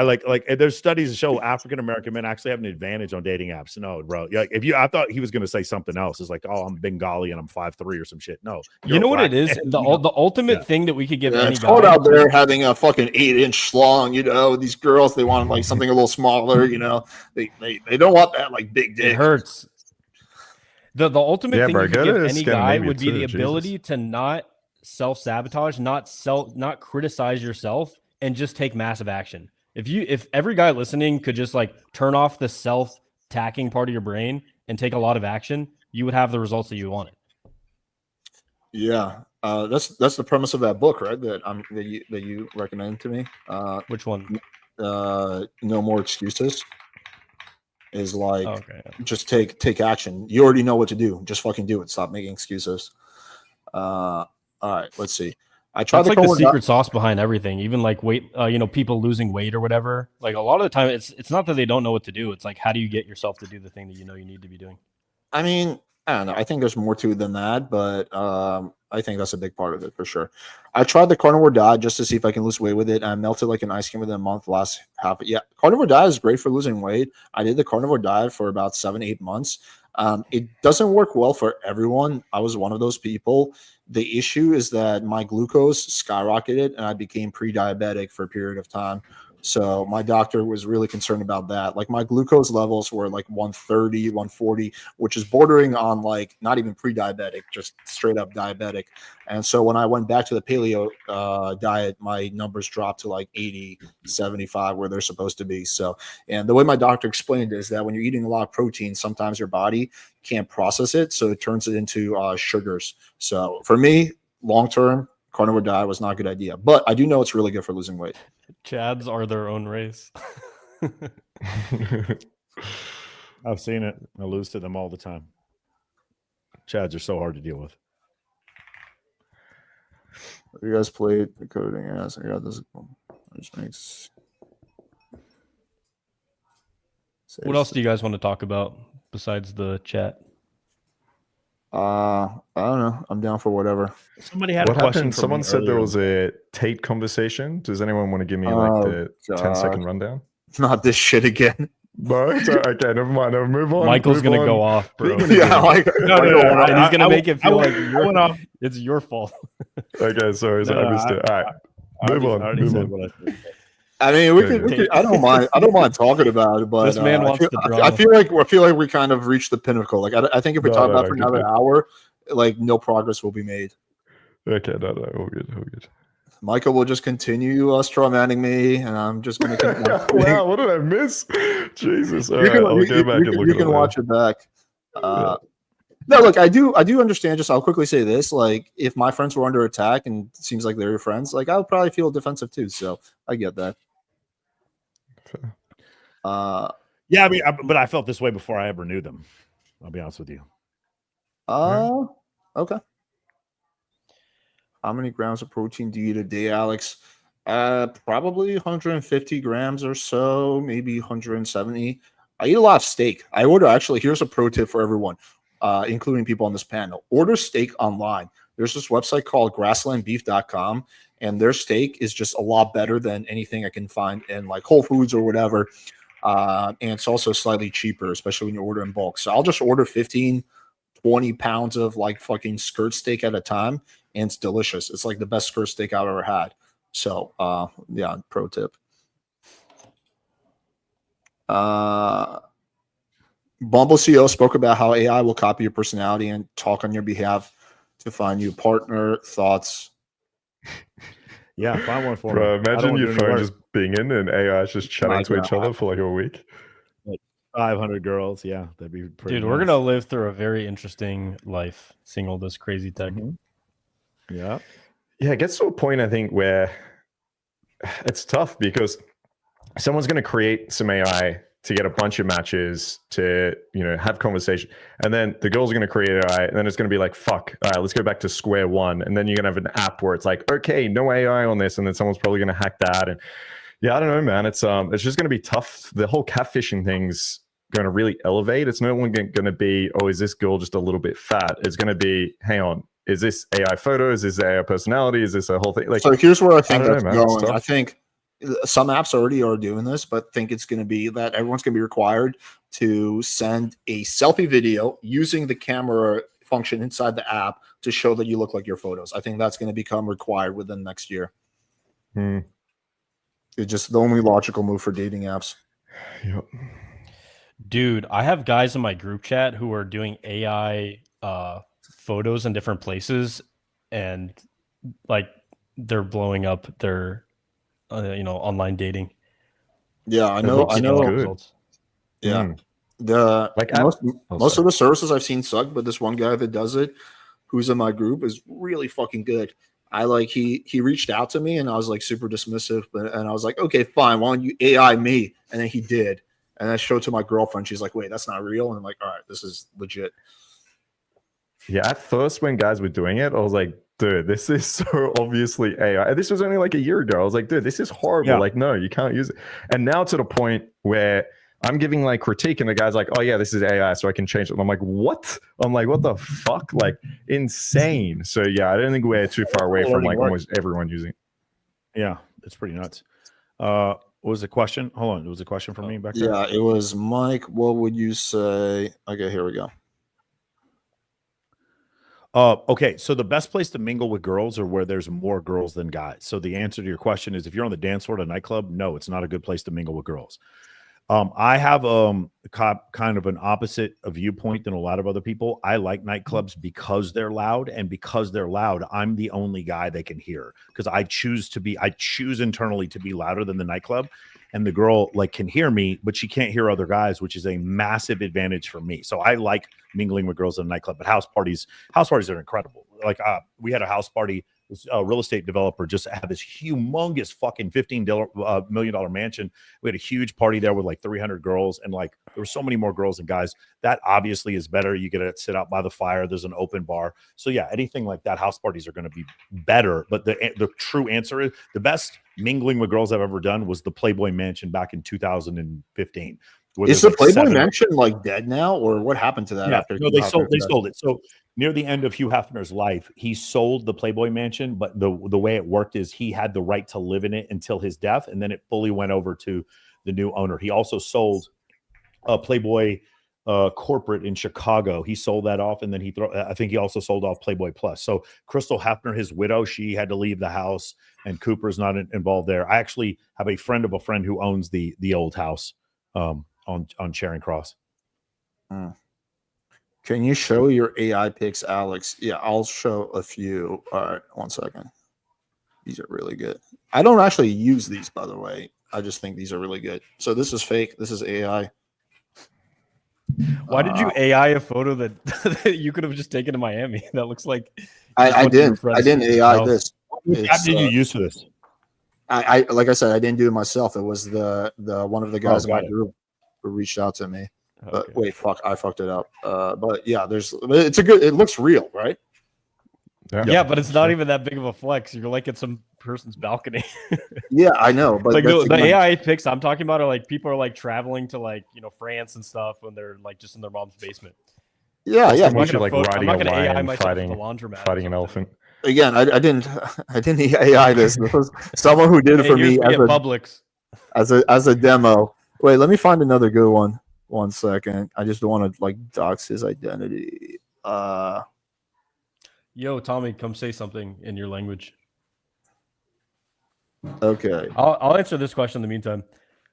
there's studies that show African American men actually have an advantage on dating apps. No, bro. Like I thought he was gonna say something else. It's like, oh, I'm Bengali and I'm 5'3" or some shit. No, you know what it is? The ultimate thing that we could give any it's guy cold out there having a fucking 8-inch schlong. These girls, they want like something a little smaller. They don't want that like big dick. It hurts. The ultimate thing you could give any guy would be the ability to not self-sabotage, not criticize yourself, and just take massive action. If every guy listening could just like turn off the self-tacking part of your brain and take a lot of action, you would have the results that you wanted. Yeah, that's the premise of that book, right? That you recommended to me. Which one? No More Excuses. Is like, okay. Just take action. You already know what to do. Just fucking do it. Stop making excuses. All right, let's see. I tried That's like the secret sauce behind everything. Even like weight, people losing weight or whatever. Like a lot of the time, it's not that they don't know what to do. It's like, how do you get yourself to do the thing that you know you need to be doing? I mean, I don't know. I think there's more to it than that, but I think that's a big part of it for sure. I tried the carnivore diet just to see if I can lose weight with it. I melted like an ice cream within a month. Last half, yeah, carnivore diet is great for losing weight. I did the carnivore diet for about 7-8 months. It doesn't work well for everyone. I was one of those people. The issue is that my glucose skyrocketed and I became pre-diabetic for a period of time. So my doctor was really concerned about that. Like my glucose levels were like 130, 140, which is bordering on like not even pre-diabetic, just straight up diabetic. And so when I went back to the paleo diet, my numbers dropped to like 80, 75, where they're supposed to be. So, and the way my doctor explained it is that when you're eating a lot of protein, sometimes your body can't process it. So it turns it into sugars. So for me, long-term, carnivore diet was not a good idea, but I do know it's really good for losing weight. Chads are their own race. I've seen it. I lose to them all the time. Chads are so hard to deal with. You guys played the coding ass. I got this. Which makes. What else do you guys want to talk about besides the chat? I don't know. I'm down for whatever. Somebody had a question. Someone said there was a Tate conversation. Does anyone want to give me like the 10-second rundown? Not this shit again. No, okay, never mind. No, move on. Michael's gonna go off, bro. Yeah, like, and he's gonna make it feel like it's your fault. Okay, sorry, I missed it. All right, move on. I mean, we could. I don't mind. I don't mind talking about it, but this man wants to draw. I feel like we kind of reached the pinnacle. Like I think if we talk about it for another hour, like no progress will be made. Okay, no, all good. Michael will just continue straw manning me, and I'm just going to. Wow, what did I miss? Jesus, you can watch it back. No, look, I do understand. Just I'll quickly say this: like, if my friends were under attack and it seems like they're your friends, like I would probably feel defensive too. So I get that. Yeah, I mean, but I felt this way before I ever knew them. I'll be honest with you. Okay. How many grams of protein do you eat a day, Alex? Probably 150 grams or so, maybe 170. I eat a lot of steak. Here's a pro tip for everyone, including people on this panel. Order steak online. There's this website called grasslandbeef.com, and their steak is just a lot better than anything I can find in like Whole Foods or whatever. And it's also slightly cheaper, especially when you order in bulk. So I'll just order 15, 20 pounds of like fucking skirt steak at a time. And it's delicious. It's like the best skirt steak I've ever had. So, yeah, pro tip. Bumble CEO spoke about how AI will copy your personality and talk on your behalf to find you a partner. Thoughts? Yeah, find one for me. Imagine your phone just binging and AI is just chatting to each other for like a week. Like 500 girls. Yeah, that'd be pretty. Dude, we're going to live through a very interesting life seeing all this crazy tech. Mm-hmm. Yeah. It gets to a point, I think, where it's tough because someone's going to create some AI to get a bunch of matches to, have conversation. And then the girls are going to create AI, and then it's going to be like, fuck, all right, let's go back to square one. And then you're going to have an app where it's like, okay, no AI on this. And then someone's probably going to hack that. And yeah, I don't know, man. It's just going to be tough. The whole catfishing thing's going to really elevate. It's no longer going to be, oh, is this girl just a little bit fat? It's going to be, hang on, is this AI photos? Is this AI personality? Is this a whole thing? Like, so here's where I think that's going. I think some apps already are doing this, but think it's going to be that everyone's going to be required to send a selfie video using the camera function inside the app to show that you look like your photos. I think that's going to become required within next year. It's just the only logical move for dating apps. Yep. Dude, I have guys in my group chat who are doing AI photos in different places, and like they're blowing up their online dating. Yeah, I know. Results. Yeah. Most of the services I've seen suck, but this one guy that does it, who's in my group, is really fucking good. He reached out to me and I was like super dismissive, and I was like, okay, fine, why don't you AI me? And then he did, and I showed to my girlfriend. She's like, wait, that's not real. And I'm like, all right, this is legit. Yeah, at first when guys were doing it, I was like, dude, this is so obviously AI. This was only like a year ago. I was like, dude, this is horrible. Yeah. Like, no, you can't use it. And now to the point where I'm giving like critique and the guy's like, oh yeah, this is AI, so I can change it. And I'm like, what? I'm like, what the fuck? Like, insane. So yeah, I don't think we're too far away from like almost everyone using it. Yeah, it's pretty nuts. What was the question? Hold on, there was a question from me back there. Yeah, it was Mike. What would you say? Okay, here we go. Okay, so the best place to mingle with girls are where there's more girls than guys. So the answer to your question is, if you're on the dance floor at a nightclub, no, it's not a good place to mingle with girls. I have kind of an opposite viewpoint than a lot of other people. I like nightclubs because they're loud, and because they're loud, I'm the only guy they can hear, because I choose internally to be louder than the nightclub, and the girl like can hear me, but she can't hear other guys, which is a massive advantage for me. So I like mingling with girls in a nightclub, but house parties are incredible. Like we had a house party. A real estate developer just had this humongous fucking $15 million mansion. We had a huge party there with like 300 girls, and like there were so many more girls than guys. That obviously is better. You get to sit out by the fire. There's an open bar. So yeah, anything like that, house parties are going to be better. But the true answer is, the best mingling with girls I've ever done was the Playboy Mansion back in 2015. Is the Playboy Mansion like dead now, or what happened to that? Yeah, after no, they sold it. So near the end of Hugh Hefner's life, he sold the Playboy Mansion, but the way it worked is he had the right to live in it until his death, and then it fully went over to the new owner. He also sold a Playboy corporate in Chicago. He sold that off, and then I think he also sold off Playboy Plus. So Crystal Hefner, his widow, she had to leave the house, and Cooper's not involved there. I actually have a friend of a friend who owns the old house on Charing Cross. Can you show your AI pics, Alex? Yeah, I'll show a few. All right, 1 second. These are really good. I don't actually use these, by the way. I just think these are really good. So this is fake. This is AI. Why did you AI a photo that you could have just taken to Miami? That looks like I didn't AI this. What app did you use for this? I like I said, I didn't do it myself. It was the one of the guys in my group who reached out to me. But wait, I fucked it up. But yeah, it looks real, right? Yeah, but it's not even that big of a flex. You're like at some person's balcony. Yeah, I know. But like the AI pics I'm talking about are like people are like traveling to like France and stuff when they're like just in their mom's basement. Yeah. I'm not gonna AI fighting an elephant. Again, I didn't AI this. This was someone who did it for me as a demo. Wait, let me find another good one. 1 second. I just don't want to like dox his identity. Yo, Tommy, come say something in your language. Okay. I'll answer this question in the meantime.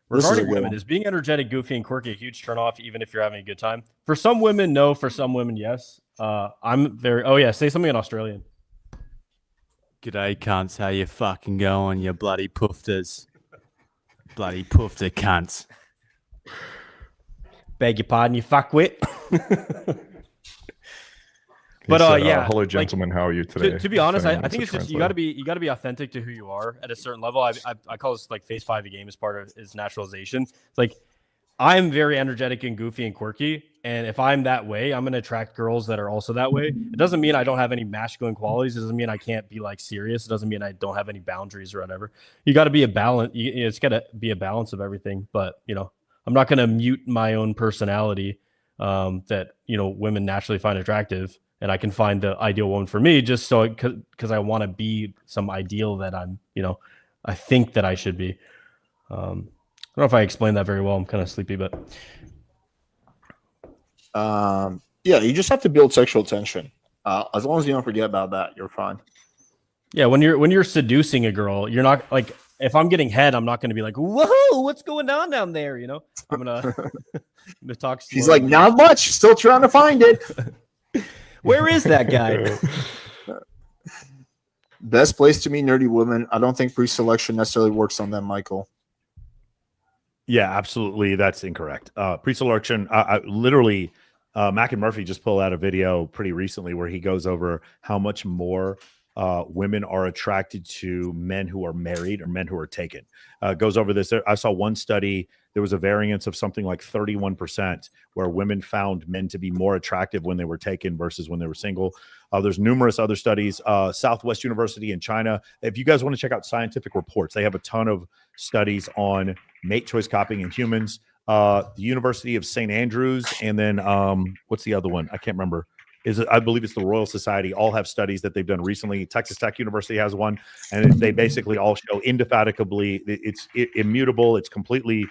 Regarding women, is being energetic, goofy, and quirky a huge turnoff, even if you're having a good time? For some women, no. For some women, yes. I'm very. Oh yeah, say something in Australian. G'day, cunts. How you fucking going, you bloody poofters? Bloody poofter cunts. Beg your pardon, you fuckwit. But yeah, hello, gentlemen. How are you today? To be honest, I think it's just you got to be authentic to who you are at a certain level. I call this like phase 5 of the game as part of its naturalization. It's like I'm very energetic and goofy and quirky, and if I'm that way, I'm gonna attract girls that are also that way. It doesn't mean I don't have any masculine qualities. It doesn't mean I can't be like serious. It doesn't mean I don't have any boundaries or whatever. You got to be a balance. It's got to be a balance of everything. But I'm not gonna mute my own personality that women naturally find attractive. And I can find the ideal woman for me just so because I want to be some ideal that I'm, I think that I should be. I don't know if I explained that very well. I'm kind of sleepy, but yeah, you just have to build sexual tension. As long as you don't forget about that, you're fine. Yeah, when you're seducing a girl, you're not like if I'm getting head, I'm not going to be like, whoa, what's going on down there? I'm gonna talk. He's like, not much. Still trying to find it. Where is that guy? Best place to meet nerdy women. I don't think pre-selection necessarily works on them, Michael. Yeah, absolutely. That's incorrect. Pre-selection, literally, Mac and Murphy just pulled out a video pretty recently where he goes over how much more women are attracted to men who are married or men who are taken. Goes over this. I saw one study. There was a variance of something like 31% where women found men to be more attractive when they were taken versus when they were single. There's numerous other studies. Southwest University in China. If you guys want to check out scientific reports, they have a ton of studies on mate choice copying in humans. The University of St. Andrews, and then what's the other one? I can't remember. I believe it's the Royal Society. All have studies that they've done recently. Texas Tech University has one, and they basically all show indefatigably it's immutable. It's completely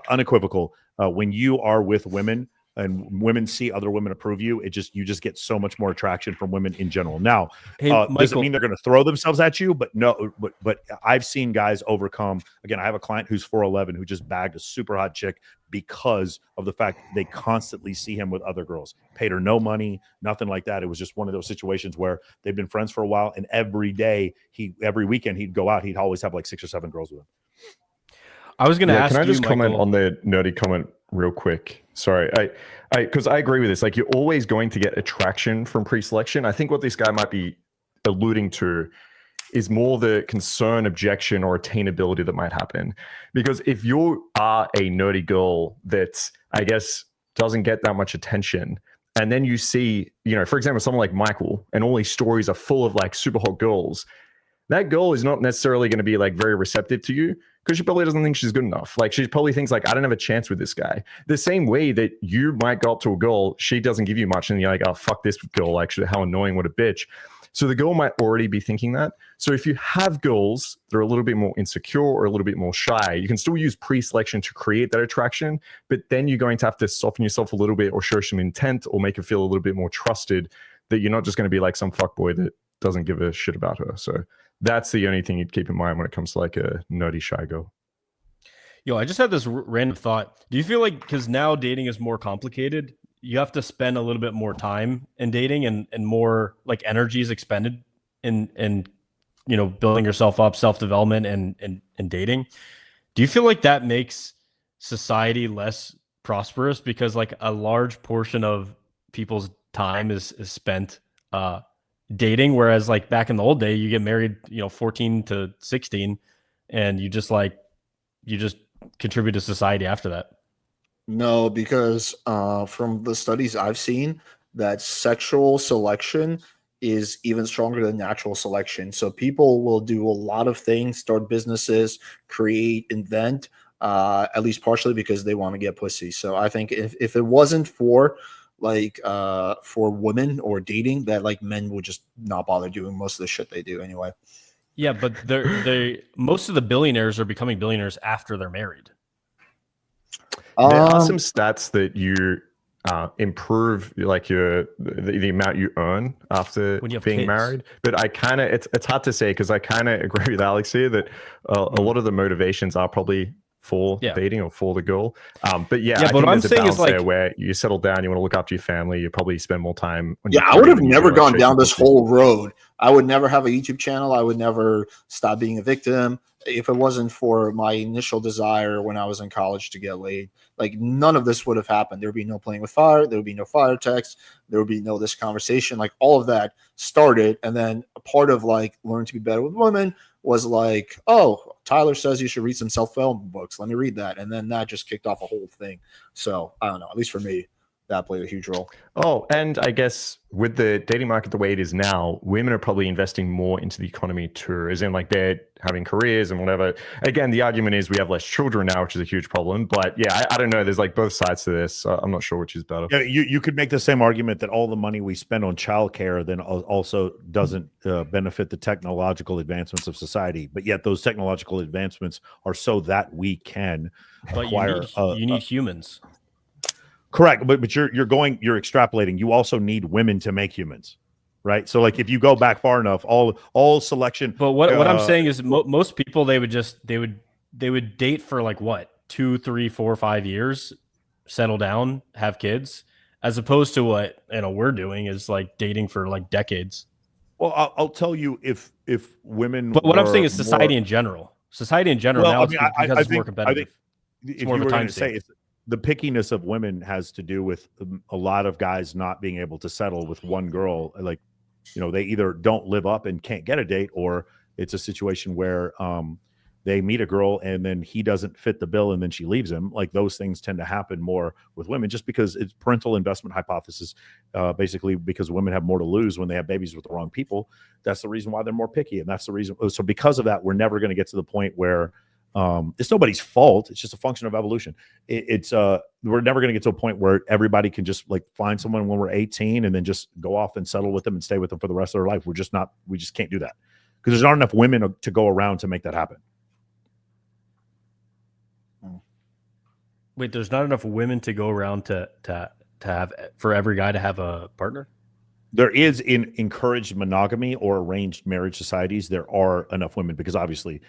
unequivocal. When you are with women and women see other women approve you, you just get so much more attraction from women in general. Now, doesn't mean they're going to throw themselves at you, but I've seen guys overcome. Again, I have a client who's 4'11" who just bagged a super hot chick because of the fact they constantly see him with other girls. Paid her no money, nothing like that. It was just one of those situations where they've been friends for a while, and every weekend he'd go out, he'd always have like 6 or 7 girls with him. I was going to ask you, can I just Michael, comment on the nerdy comment real quick? Sorry, because I agree with this. Like, you're always going to get attraction from pre-selection. I think what this guy might be alluding to is more the concern, objection, or attainability that might happen. Because if you are a nerdy girl that, I guess, doesn't get that much attention, and then you see, for example, someone like Michael, and all these stories are full of like super hot girls, that girl is not necessarily going to be like very receptive to you, because she probably doesn't think she's good enough. Like, she probably thinks like, I don't have a chance with this guy. The same way that you might go up to a girl, she doesn't give you much, and you're like, oh, fuck this girl, actually, how annoying, what a bitch. So the girl might already be thinking that. So if you have girls that are a little bit more insecure or a little bit more shy, you can still use pre-selection to create that attraction, but then you're going to have to soften yourself a little bit or show some intent or make her feel a little bit more trusted, that you're not just going to be like some fuckboy that doesn't give a shit about her. So that's the only thing you'd keep in mind when it comes to like a nerdy shy girl. Yo, I just had this random thought. Do you feel like, because now dating is more complicated, you have to spend a little bit more time in dating and more like energy is expended in building yourself up, self-development and dating? Do you feel like that makes society less prosperous because like a large portion of people's time is spent dating, whereas like back in the old day, you get married 14 to 16 and you just contribute to society after that? No, because from the studies I've seen, that sexual selection is even stronger than natural selection. So people will do a lot of things, start businesses, create, invent, at least partially because they want to get pussy. So I think if it wasn't for for women or dating, that like men would just not bother doing most of the shit they do anyway. Yeah, but most of the billionaires are becoming billionaires after they're married. There are some stats that you improve like the amount you earn after being kids. married, but it's hard to say, because I kind of agree with Alex here that a lot of the motivations are probably for dating or for the girl. But I think what I'm there's a saying balance is like, there where you settle down, you want to look after your family, you probably spend more time. I would have never gone down this whole road. I would never have a YouTube channel. I would never stop being a victim if it wasn't for my initial desire when I was in college to get laid. Like, none of this would have happened. There would be no playing with fire. There would be no fire text. There would be no this conversation. Like, all of that started. And then a part of like learning to be better with women was like, oh, Tyler says you should read some self-development books. Let me read that. And then that just kicked off a whole thing. So I don't know, at least for me, that played a huge role. Oh, and I guess with the dating market the way it is now, women are probably investing more into the economy too, as in like they're having careers and whatever. Again, the argument is we have less children now, which is a huge problem. But yeah, I don't know. There's like both sides to this. I'm not sure which is better. Yeah, you could make the same argument that all the money we spend on childcare then also doesn't benefit the technological advancements of society. But yet those technological advancements are so that we can acquire. You need humans. Correct, but you're extrapolating. You also need women to make humans, right? So like if you go back far enough, all selection. But what I'm saying is most people they would date for like what 2, 3, 4, 5 years, settle down, have kids, as opposed to what we're doing is like dating for like decades. Well, I'll tell you if women. But what I'm saying is society in general. Society in general now because it's more competitive. if you were going to say, the pickiness of women has to do with a lot of guys not being able to settle with one girl. Like, they either don't live up and can't get a date, or it's a situation where they meet a girl and then he doesn't fit the bill and then she leaves him. Like, those things tend to happen more with women, just because it's parental investment hypothesis, basically because women have more to lose when they have babies with the wrong people. That's the reason why they're more picky. And that's the reason. So because of that, we're never going to get to the point where it's nobody's fault. It's just a function of evolution. We're never going to get to a point where everybody can just like find someone when we're 18 and then just go off and settle with them and stay with them for the rest of their life. We just can't do that, because there's not enough women to go around to make that happen. Wait, there's not enough women to go around to have for every guy to have a partner? There is, in encouraged monogamy or arranged marriage societies, there are enough women, because obviously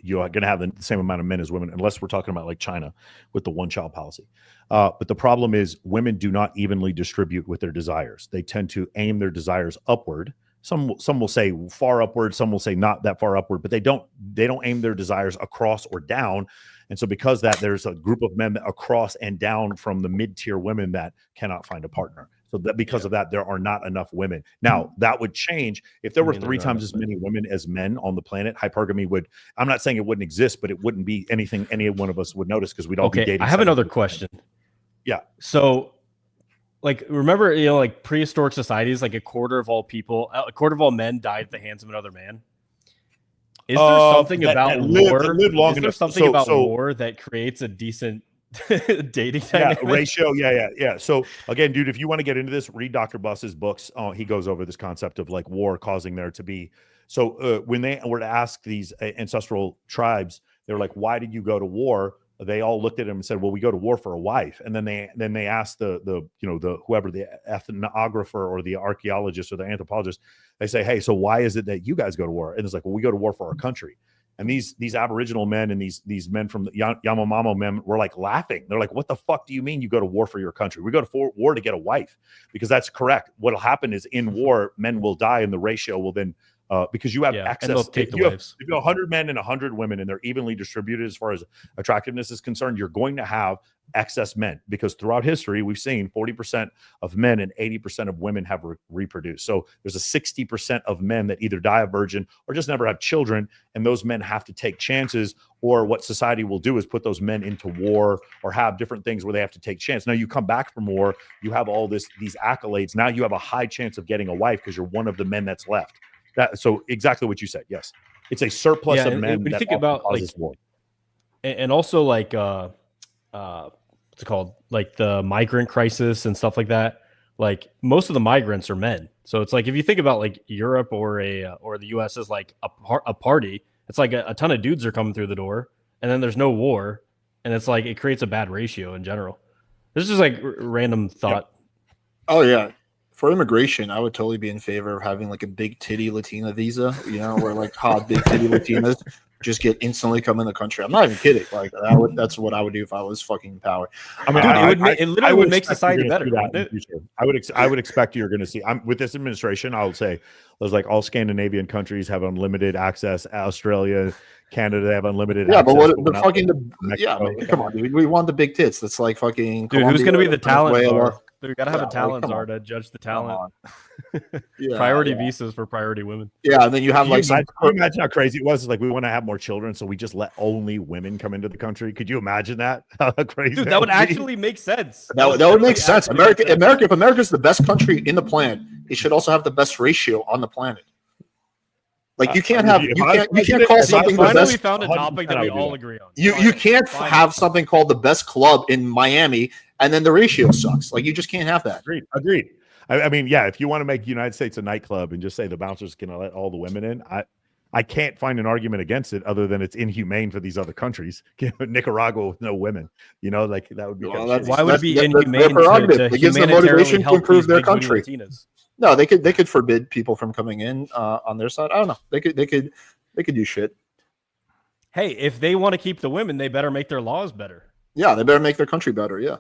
you're going to have the same amount of men as women, unless we're talking about like China with the one-child policy. But the problem is women do not evenly distribute with their desires. They tend to aim their desires upward. Some will say far upward, some will say not that far upward, but they don't aim their desires across or down. And so because that, there's a group of men across and down from the mid-tier women that cannot find a partner. So that because of that, there are not enough women. Now, that would change if there were 3 times as many women as men on the planet. Hypergamy would, I'm not saying it wouldn't exist, but it wouldn't be anything any one of us would notice, because we'd all be dating. I have another question. Yeah. So, like, remember, like prehistoric societies, like a quarter of all men died at the hands of another man. Is there something about war? Is there something about war that creates a decent dating dynamic? Ratio? Yeah. So again, dude, if you want to get into this, read Dr. Buss's books. He goes over this concept of like war causing there to be. So when they were to ask these ancestral tribes, they were like, "Why did you go to war?" They all looked at him and said, "Well, we go to war for a wife." And then they asked the whoever, the ethnographer or the archaeologist or the anthropologist, they say, "Hey, so why is it that you guys go to war?" And it's like, "Well, we go to war for our country." And these Aboriginal men and these men from the Yamamamo men were like laughing. They're like, "What the fuck do you mean you go to war for your country? We go to war to get a wife," because that's correct. What'll happen is in war, men will die, and the ratio will then. Because you have access. If you have 100 men and 100 women and they're evenly distributed as far as attractiveness is concerned, you're going to have excess men, because throughout history, we've seen 40% of men and 80% of women have reproduced. So there's a 60% of men that either die a virgin or just never have children. And those men have to take chances, or what society will do is put those men into war or have different things where they have to take chances. Now you come back from war, you have all these accolades. Now you have a high chance of getting a wife because you're one of the men that's left. So exactly what you said. Yes, it's a surplus of men. When you think about like, war. And also like what's it called, like the migrant crisis and stuff like that. Like most of the migrants are men. So it's like if you think about like Europe or the U.S. as like a party, it's like a ton of dudes are coming through the door, and then there's no war, and it's like it creates a bad ratio in general. This is just like random thought. Yeah. Oh yeah. For immigration, I would totally be in favor of having like a big titty Latina visa, where like hot big titty Latinas just get instantly come in the country. I'm not even kidding. Like that's what I would do if I was fucking in power. I mean, it literally would make society better. I would expect you're going to see. With this administration, I would say there's like all Scandinavian countries have unlimited access. Australia, Canada, they have unlimited access. Yeah, but what the fucking come on, dude. We want the big tits. That's like fucking. Dude, who's going to be the talent czar? We got to have a talent czar to judge the talent. Priority visas for priority women. Yeah, and then you have like imagine how crazy it was. It's like we want to have more children, so we just let only women come into the country. Could you imagine that? How crazy? Dude, that would actually make sense. That would make sense. If America's the best country in the planet, it should also have the best ratio on the planet. Like you can't call something the best. We found a topic that we all agree on. You can't have something called the best club in Miami, and then the ratio sucks. Like you just can't have that. Agreed. I mean, yeah. If you want to make the United States a nightclub and just say the bouncers can let all the women in, I can't find an argument against it other than it's inhumane for these other countries. Nicaragua with no women, like that would be. Why would it be inhumane? It gives them motivation to improve their country. No, they could forbid people from coming in on their side. I don't know. They could do shit. Hey, if they want to keep the women, they better make their laws better. Yeah, they better make their country better. Yeah.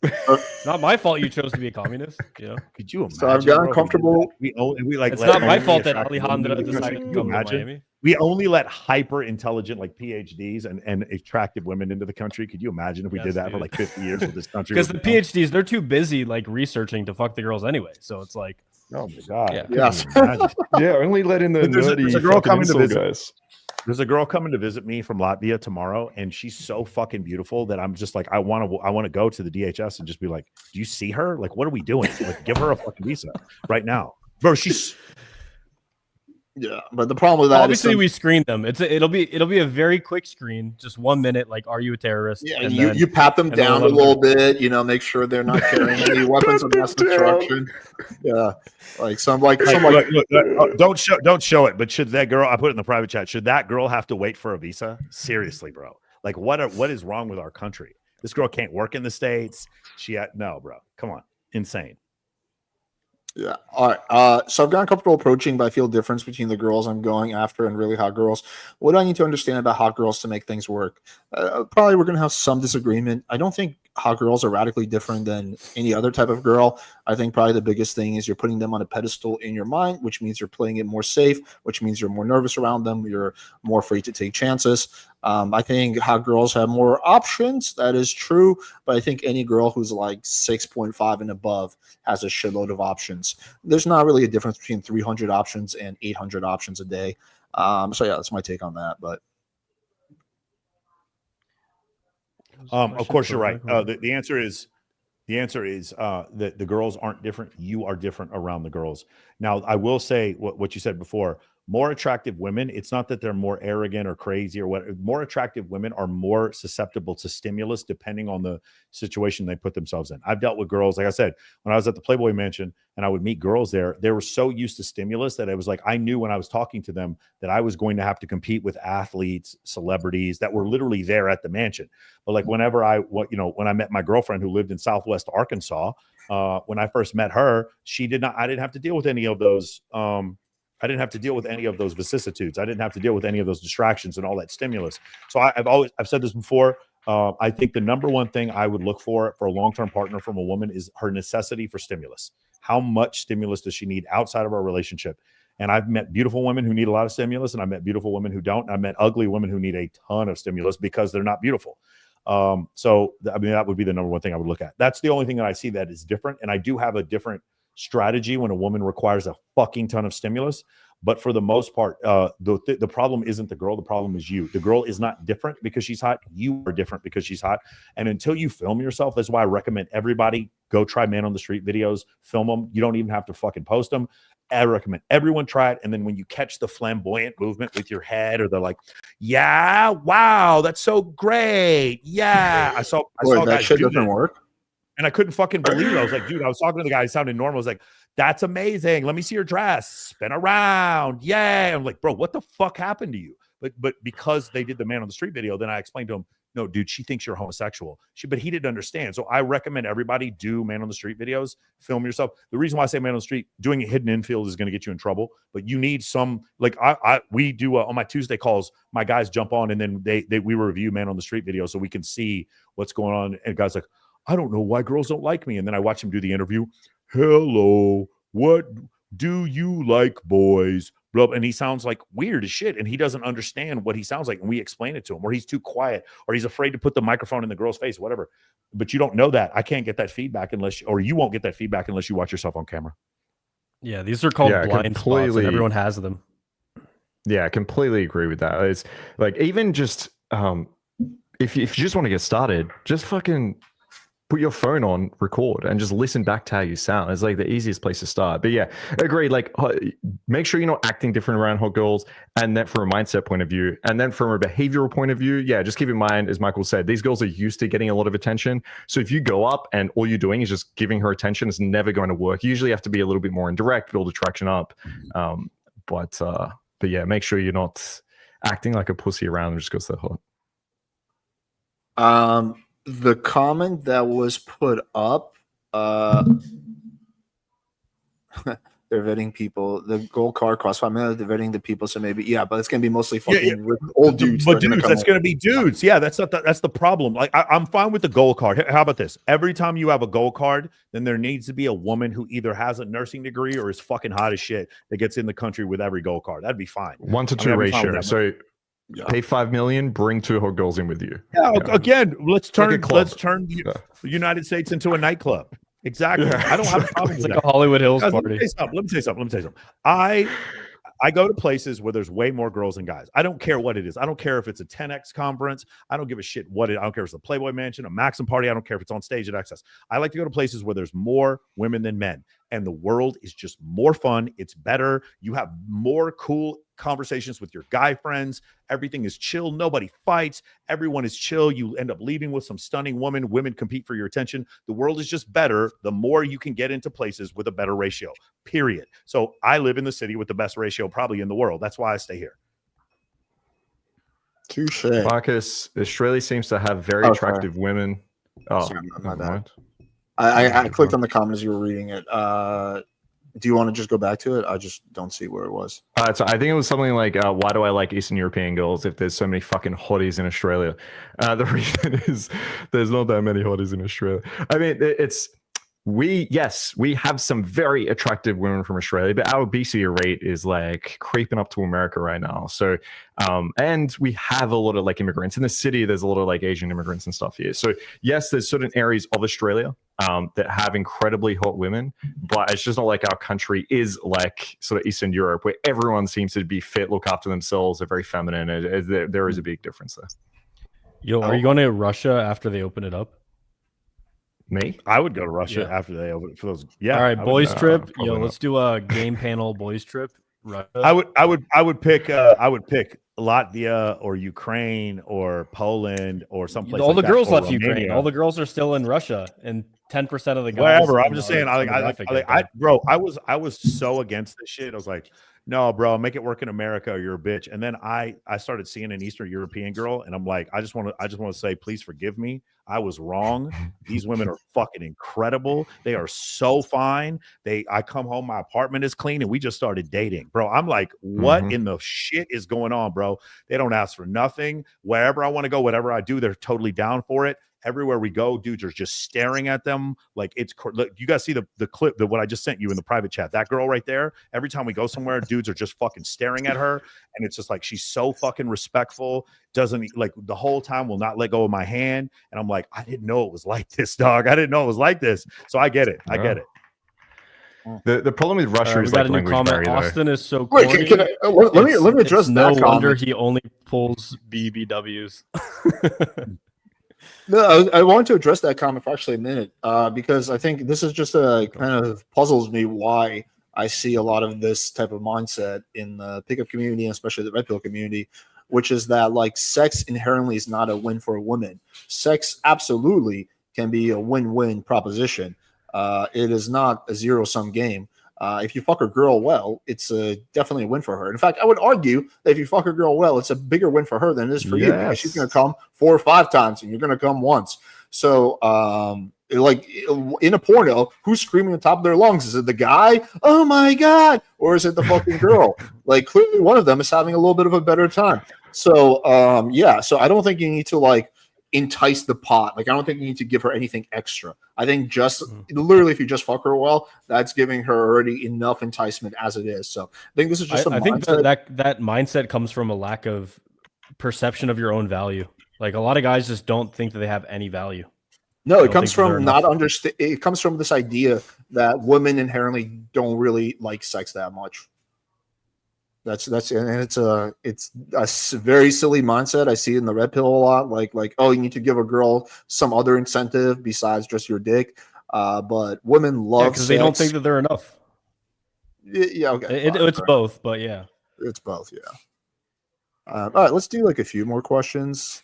It's not my fault you chose to be a communist. Could you imagine? So I've gotten comfortable. We like. It's not my fault that Alejandra decided to come to Miami. we only let hyper intelligent, like PhDs and attractive women into the country. Could you imagine if we did that for like 50 years with this country? Because the PhDs, they're too busy like researching to fuck the girls anyway. So it's like, oh my god, yeah, yes, yeah. Only let in the nerdy there's a girl coming to incel visit. guys. There's a girl coming to visit me from Latvia tomorrow, and she's so fucking beautiful that I'm just like, I want to go to the DHS and just be like, do you see her? Like, what are we doing? Like, give her a fucking visa right now, bro. She's yeah, but the problem with that obviously is we screen them. It'll be a very quick screen, just 1 minute. Like, are you a terrorist? yeah, and you pat them down a little bit, make sure they're not carrying any weapons of mass destruction. Yeah, like look, don't show it. But should that girl? I put it in the private chat. Should that girl have to wait for a visa? Seriously, bro. Like, what is wrong with our country? This girl can't work in the States. No, bro. Come on, insane. Yeah. All right. So I've gotten comfortable approaching, but I feel a difference between the girls I'm going after and really hot girls. What do I need to understand about hot girls to make things work? Probably we're going to have some disagreement. I don't think hot girls are radically different than any other type of girl. I think probably the biggest thing is you're putting them on a pedestal in your mind, which means you're playing it more safe, which means you're more nervous around them. You're more afraid to take chances. I think hot girls have more options. That is true. But I think any girl who's like 6.5 and above has a shitload of options. There's not really a difference between 300 options and 800 options a day. So yeah, that's my take on that. But of course, you're right. The answer is that the girls aren't different. You are different around the girls. Now, I will say what you said before. More attractive women, it's not that they're more arrogant or crazy or what. More attractive women are more susceptible to stimulus depending on the situation they put themselves in. I've dealt with girls, like I said, when I was at the Playboy Mansion and I would meet girls there, they were so used to stimulus that it was like I knew when I was talking to them that I was going to have to compete with athletes, celebrities that were literally there at the mansion. But like whenever when I met my girlfriend who lived in Southwest Arkansas, when I first met her, I didn't have to deal with any of those. I didn't have to deal with any of those vicissitudes. I didn't have to deal with any of those distractions and all that stimulus. So I've said this before. I think the number one thing I would look for a long-term partner from a woman is her necessity for stimulus. How much stimulus does she need outside of our relationship? And I've met beautiful women who need a lot of stimulus, and I've met beautiful women who don't. I've met ugly women who need a ton of stimulus because they're not beautiful. That would be the number one thing I would look at. That's the only thing that I see that is different. And I do have a different strategy when a woman requires a fucking ton of stimulus. But for the most part, the problem isn't the girl. The problem is you. The girl is not different because she's hot. You are different because she's hot. And until you film yourself, that's why I recommend everybody go try man on the street videos, film them. You don't even have to fucking post them. I recommend everyone try it. And then when you catch the flamboyant movement with your head, or they're like, yeah, wow, that's so great. Yeah. I saw that shit doesn't work. And I couldn't fucking believe it. I was like, dude, I was talking to the guy. He sounded normal. I was like, that's amazing. Let me see your dress. Spin around. Yay. I'm like, bro, what the fuck happened to you? But because they did the man on the street video, then I explained to him, no, dude, she thinks you're homosexual. But he didn't understand. So I recommend everybody do man on the street videos, film yourself. The reason why I say man on the street, doing a hidden infield is going to get you in trouble. But you need some, like we do on my Tuesday calls, my guys jump on and then we review man on the street video so we can see what's going on. And guys like, I don't know why girls don't like me. And then I watch him do the interview. Hello, what do you like, boys? And he sounds like weird as shit. And he doesn't understand what he sounds like. And we explain it to him, or he's too quiet, or he's afraid to put the microphone in the girl's face, whatever. But you don't know that. I can't get that feedback or you won't get that feedback unless you watch yourself on camera. Yeah, these are called blind spots, and everyone has them. Yeah, I completely agree with that. It's like, even just if you just want to get started, just fucking put your phone on record and just listen back to how you sound. It's like the easiest place to start. But yeah, agreed. Like, make sure you're not acting different around hot girls, and then from a mindset point of view, and then from a behavioral point of view, yeah, just keep in mind, as Michael said, these girls are used to getting a lot of attention. So if you go up and all you're doing is just giving her attention, it's never going to work. You usually have to be a little bit more indirect, build attraction up. But yeah, make sure you're not acting like a pussy around them just because they're hot. The comment that was put up, They're vetting people. The gold card costs 5 million. They're vetting the people. So maybe, but it's gonna be mostly fucking old dudes. But dudes, that's gonna be dudes. Yeah, that's the problem. Like I'm fine with the gold card. How about this? Every time you have a gold card, then there needs to be a woman who either has a nursing degree or is fucking hot as shit that gets in the country with every gold card. That'd be fine. 1 to 2 ratio. So pay 5 million, bring 2 hot girls in with you. Yeah. Again, let's turn the United States into a nightclub. Exactly. Yeah. I don't have a problem with like a Hollywood Hills party. Let me say something. I go to places where there's way more girls than guys. I don't care what it is. I don't care if it's a 10X conference. I don't give a shit I don't care if it's a Playboy Mansion, a Maxim party. I don't care if it's on stage at Access. I like to go to places where there's more women than men. And the world is just more fun. It's better. You have more cool conversations with your guy friends. Everything is chill. Nobody fights. Everyone is chill. You end up leaving with some stunning woman. Women compete for your attention. The world is just better the more you can get into places with a better ratio, period. So I live in the city with the best ratio probably in the world. That's why I stay here. Touche. Marcus, Australia seems to have very attractive women. Oh, sorry, my bad. I clicked on the comment as you were reading it. Do you want to just go back to it? I just don't see where it was. So I think it was something like, why do I like Eastern European girls if there's so many fucking hotties in Australia? The reason is there's not that many hotties in Australia. I mean, we have some very attractive women from Australia, but our obesity rate is like creeping up to America right now. So, and we have a lot of like immigrants in the city. There's a lot of like Asian immigrants and stuff here. So yes, there's certain areas of Australia that have incredibly hot women, but it's just not like our country is like sort of Eastern Europe where everyone seems to be fit, look after themselves, they're very feminine. There is a big difference there. Yo, are you going to Russia after they open it up? Me? I would go to Russia after they open it for those. Yeah. All right, boys trip. Yo, let's do a game panel boys trip. Russia. I would pick Latvia or Ukraine or Poland or someplace. All the girls left Ukraine. All the girls are still in Russia, and 10% of the guys. Whatever. I'm just saying. I was so against this shit. I was like, no, bro, make it work in America or you're a bitch. And then I started seeing an Eastern European girl, and I'm like, I just want to say, please forgive me. I was wrong. These women are fucking incredible. They are so fine. I come home, my apartment is clean, and we just started dating, bro. I'm like, what in the shit is going on, bro? They don't ask for nothing. Wherever I want to go, whatever I do, they're totally down for it. Everywhere we go, dudes are just staring at them. Like look, you guys see the clip that what I just sent you in the private chat. That girl right there. Every time we go somewhere, dudes are just fucking staring at her, and it's just like she's so fucking respectful. Doesn't like the whole time will not let go of my hand, and I'm like, I didn't know it was like this, dog. I didn't know it was like this. So I get it. I get it. The problem with Russia is like language barrier. Austin is so corny. Wait, let me address that. No wonder he only pulls BBWs. No, I wanted to address that comment for actually a minute because I think this is just kind of puzzles me why I see a lot of this type of mindset in the pickup community, and especially the red pill community, which is that like sex inherently is not a win for a woman. Sex absolutely can be a win-win proposition. It is not a zero-sum game. If you fuck a girl well, it's definitely a win for her. In fact, I would argue that if you fuck a girl well, it's a bigger win for her than it is for you, because she's going to come 4 or 5 times and you're going to come once. So, like in a porno, who's screaming at the top of their lungs? Is it the guy? Oh my God. Or is it the fucking girl? Like clearly one of them is having a little bit of a better time. So, so I don't think you need to like entice the pot. Like I don't think you need to give her anything extra. I think just literally if you just fuck her well, that's giving her already enough enticement as it is. So I think this is just I think that mindset comes from a lack of perception of your own value. Like a lot of guys just don't think that they have any value. No, it comes from not understand. It comes from this idea that women inherently don't really like sex that much. That's and it's a very silly mindset. I see it in the red pill a lot. Like oh, you need to give a girl some other incentive besides just your dick. But women love because they don't think that they're enough. Yeah, okay. It's both, but yeah, it's both. Yeah. All right, let's do like a few more questions.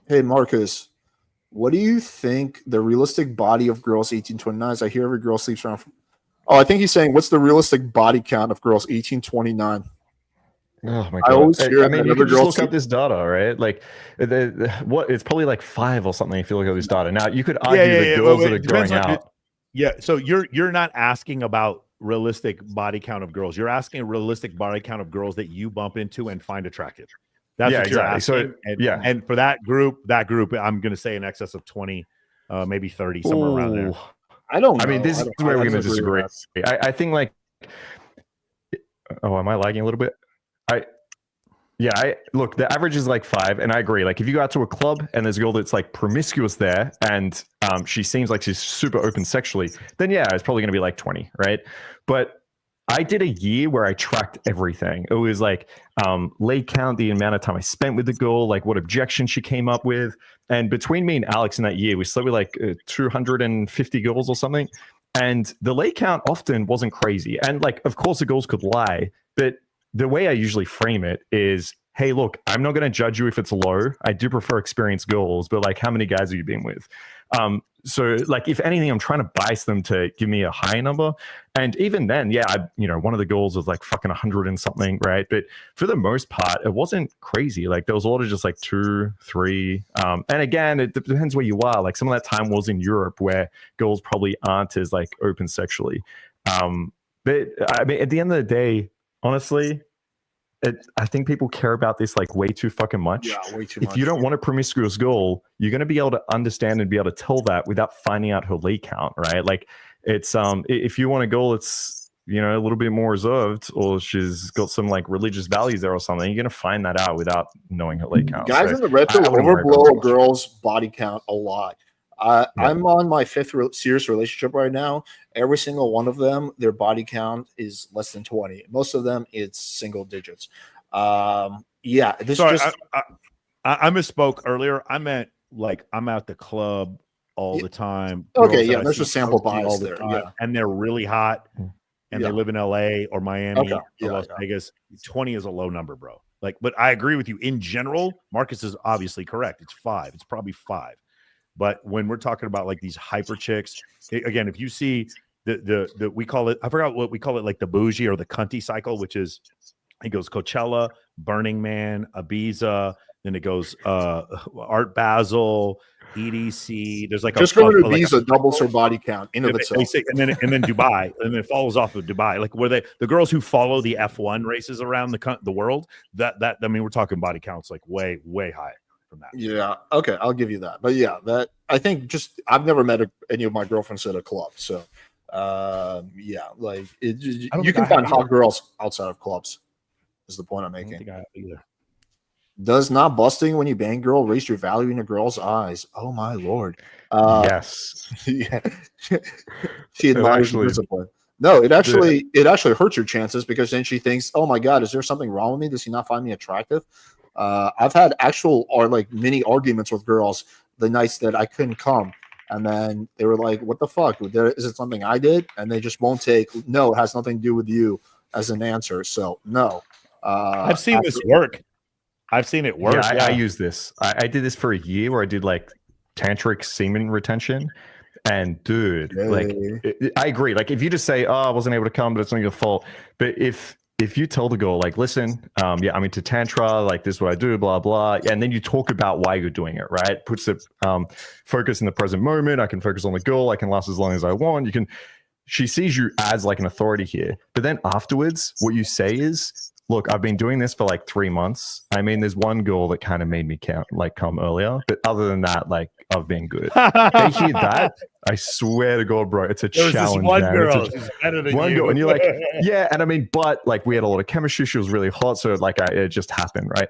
Hey Marcus, what do you think the realistic body of girls 18-29 is? I hear every girl sleeps around. Oh, I think he's saying, what's the realistic body count of girls 18-29? Oh my God! I mean, you can just look up this data, right? Like, what it's probably like 5 or something if you look at this data. Now, you could argue the girls that are going out. Yeah, so you're not asking about realistic body count of girls. You're asking a realistic body count of girls that you bump into and find attractive. That's what you're asking. So, and for that group, I'm going to say in excess of 20, maybe 30, somewhere around there. I don't know. I mean, this is where we're going to disagree. I think like, am I lagging a little bit? Look, the average is like 5, and I agree. Like, if you go out to a club and there's a girl that's like promiscuous there, and she seems like she's super open sexually, then yeah, it's probably going to be like 20, right? But I did a year where I tracked everything. It was like leg count, the amount of time I spent with the girl, like what objection she came up with, and between me and Alex in that year, we slept with like 250 girls or something. And the leg count often wasn't crazy, and like, of course, the girls could lie, but the way I usually frame it is, hey, look, I'm not going to judge you if it's low. I do prefer experienced girls, but like, how many guys have you been with? So like, if anything, I'm trying to bias them to give me a high number. And even then, yeah, one of the goals was like fucking 100 and something, right? But for the most part, it wasn't crazy. Like, there was a lot of just like 2, 3. And again, it depends where you are. Like, some of that time was in Europe, where girls probably aren't as like open sexually. But I mean, at the end of the day, honestly, I think people care about this like way too fucking much. Yeah, way too much. If you don't want a promiscuous girl, you're going to be able to understand and be able to tell that without finding out her leg count, right? Like, it's if you want a girl that's, a little bit more reserved, or she's got some like religious values there or something, you're going to find that out without knowing her leg count. Guys in the retro overblow a girl's body count a lot. I'm on my 5th serious relationship right now. Every single one of them, their body count is less than 20. Most of them, it's single digits. I misspoke earlier. I meant like, I'm at the club all the time. Okay, yeah, there's a sample bias there. Yeah. And they're really hot, and they live in LA or Miami or Las Vegas. 20 is a low number, bro. Like, but I agree with you. In general, Marcus is obviously correct. It's 5. It's probably 5. But when we're talking about like these hyper chicks, again, if you see the we call it, I forgot what we call it, like the bougie or the cunty cycle, which is, it goes Coachella, Burning Man, Ibiza, then it goes Art Basel, EDC. There's like just going to Ibiza doubles her body count in of itself, and then Dubai, and then it follows off of Dubai. Like, where the girls who follow the F1 races around the world, that I mean, we're talking body counts like way high. That. Yeah, okay, I'll give you that. But yeah, that I think I've never met any of my girlfriends at a club, so like you can find hot girls outside of clubs. Is the point I'm making? I don't think I have either. Does not busting when you bang girl raise your value in a girl's eyes? Oh my lord! Yes. Yeah. She admires your discipline. No, it actually hurts your chances, because then she thinks, oh my god, is there something wrong with me? Does he not find me attractive? I've had actual mini arguments with girls the nights that I couldn't come, and then they were like, what the fuck? Is it something I did? And they just won't take no, it has nothing to do with you as an answer. So no. I've seen this work. I've seen it work. Yeah, I use this. I did this for a year where I did like tantric semen retention. And dude, I agree. Like, if you just say, I wasn't able to come, but it's not your fault. But if you tell the girl, like, listen, I'm into tantra, like, this is what I do, blah, blah. And then you talk about why you're doing it, right? Puts the focus in the present moment. I can focus on the goal. I can last as long as I want. She sees you as like an authority here. But then afterwards, what you say is, look, I've been doing this for like 3 months. I mean, there's one girl that kind of made me come earlier. But other than that, like, I've been good. They hear that. I swear to God, bro, it's a challenge. This one girl, she's better than you. Girl, and you're like, yeah. And I mean, but like, we had a lot of chemistry. She was really hot, so like, it just happened, right?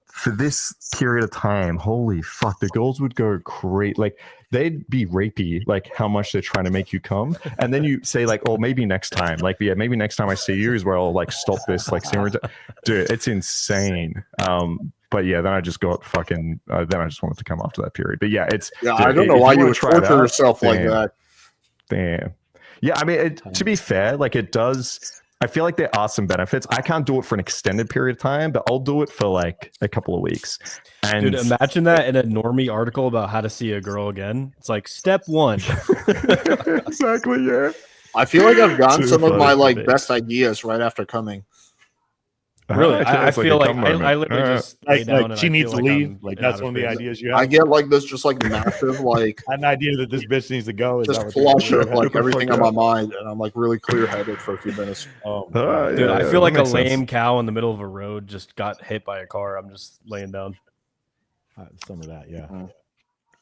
For this period of time, holy fuck, the girls would go crazy. Like, they'd be rapey, like how much they're trying to make you come. And then you say like, oh, maybe next time. Like, yeah, maybe next time I see you is where I'll like stop this. Like, dude, it's insane. But yeah, then I just got fucking. Then I just wanted to come after that period. But yeah, dude, I don't know why you would torture yourself like that. Damn. Yeah, I mean, to be fair, like, it does. I feel like there are some benefits. I can't do it for an extended period of time, but I'll do it for like a couple of weeks. And dude, imagine that in a normie article about how to see a girl again. It's like step 1. Exactly. Yeah. I feel like I've gotten some of my like best ideas right after coming. Really, I It's feel a like dumb I moment. literally All right. just lay down and she I needs feel to like leave. I'm Like in that's outer one of the space. ideas you I have. get like this, just like massive, like I had an idea that this bitch needs to go. Is just that what flush you're of like Shut the everything fuck on my up. mind, and I'm like really clear headed for a few minutes. Oh, my God. Dude, I Yeah, feel like that a makes sense. lame cow in the middle of a road just got hit by a car. I'm just laying down. Some of that, yeah.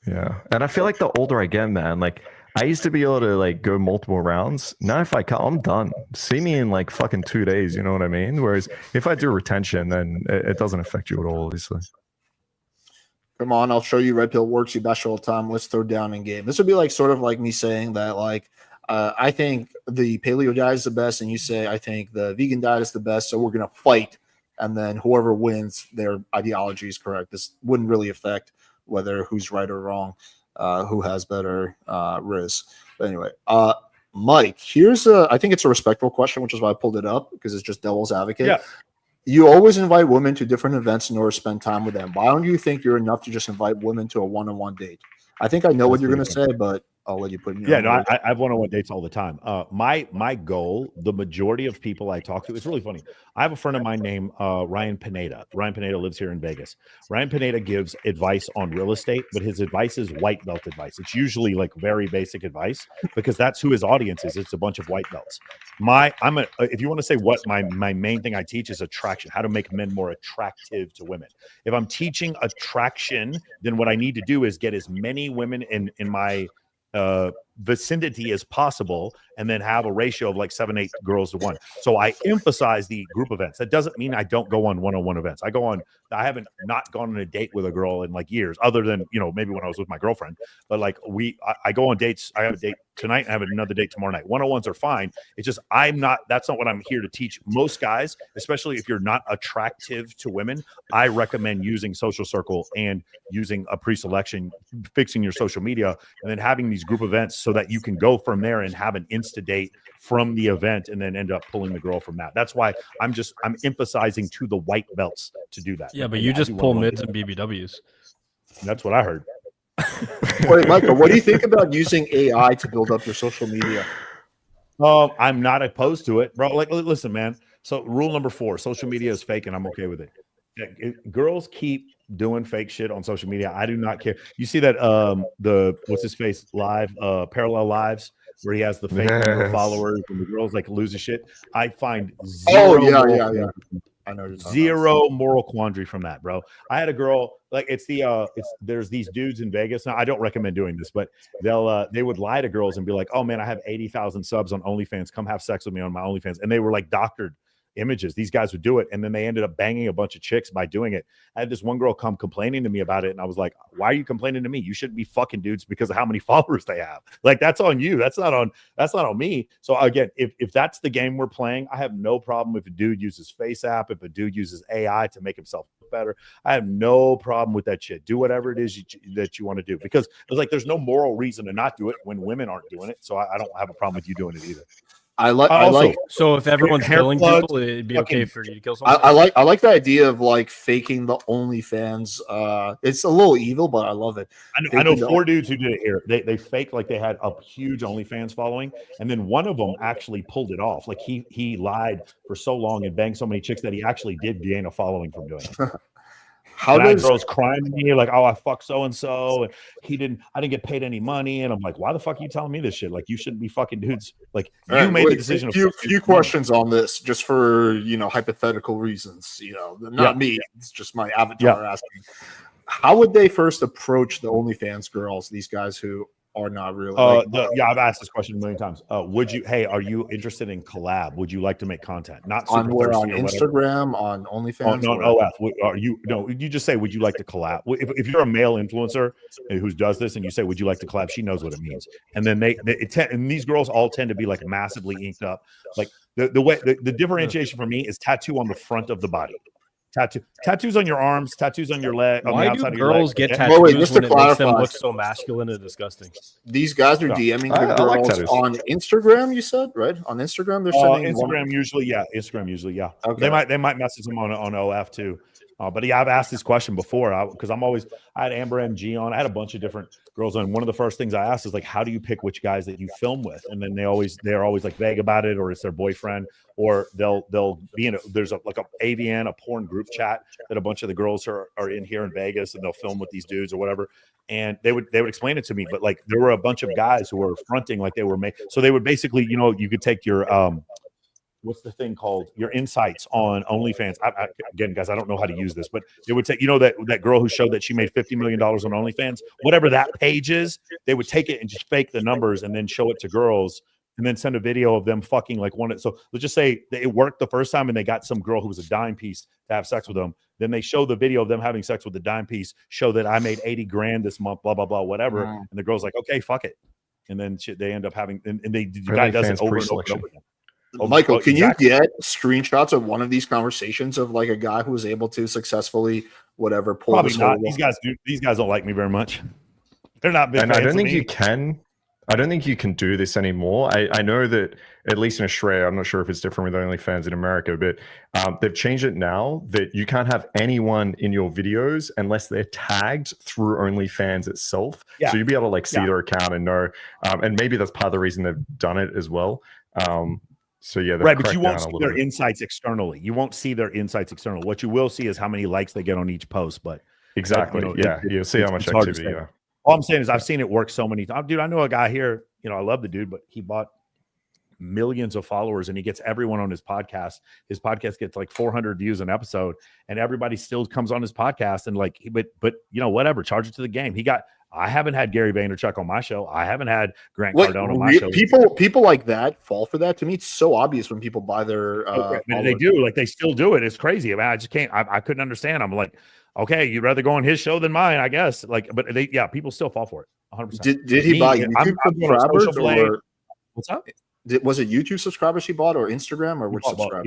Yeah, and I feel like the older I get, man, like I used to be able to like go multiple rounds. Now if I can't, I'm done. See me in like fucking 2 days. You know what I mean? Whereas if I do retention, then it doesn't affect you at all. Obviously. Come on, I'll show you red pill works. You bash all the time. Let's throw down in game. This would be like sort of like me saying that like I think the paleo diet is the best, and you say I think the vegan diet is the best. So we're gonna fight, and then whoever wins, their ideology is correct. This wouldn't really affect whether who's right or wrong, who has better risk. But anyway, Mike, here's I think it's a respectful question, which is why I pulled it up because it's just devil's advocate. Yeah. You always invite women to different events in order to spend time with them. Why don't you think you're enough to just invite women to a one-on-one date? I think I know what you're going to say, but I'll let you put in your Yeah, own no, words. I have one-on-one dates all the time. My goal, the majority of people I talk to, it's really funny. I have a friend of mine named Ryan Pineda. Ryan Pineda lives here in Vegas. Ryan Pineda gives advice on real estate, but his advice is white belt advice. It's usually like very basic advice because that's who his audience is. It's a bunch of white belts. If you want to say what my main thing I teach is attraction, how to make men more attractive to women. If I'm teaching attraction, then what I need to do is get as many women in my vicinity as possible, and then have a ratio of like 7-8 girls to 1. So I emphasize the group events. That doesn't mean I don't go on one-on-one events. I haven't not gone on a date with a girl in like years, other than maybe when I was with my girlfriend. But like I go on dates. I have a date tonight and I have another date tomorrow night. One-on-ones are fine. It's just that's not what I'm here to teach. Most guys, especially if you're not attractive to women, I recommend using Social Circle and using a pre-selection, fixing your social media, and then having these group events so that you can go from there and have an insta date from the event and then end up pulling the girl from that. That's why I'm emphasizing to the white belts to do that. Yeah, but you just pull mids and BBWs. That's what I heard. Wait, Michael, what do you think about using AI to build up your social media? I'm not opposed to it, bro. Like, listen, man. So rule number 4, social media is fake and I'm okay with it. Girls keep doing fake shit on social media. I do not care. You see that what's his face live, parallel lives, where he has the fake number of followers and the girls like lose his shit. I find zero I know zero moral quandary from that, bro. I had a girl, like there's these dudes in Vegas. Now I don't recommend doing this, but they would lie to girls and be like, oh man, I have 80,000 subs on OnlyFans. Come have sex with me on my OnlyFans. And they were like doctored images. These guys would do it, and then they ended up banging a bunch of chicks by doing it. I had this one girl come complaining to me about it, and I was like, why are you complaining to me? You shouldn't be fucking dudes because of how many followers they have. Like, that's on you. That's not on me. So again, if that's the game we're playing, I have no problem if a dude uses face app, if a dude uses AI to make himself look better. I have no problem with that shit. Do whatever it is that you want to do, because it's like there's no moral reason to not do it when women aren't doing it. So I don't have a problem with you doing it either. So if everyone's killing people, it'd be okay for you to kill someone. I like the idea of like faking the OnlyFans. It's a little evil, but I love it. I know 4 dudes who did it here. They faked like they had a huge OnlyFans following, and then one of them actually pulled it off. Like he lied for so long and banged so many chicks that he actually did gain a following from doing it. I had girls crying to me like, oh, I fucked so and so, and I didn't get paid any money, and I'm like, why the fuck are you telling me this shit? Like, you shouldn't be fucking dudes. Like, you made the decision. A few questions on this, just for hypothetical reasons. Not me. It's just my avatar asking. How would they first approach the OnlyFans girls? These guys who are not really. I've asked this question a million times. Are you interested in collab? Would you like to make content? Not super on Instagram, on OnlyFans? You just say, would you like to collab? If you're a male influencer who does this and you say, would you like to collab? She knows what it means. And then and these girls all tend to be like massively inked up. Like the differentiation for me is tattoo on the front of the body. Tattoos on your arms, tattoos on your leg. Why do girls get tattoos when it makes them look so masculine and disgusting? These guys are DMing the girls on Instagram. You said right on Instagram. They're sending Instagram usually, yeah. Okay. They might message them on OF too. But yeah, I've asked this question before because I had Amber MG on. I had a bunch of different girls on. One of the first things I asked is like, how do you pick which guys that you film with? And then they're always like vague about it, or it's their boyfriend, or they'll be in there's a AVN, a porn group chat that a bunch of the girls are in here in Vegas, and they'll film with these dudes or whatever. And they would explain it to me, but like there were a bunch of guys who were fronting like they were so they would basically, you could take your what's the thing called? Your insights on OnlyFans. Again, guys, I don't know how to use this, but they would take, that girl who showed that she made $50 million on OnlyFans, whatever that page is, they would take it and just fake the numbers and then show it to girls and then send a video of them fucking like one. So let's just say it worked the first time and they got some girl who was a dime piece to have sex with them. Then they show the video of them having sex with the dime piece, show that I made 80 grand this month, blah, blah, blah, whatever. And the girl's like, okay, fuck it. And then they end up having, and the guy does it over and over and over again. Michael, can you get screenshots of one of these conversations of like a guy who was able to successfully pull Probably this not. These guys don't like me very much. They're not big. And I don't think you can. I don't think you can do this anymore. I know that at least in Australia, I'm not sure if it's different with OnlyFans in America, but they've changed it now that you can't have anyone in your videos unless they're tagged through OnlyFans itself. Yeah. So you'll be able to like see their account and know. And maybe that's part of the reason they've done it as well. So yeah, right, but you won't see their insights externally. You won't see their insights external. What you will see is how many likes they get on each post. But exactly, you'll see how much activity. Yeah. All I'm saying is I've seen it work so many times. Dude, I know a guy here. I love the dude, but he bought millions of followers and he gets everyone on his podcast. His podcast gets like 400 views an episode, and everybody still comes on his podcast and like, but whatever, charge it to the game. I haven't had Gary Vaynerchuk on my show. I haven't had Grant Cardone on my show. People like that fall for that. To me, it's so obvious when people buy their. They do, like they still do it. It's crazy. I mean, I just can't. I couldn't understand. I'm like, okay, you'd rather go on his show than mine, I guess. Like, but people still fall for it. 100%. Did he buy YouTube subscribers or what's up? Was it YouTube subscribers he bought or Instagram or which subscribers?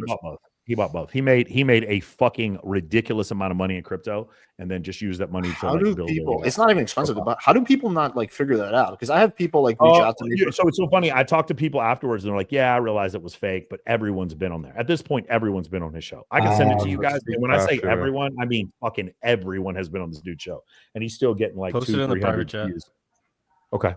He bought both. He made a fucking ridiculous amount of money in crypto and then just used that money to build people. It's not even expensive to buy. How do people not like figure that out? Because I have people like reach out to me. So it's so funny. I talked to people afterwards and they're like, "Yeah, I realized it was fake, but everyone's been on there." At this point, everyone's been on his show. I can send it to you guys. And when I say everyone, I mean fucking everyone has been on this dude's show, and he's still getting like 200-300 views. Okay.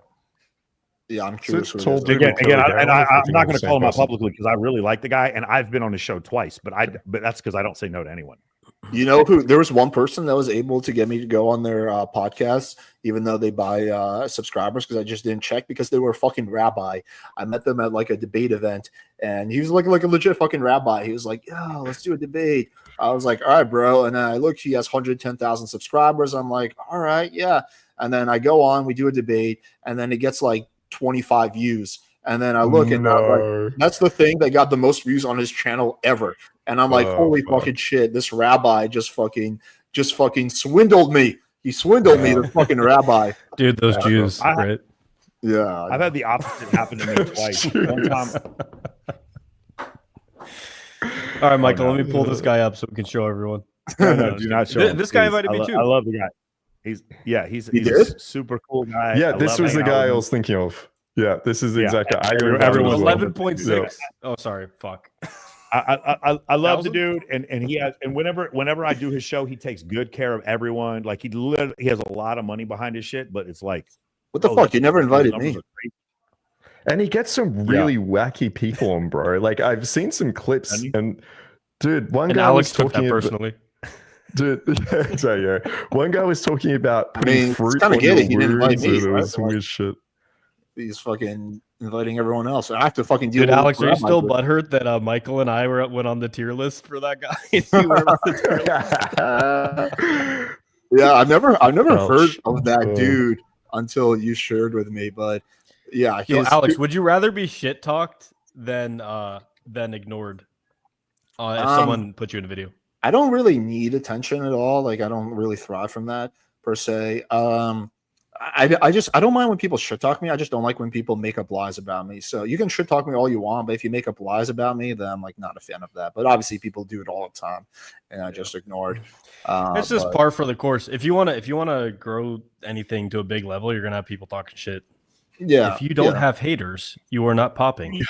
Yeah, I'm curious. Again, I'm not going to call him out publicly because I really like the guy, and I've been on his show twice. But that's because I don't say no to anyone. You know who? There was one person that was able to get me to go on their podcast, even though they buy subscribers, because I just didn't check because they were a fucking rabbi. I met them at like a debate event, and he was like a legit fucking rabbi. He was like, "Yeah, let's do a debate." I was like, "All right, bro." And then I look, he has 110,000 subscribers. I'm like, "All right, yeah." And then I go on, we do a debate, and then it gets like 25 views, and then I look and like, that's the thing that got the most views on his channel ever, and I'm like, holy fucking shit, this rabbi just fucking swindled me. He swindled me, the fucking rabbi. Dude, those Jews, right? Yeah, I've had the opposite happen to me twice. One time. All right, Michael, let me pull this guy up so we can show everyone. No, do not show him. This guy invited me too. I love the guy. He's a super cool guy. Yeah, this was the guy I was thinking of. Yeah, this is exactly. Everyone 11.6. Oh, sorry. Fuck. I love the dude, and he has, and whenever I do his show, he takes good care of everyone. Like he has a lot of money behind his shit, but it's like, what the fuck? You never invited me. And he gets some really wacky people on, bro. Like I've seen some clips, and dude, one guy Alex was talking personally. Dude, yeah. One guy was talking about putting fruit it's kind of giddy. He didn't invite me. It was some weird shit. He's fucking inviting everyone else. I have to fucking deal with it. Alex, are you still butthurt that Michael and I went on the tier list for that guy? Yeah, I've never heard of that dude until you shared with me. But yeah, Alex, would you rather be shit talked than ignored if someone put you in a video? I don't really need attention at all. Like I don't really thrive from that per se. I don't mind when people shit talk me. I just don't like when people make up lies about me. So you can shit talk me all you want, but if you make up lies about me, then I'm like not a fan of that. But obviously people do it all the time, and I just ignored. It's just par for the course. If you wanna grow anything to a big level, you're gonna have people talking shit. Yeah. If you don't have haters, you are not popping.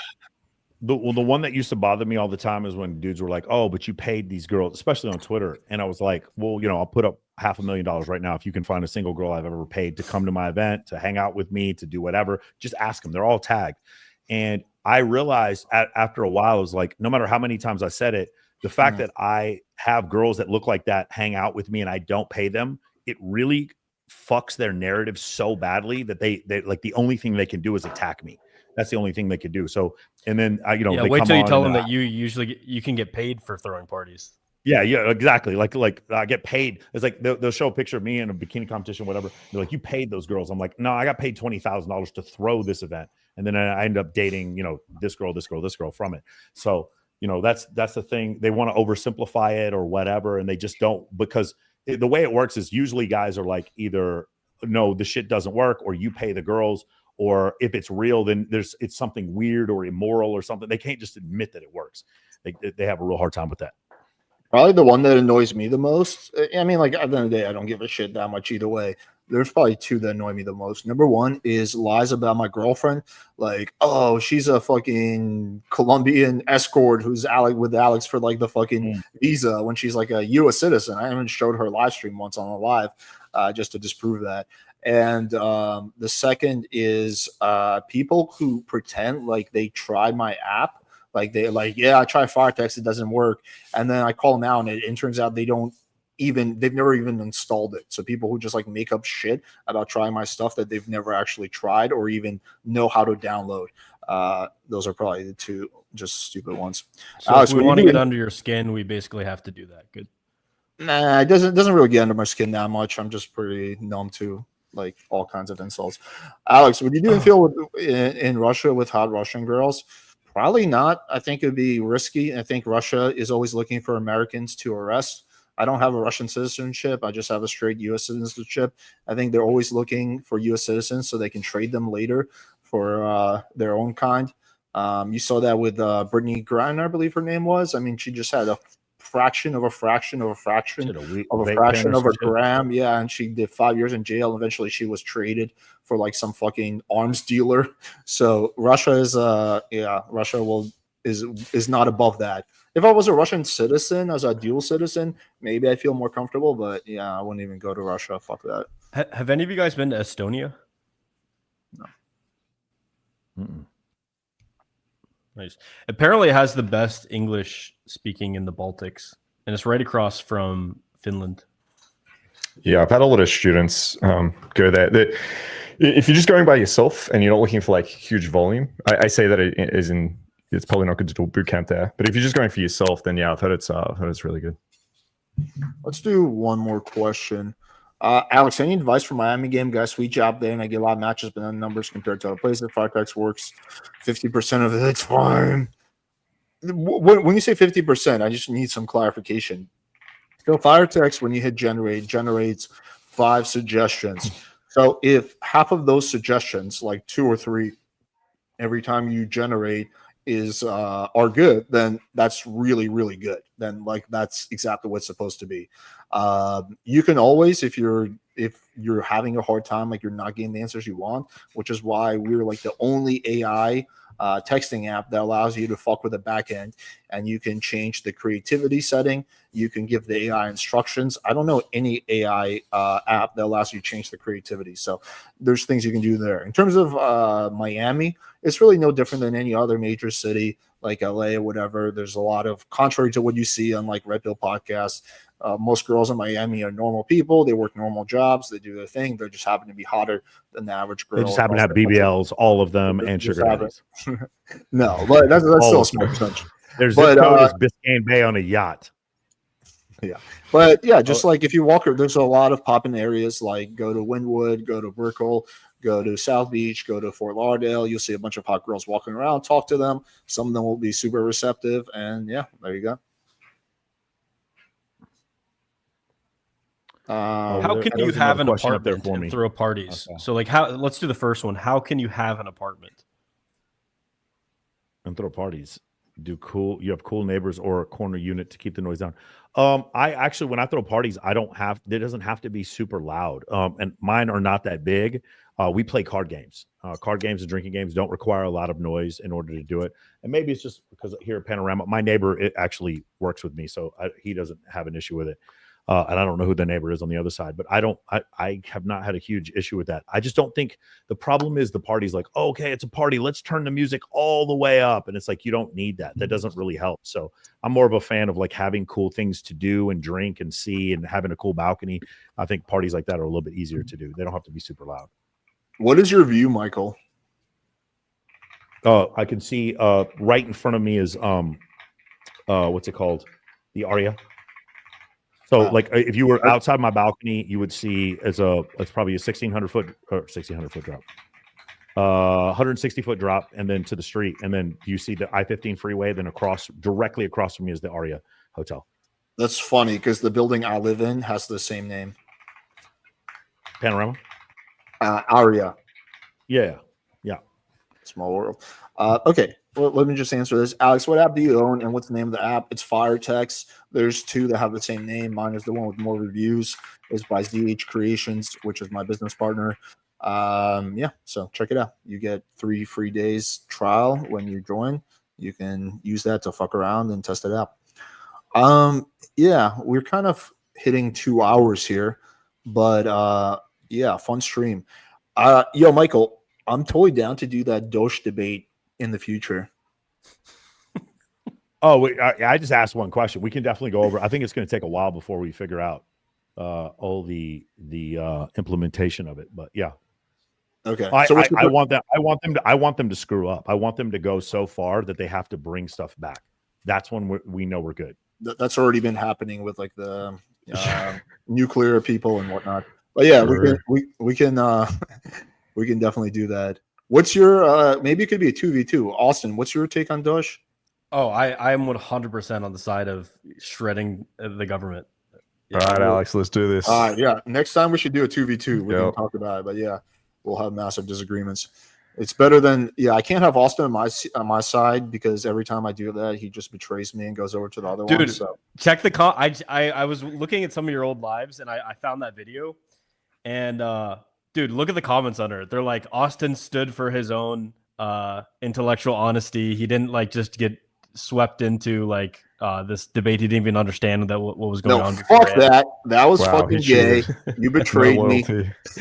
The one that used to bother me all the time is when dudes were like, "Oh, but you paid these girls," especially on Twitter. And I was like, "Well, I'll put up $500,000 right now if you can find a single girl I've ever paid to come to my event, to hang out with me, to do whatever. Just ask them. They're all tagged." And I realized after a while, I was like, no matter how many times I said it, the fact that I have girls that look like that hang out with me and I don't pay them, it really fucks their narrative so badly that they like the only thing they can do is attack me. That's the only thing they could do. So, and then they wait till you tell them that you can get paid for throwing parties. Yeah, exactly. Like I get paid. It's like they'll show a picture of me in a bikini competition, whatever. They're like, "You paid those girls." I'm like, "No, I got paid $20,000 to throw this event," and then I end up dating, this girl from it. So, that's the thing. They want to oversimplify it or whatever, and they just don't, because the way it works is usually guys are like, either no, the shit doesn't work, or you pay the girls. Or if it's real, then it's something weird or immoral or something. They can't just admit that it works. They have a real hard time with that. Probably the one that annoys me the most. I mean, like, at the end of the day, I don't give a shit that much either way. There's probably two that annoy me the most. Number one is lies about my girlfriend. Like, oh, she's a fucking Colombian escort who's with Alex for like the fucking visa when she's like a U.S. citizen. I even showed her live stream once on a live just to disprove that. And the second is people who pretend like they tried my app. Like I tried Firetext, it doesn't work. And then I call them out and it turns out they've never even installed it. So people who just like make up shit about trying my stuff that they've never actually tried or even know how to download. Those are probably the two just stupid ones. So Alex, if we want to get under your skin, we basically have to do that. Good. Nah, it doesn't really get under my skin that much. I'm just pretty numb to like all kinds of insults. Alex, would you do feel in Russia with hot Russian girls? Probably not. I think it would be risky. I think Russia is always looking for Americans to arrest. I don't have a Russian citizenship. I just have a straight U.S. citizenship. I think they're always looking for U.S. citizens so they can trade them later for their own kind. You saw that with Brittany Griner, I believe her name was. I mean, she just had a fraction of a fraction of a fraction of a fraction of a gram. Yeah, and she did 5 years in jail. Eventually, she was traded for like some fucking arms dealer. So Russia is is not above that. If I was a Russian citizen, as a dual citizen, maybe I feel more comfortable. But yeah, I wouldn't even go to Russia. Fuck that. Have any of you guys been to Estonia? No. Mm-mm. Nice. Apparently, it has the best English speaking in the Baltics, and it's right across from Finland. Yeah, I've had a lot of students go there. If you're just going by yourself and you're not looking for like huge volume, I say that it's probably not good to do a boot camp there. But if you're just going for yourself, then yeah, I've heard it's really good. Let's do one more question. Alex, any advice for Miami game? Guys, sweet job there, and I get a lot of matches, but then numbers compared to other places. Firetext works 50% of the time. When you say 50%, I just need some clarification. So Firetext, when you hit generate, generates 5 suggestions. So if half of those suggestions, like 2 or 3, every time you generate are good, then that's really, really good. Then like that's exactly what's supposed to be. You can always, if you're having a hard time, like you're not getting the answers you want, which is why we're like the only AI texting app that allows you to fuck with the back end, and you can change the creativity setting. You can give the AI instructions. I don't know any AI app that allows you to change the creativity. So there's things you can do there. In terms of Miami, it's really no different than any other major city like LA or whatever. There's a lot of, contrary to what you see on like Red Pill podcasts, most girls in Miami are normal people. They work normal jobs. They do their thing. They just happen to be hotter than the average girl. They just happen to have BBLs, all of them, and sugar daddies. No, but that's still a small percentage. There's zip code is Biscayne Bay on a yacht. Yeah, but yeah, just like if you walk, there's a lot of popping areas. Like go to Wynwood, go to Brickell, go to South Beach, go to Fort Lauderdale. You'll see a bunch of hot girls walking around. Talk to them. Some of them will be super receptive, and yeah, there you go. How can you have an apartment and throw parties? Okay. So like let's do the first one. How can you have an apartment and throw parties? You have cool neighbors or a corner unit to keep the noise down. I actually, when I throw parties, it doesn't have to be super loud. And mine are not that big. we play card games. Card games and drinking games don't require a lot of noise in order to do it. And maybe it's just because here at Panorama, my neighbor it actually works with me, so he doesn't have an issue with it. And I don't know who the neighbor is on the other side, but I have not had a huge issue with that. I just don't think the problem is the party's like, oh, okay, it's a party. Let's turn the music all the way up. And it's like, you don't need that. That doesn't really help. So I'm more of a fan of like having cool things to do and drink and see and having a cool balcony. I think parties like that are a little bit easier to do. They don't have to be super loud. What is your view, Michael? I can see right in front of me is what's it called? The Aria. So, like, if you were outside my balcony, you would see it's probably a 1,600 foot drop, 160 foot drop, and then to the street, and then you see the I-15 freeway. Then directly across from me is the Aria Hotel. That's funny because the building I live in has the same name. Panorama. Aria. Yeah. Small world. Okay. Well, let me just answer this. Alex, what app do you own and what's the name of the app? It's Firetext. There's two that have the same name. Mine is the one with more reviews. It's by ZH Creations, which is my business partner. So check it out. You get 3 free days trial when you join. You can use that to fuck around and test it out. We're kind of hitting 2 hours here, but fun stream. Michael, I'm totally down to do that Doge debate in the future. Oh, wait, I just asked one question. We can definitely go over. I think it's going to take a while before we figure out all the implementation of it. But yeah, okay. I want them to screw up. I want them to go so far that they have to bring stuff back. That's when we know we're good. That's already been happening with like the nuclear people and whatnot. But yeah, we can definitely do that. What's your maybe it could be a 2v2. Austen, what's your take on Doge? Oh, I am 100% on the side of shredding the government. Yeah, all right, Alex, let's do this. Next time we should do a 2v2. We can talk about it, but yeah, we'll have massive disagreements. It's better than I can't have Austen on my side because every time I do that, he just betrays me and goes over to the other one. Dude, So. check the I was looking at some of your old lives and I found that video, and dude, look at the comments under it. They're like, Austen stood for his own intellectual honesty. He didn't like just get swept into like this debate. He didn't even understand what was going on. Fuck that. That was fucking gay. You betrayed me.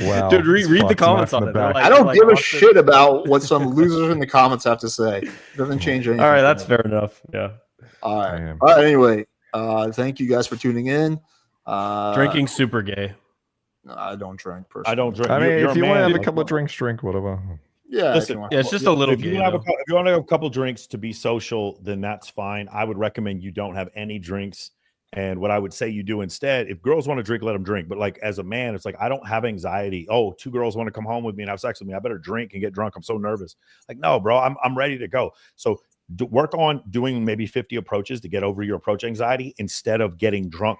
Wow. Dude, read the comments on it. Like, I don't give a shit about what some losers in the comments have to say. It doesn't change anything. All right, that's fair enough. Yeah. All right. Anyway, thank you guys for tuning in. Drinking super gay. I don't drink personally. I don't drink. I mean, if you want to have a like, couple of drinks, drink whatever. Yeah, listen, it's just a little. If you want to have a couple drinks to be social, then that's fine. I would recommend you don't have any drinks. And what I would say you do instead, if girls want to drink, let them drink. But like as a man, it's like I don't have anxiety. Oh, 2 girls want to come home with me and have sex with me. I better drink and get drunk. I'm so nervous. Like no, bro, I'm ready to go. So work on doing maybe 50 approaches to get over your approach anxiety instead of getting drunk.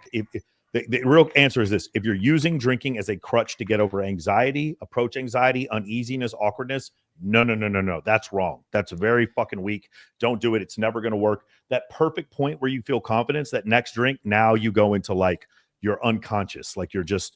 The real answer is this. If you're using drinking as a crutch to get over anxiety, approach anxiety, uneasiness, awkwardness, no. That's wrong. That's very fucking weak. Don't do it. It's never going to work. That perfect point where you feel confidence, that next drink, now you go into like you're unconscious. Like you're just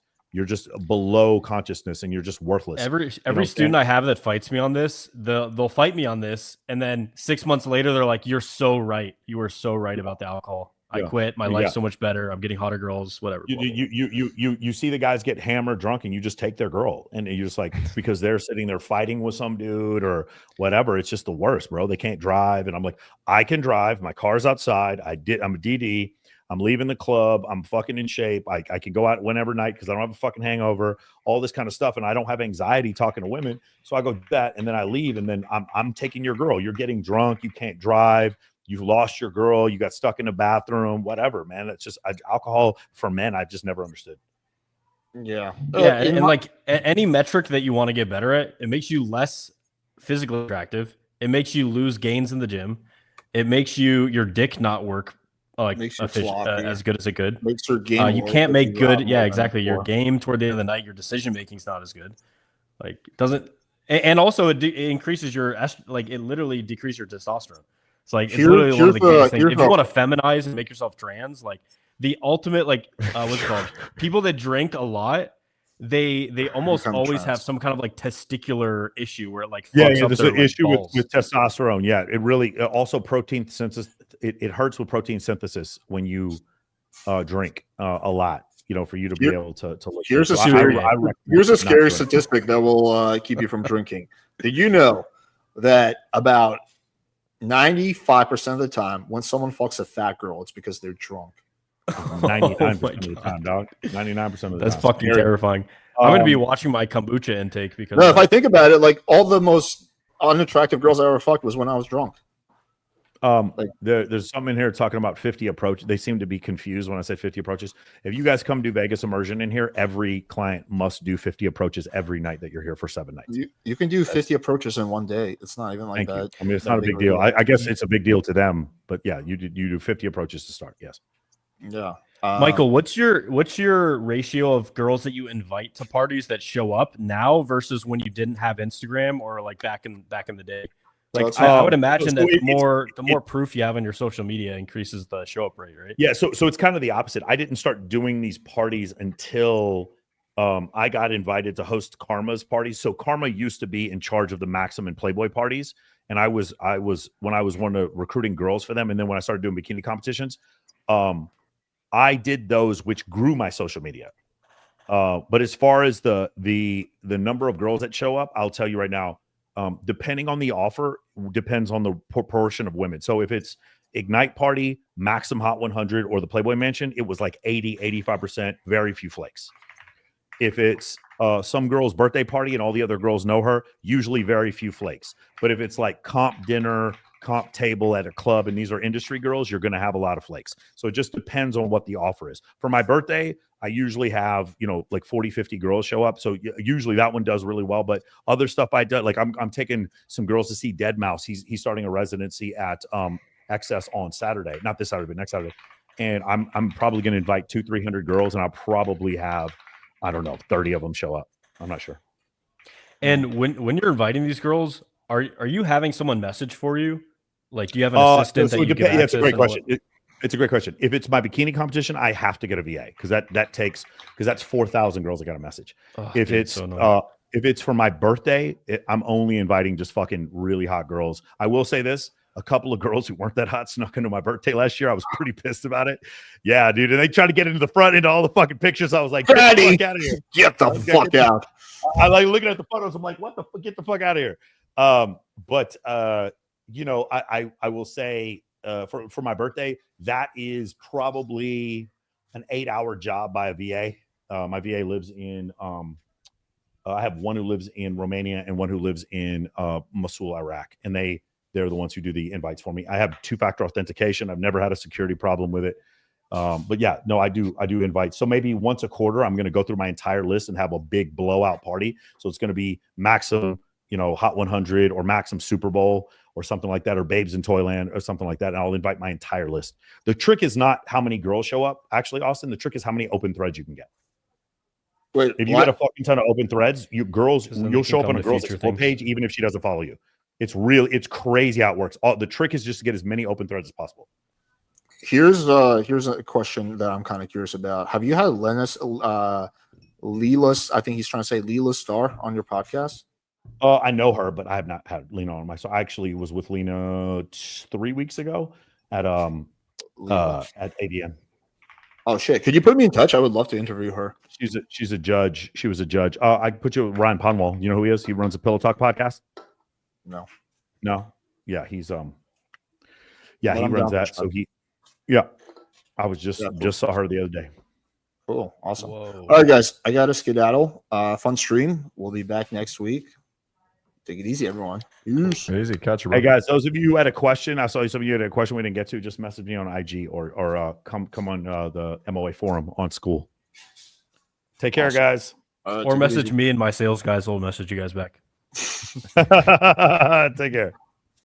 below consciousness and you're just worthless. Every student I have that fights me on this, they'll fight me on this. And then 6 months later, they're like, you're so right. You were so right about the alcohol. I quit. My life's so much better. I'm getting hotter girls, whatever. You see the guys get hammered drunk and you just take their girl and you're just like, because they're sitting there fighting with some dude or whatever. It's just the worst, bro. They can't drive. And I'm like, I can drive. My car's outside. I'm a DD. I'm leaving the club. I'm fucking in shape. I can go out whenever night because I don't have a fucking hangover, all this kind of stuff. And I don't have anxiety talking to women. So I go do that. And then I leave. And then I'm taking your girl. You're getting drunk. You can't drive. You've lost your girl. You got stuck in the bathroom, whatever, man. It's just alcohol for men. I've just never understood. Yeah. And like any metric that you want to get better at, it makes you less physically attractive. It makes you lose gains in the gym. It makes your dick not work like as good as it could. Makes your game. You can't make good. Yeah, exactly. Your game toward the end of the night, your decision making is not as good. Like it doesn't. And also it increases your it literally decreases your testosterone. It's like it's literally one of the gayest things. If you want to feminize and make yourself trans, like the ultimate, like what's it called? People that drink a lot they almost become always trans. have some kind of like testicular issue where it like Yeah, fucks up there's their an like, issue balls. with testosterone. Yeah, it really also protein synthesis. It hurts with protein synthesis when you drink a lot. For you to be able to look. Here's a so scary, here's a scary statistic that will keep you from drinking. Did you know that about 95% of the time, when someone fucks a fat girl, it's because they're drunk? 99% of the time, dog. 99% of the time. That's fucking terrifying. I'm going to be watching my kombucha intake because. No, if I think about it, like all the most unattractive girls I ever fucked was when I was drunk. There's something in here talking about 50 approach. They seem to be confused when I say 50 approaches. If you guys come do Vegas immersion in here, every client must do 50 approaches every night that you're here for 7 nights. You can do 50 approaches in one day. It's not even like that. I mean, it's not a big deal. I guess it's a big deal to them, but yeah, you do 50 approaches to start. Yes. Yeah. Michael, what's your ratio of girls that you invite to parties that show up now versus when you didn't have Instagram or like back in the day? Like I would imagine that the more proof you have on your social media increases the show up rate, right? Yeah, so it's kind of the opposite. I didn't start doing these parties until I got invited to host Karma's parties. So Karma used to be in charge of the Maxim and Playboy parties, and I was when I was one of recruiting girls for them, and then when I started doing bikini competitions, I did those, which grew my social media. But as far as the number of girls that show up, I'll tell you right now. Depending on the offer, depends on the proportion of women. So if it's Ignite Party, Maxim Hot 100, or the Playboy Mansion, it was like 80-85%, very few flakes. If it's some girl's birthday party and all the other girls know her, usually very few flakes. But if it's like comp dinner, comp table at a club, and these are industry girls, you're going to have a lot of flakes. So it just depends on what the offer is. For my birthday, I usually have, like 40, 50 girls show up. So usually that one does really well. But other stuff I do, like I'm taking some girls to see Deadmau5. He's starting a residency at XS on Saturday, not this Saturday, but next Saturday. And I'm probably going to invite 200-300 girls, and I'll probably have, I don't know, 30 of them show up. I'm not sure. And when you're inviting these girls, are you having someone message for you? Like, do you have an assistant that you can access? That's a great question. It's a great question. If it's my bikini competition, I have to get a VA because that's 4,000 girls that got a message. If it's for my birthday, I'm only inviting just fucking really hot girls. I will say this. A couple of girls who weren't that hot snuck into my birthday last year. I was pretty pissed about it. Yeah, dude. And they tried to get into the front, into all the fucking pictures. I was like, get the fuck out of here. Get the fuck out. I like looking at the photos. I'm like, what the fuck? Get the fuck out of here. But I will say for my birthday, that is probably an 8-hour job by a VA. My VA lives in, I have one who lives in Romania and one who lives in Mosul, Iraq. And they're the ones who do the invites for me. I have 2-factor authentication. I've never had a security problem with it. But yeah, no, I do invite. So maybe once a quarter, I'm going to go through my entire list and have a big blowout party. So it's going to be Maxim, Hot 100 or Maxim Super Bowl or something like that, or Babes in Toyland or something like that. And I'll invite my entire list. The trick is not how many girls show up. Actually, Austen, the trick is how many open threads you can get. Wait, if you get a fucking ton of open threads, you'll show up on a girl's explore page, even if she doesn't follow you. It's crazy how it works. The trick is just to get as many open threads as possible. Here's a question that I'm kind of curious about. Have you had Leela, I think he's trying to say Leela Starr on your podcast? I know her, but I have not had Lena on my. So I actually was with Lena 3 weeks ago at ADM. Oh shit! Could you put me in touch? I would love to interview her. She's a judge. She was a judge. I put you with Ryan Ponwall. You know who he is? He runs a Pillow Talk podcast. No. Yeah, he's he runs that. So I was just saw her the other day. Cool. Awesome. Whoa. All right, guys. I got to skedaddle. Fun stream. We'll be back next week. Take it easy, everyone. Easy. Catch you. Hey, guys, those of you who had a question, I saw some of you had a question we didn't get to, just message me on IG or come on the MOA forum on school. Take care, guys. Or message me and my sales guys will message you guys back. Take care.